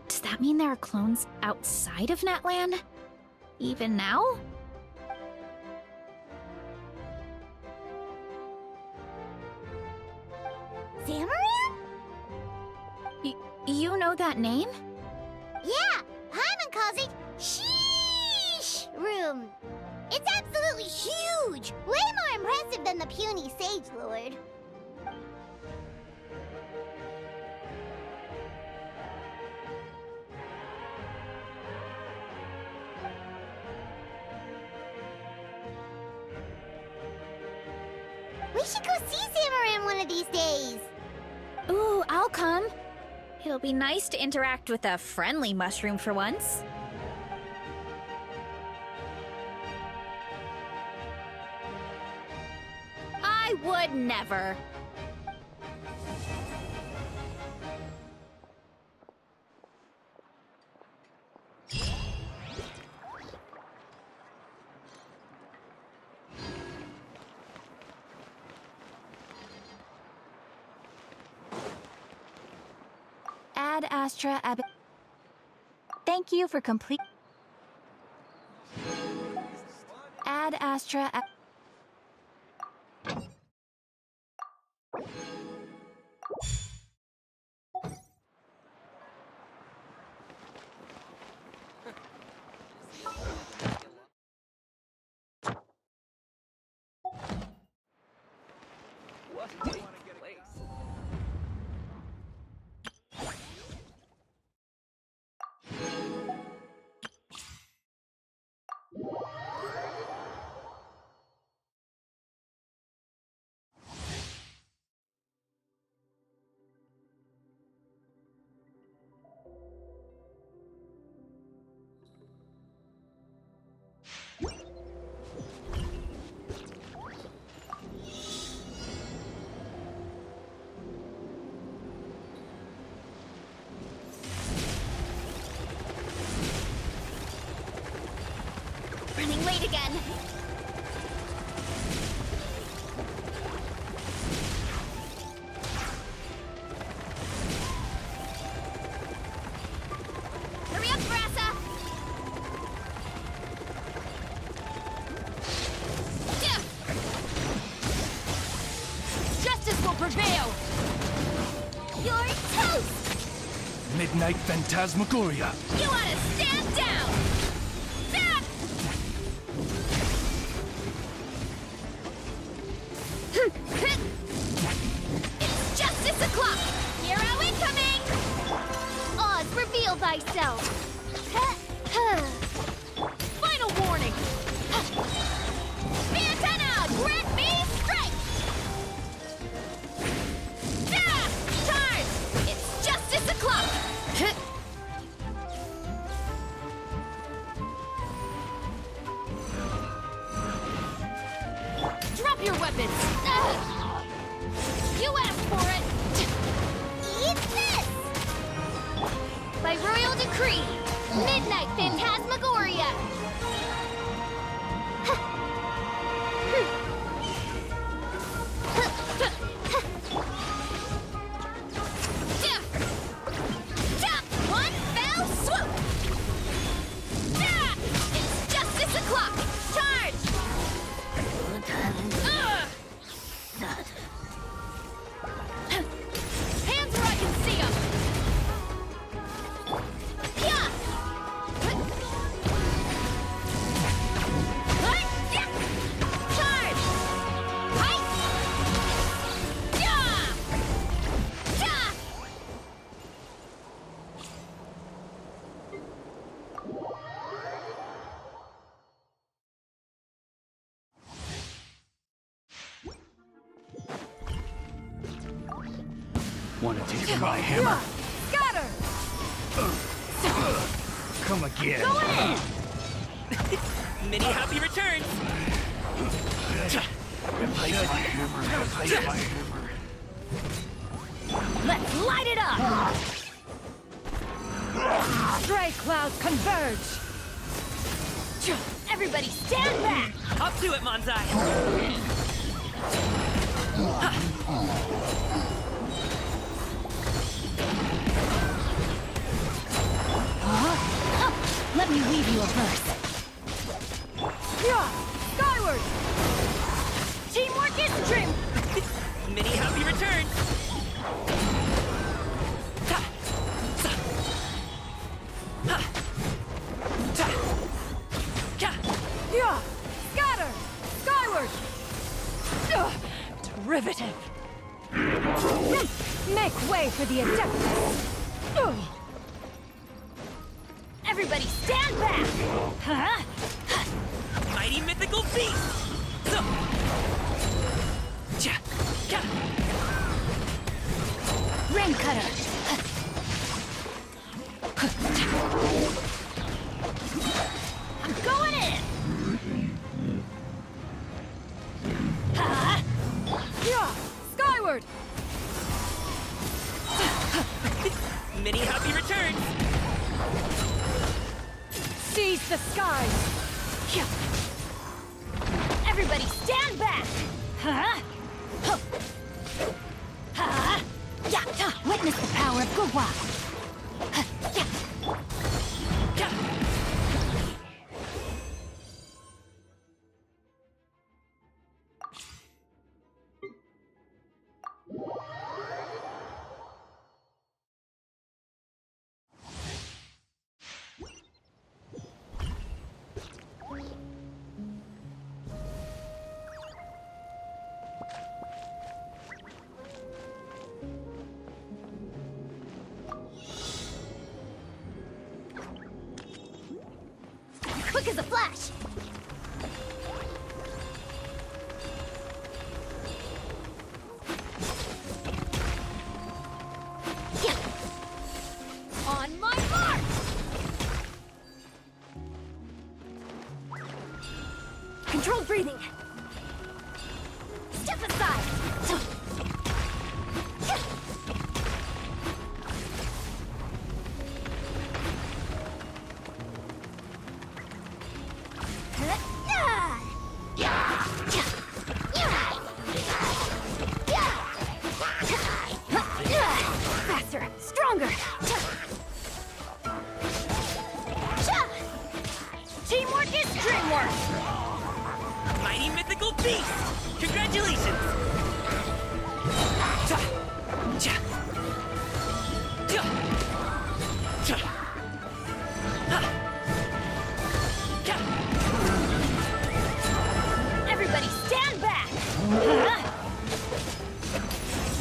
[SPEAKER 4] Does that mean there are clones outside of Natlan? Even now?
[SPEAKER 5] Zamaran?
[SPEAKER 4] You know that name?
[SPEAKER 5] Yeah, Paimon calls it Sheesh Room. It's absolutely huge! Way more impressive than the puny Sage Lord. We should go see Zamaran one of these days.
[SPEAKER 4] Ooh, I'll come. It'll be nice to interact with a friendly mushroom for once. I would never.
[SPEAKER 12] Ad Astra Ab. Thank you for complete. Ad Astra Ab.
[SPEAKER 4] Running late again. Hurry up, Varesa!
[SPEAKER 13] Justice will prevail!
[SPEAKER 4] You're toast!
[SPEAKER 11] Midnight Phantasmagoria.
[SPEAKER 4] You ought to stand down! It's justice o'clock! Hero incoming! Oz, reveal thyself! Final warning! Antenna, grant me strength! Charge! It's justice o'clock! Drop your weapons! You asked for it!
[SPEAKER 5] Eat this!
[SPEAKER 4] By royal decree, Midnight Phantasmagoria! One fell swoop! It's justice o'clock! Charge! Hands where I can see them!
[SPEAKER 10] Want to take my hammer?
[SPEAKER 4] Scatter!
[SPEAKER 10] Come again.
[SPEAKER 13] Many happy returns!
[SPEAKER 4] Let's light it up! Stray clouds converge! Everybody stand back!
[SPEAKER 13] Up to it, Manzai!
[SPEAKER 4] Let me weave you a verse. Skyward! Teamwork is dream!
[SPEAKER 13] Many happy returns!
[SPEAKER 4] Scatter! Skyward! Derivative! Make way for the Adeptus! Everybody stand back!
[SPEAKER 13] Mighty mythical beast!
[SPEAKER 4] Rain cutter! I'm going in! Skyward!
[SPEAKER 13] Many happy returns!
[SPEAKER 4] Seize the skies! Everybody stand back! Witness the power of Gurwa!
[SPEAKER 1] Quick as a flash! On my mark! Controlled breathing! Step aside! Faster! Stronger! Teamwork is dreamwork!
[SPEAKER 13] Mighty mythical beast! Congratulations!
[SPEAKER 4] Everybody stand back!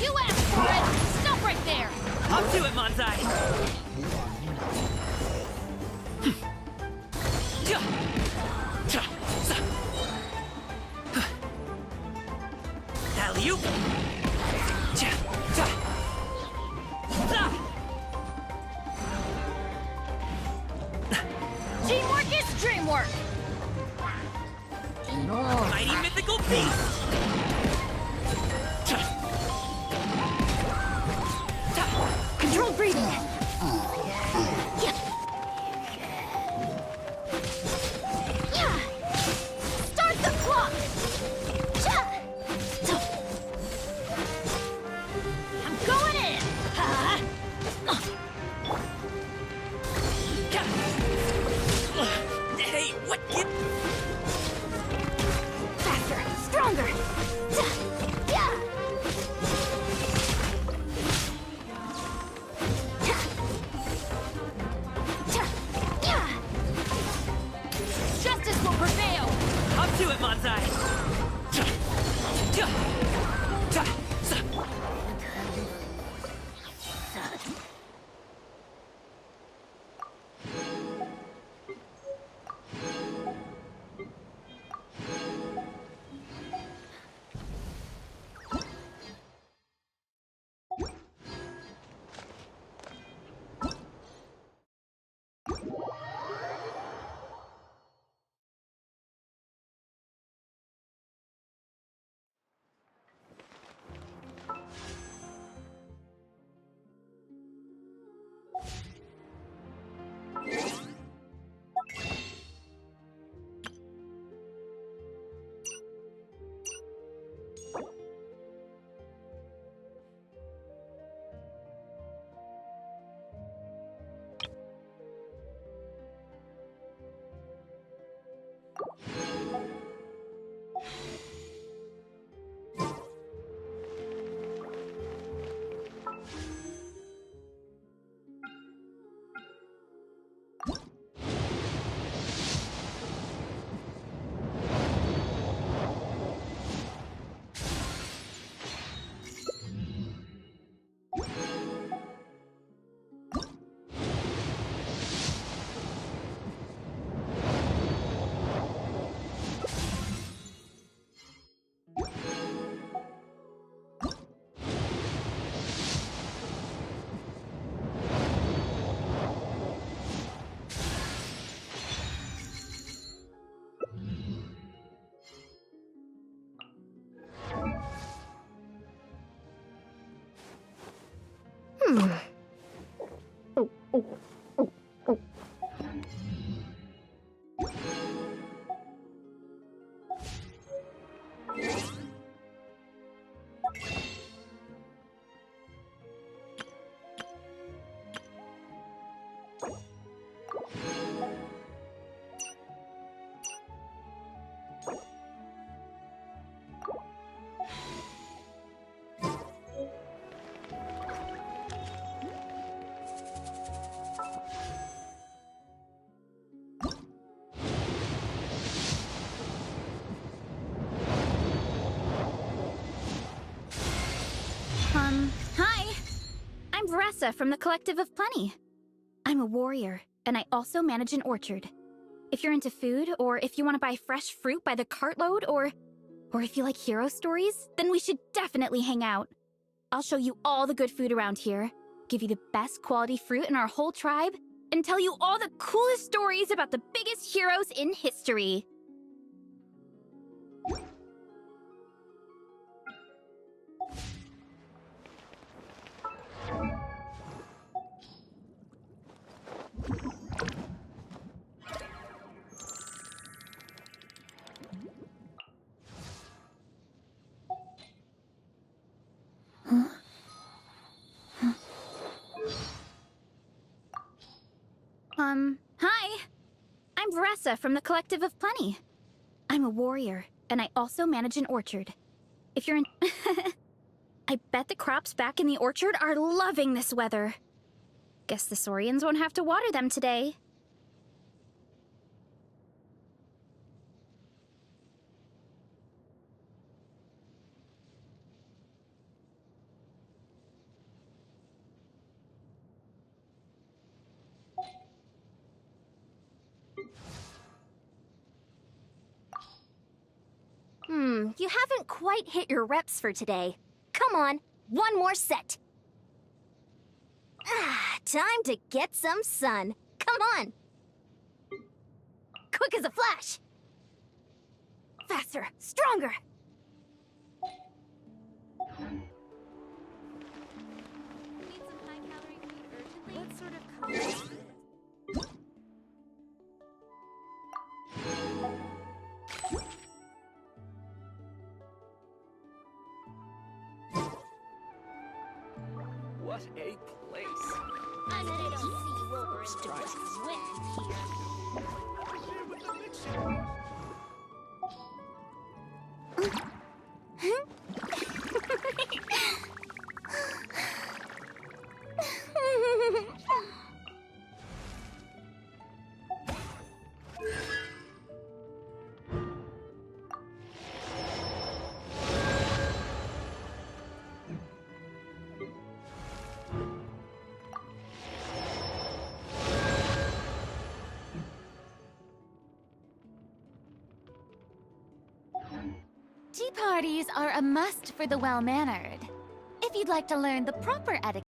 [SPEAKER 4] You asked for it! Stop right there!
[SPEAKER 13] Up to it, Manzai! Alley-oop!
[SPEAKER 4] Teamwork is dreamwork!
[SPEAKER 13] Mighty mythical beast!
[SPEAKER 4] Controlled breathing! Start the clock! I'm going in!
[SPEAKER 13] Hey, what kid?
[SPEAKER 4] Faster! Stronger! Hi! I'm Varesa from the Collective of Plenty. I'm a warrior, and I also manage an orchard. If you're into food, or if you want to buy fresh fruit by the cartload, or if you like hero stories, then we should definitely hang out. I'll show you all the good food around here, give you the best quality fruit in our whole tribe, and tell you all the coolest stories about the biggest heroes in history. Hi! I'm Varesa from the Collective of Plenty. I'm a warrior, and I also manage an orchard. If you're in... I bet the crops back in the orchard are loving this weather. Guess the Saurians won't have to water them today.
[SPEAKER 1] You haven't quite hit your reps for today. Come on, one more set. Time to get some sun. Come on. Quick as a flash. Faster, stronger.
[SPEAKER 2] Need some high-calorie food urgently? What sort of color is it?
[SPEAKER 13] What a place.
[SPEAKER 8] I bet I don't see you over in the West Wind
[SPEAKER 2] Tea parties are a must for the well-mannered. If you'd like to learn the proper etiquette,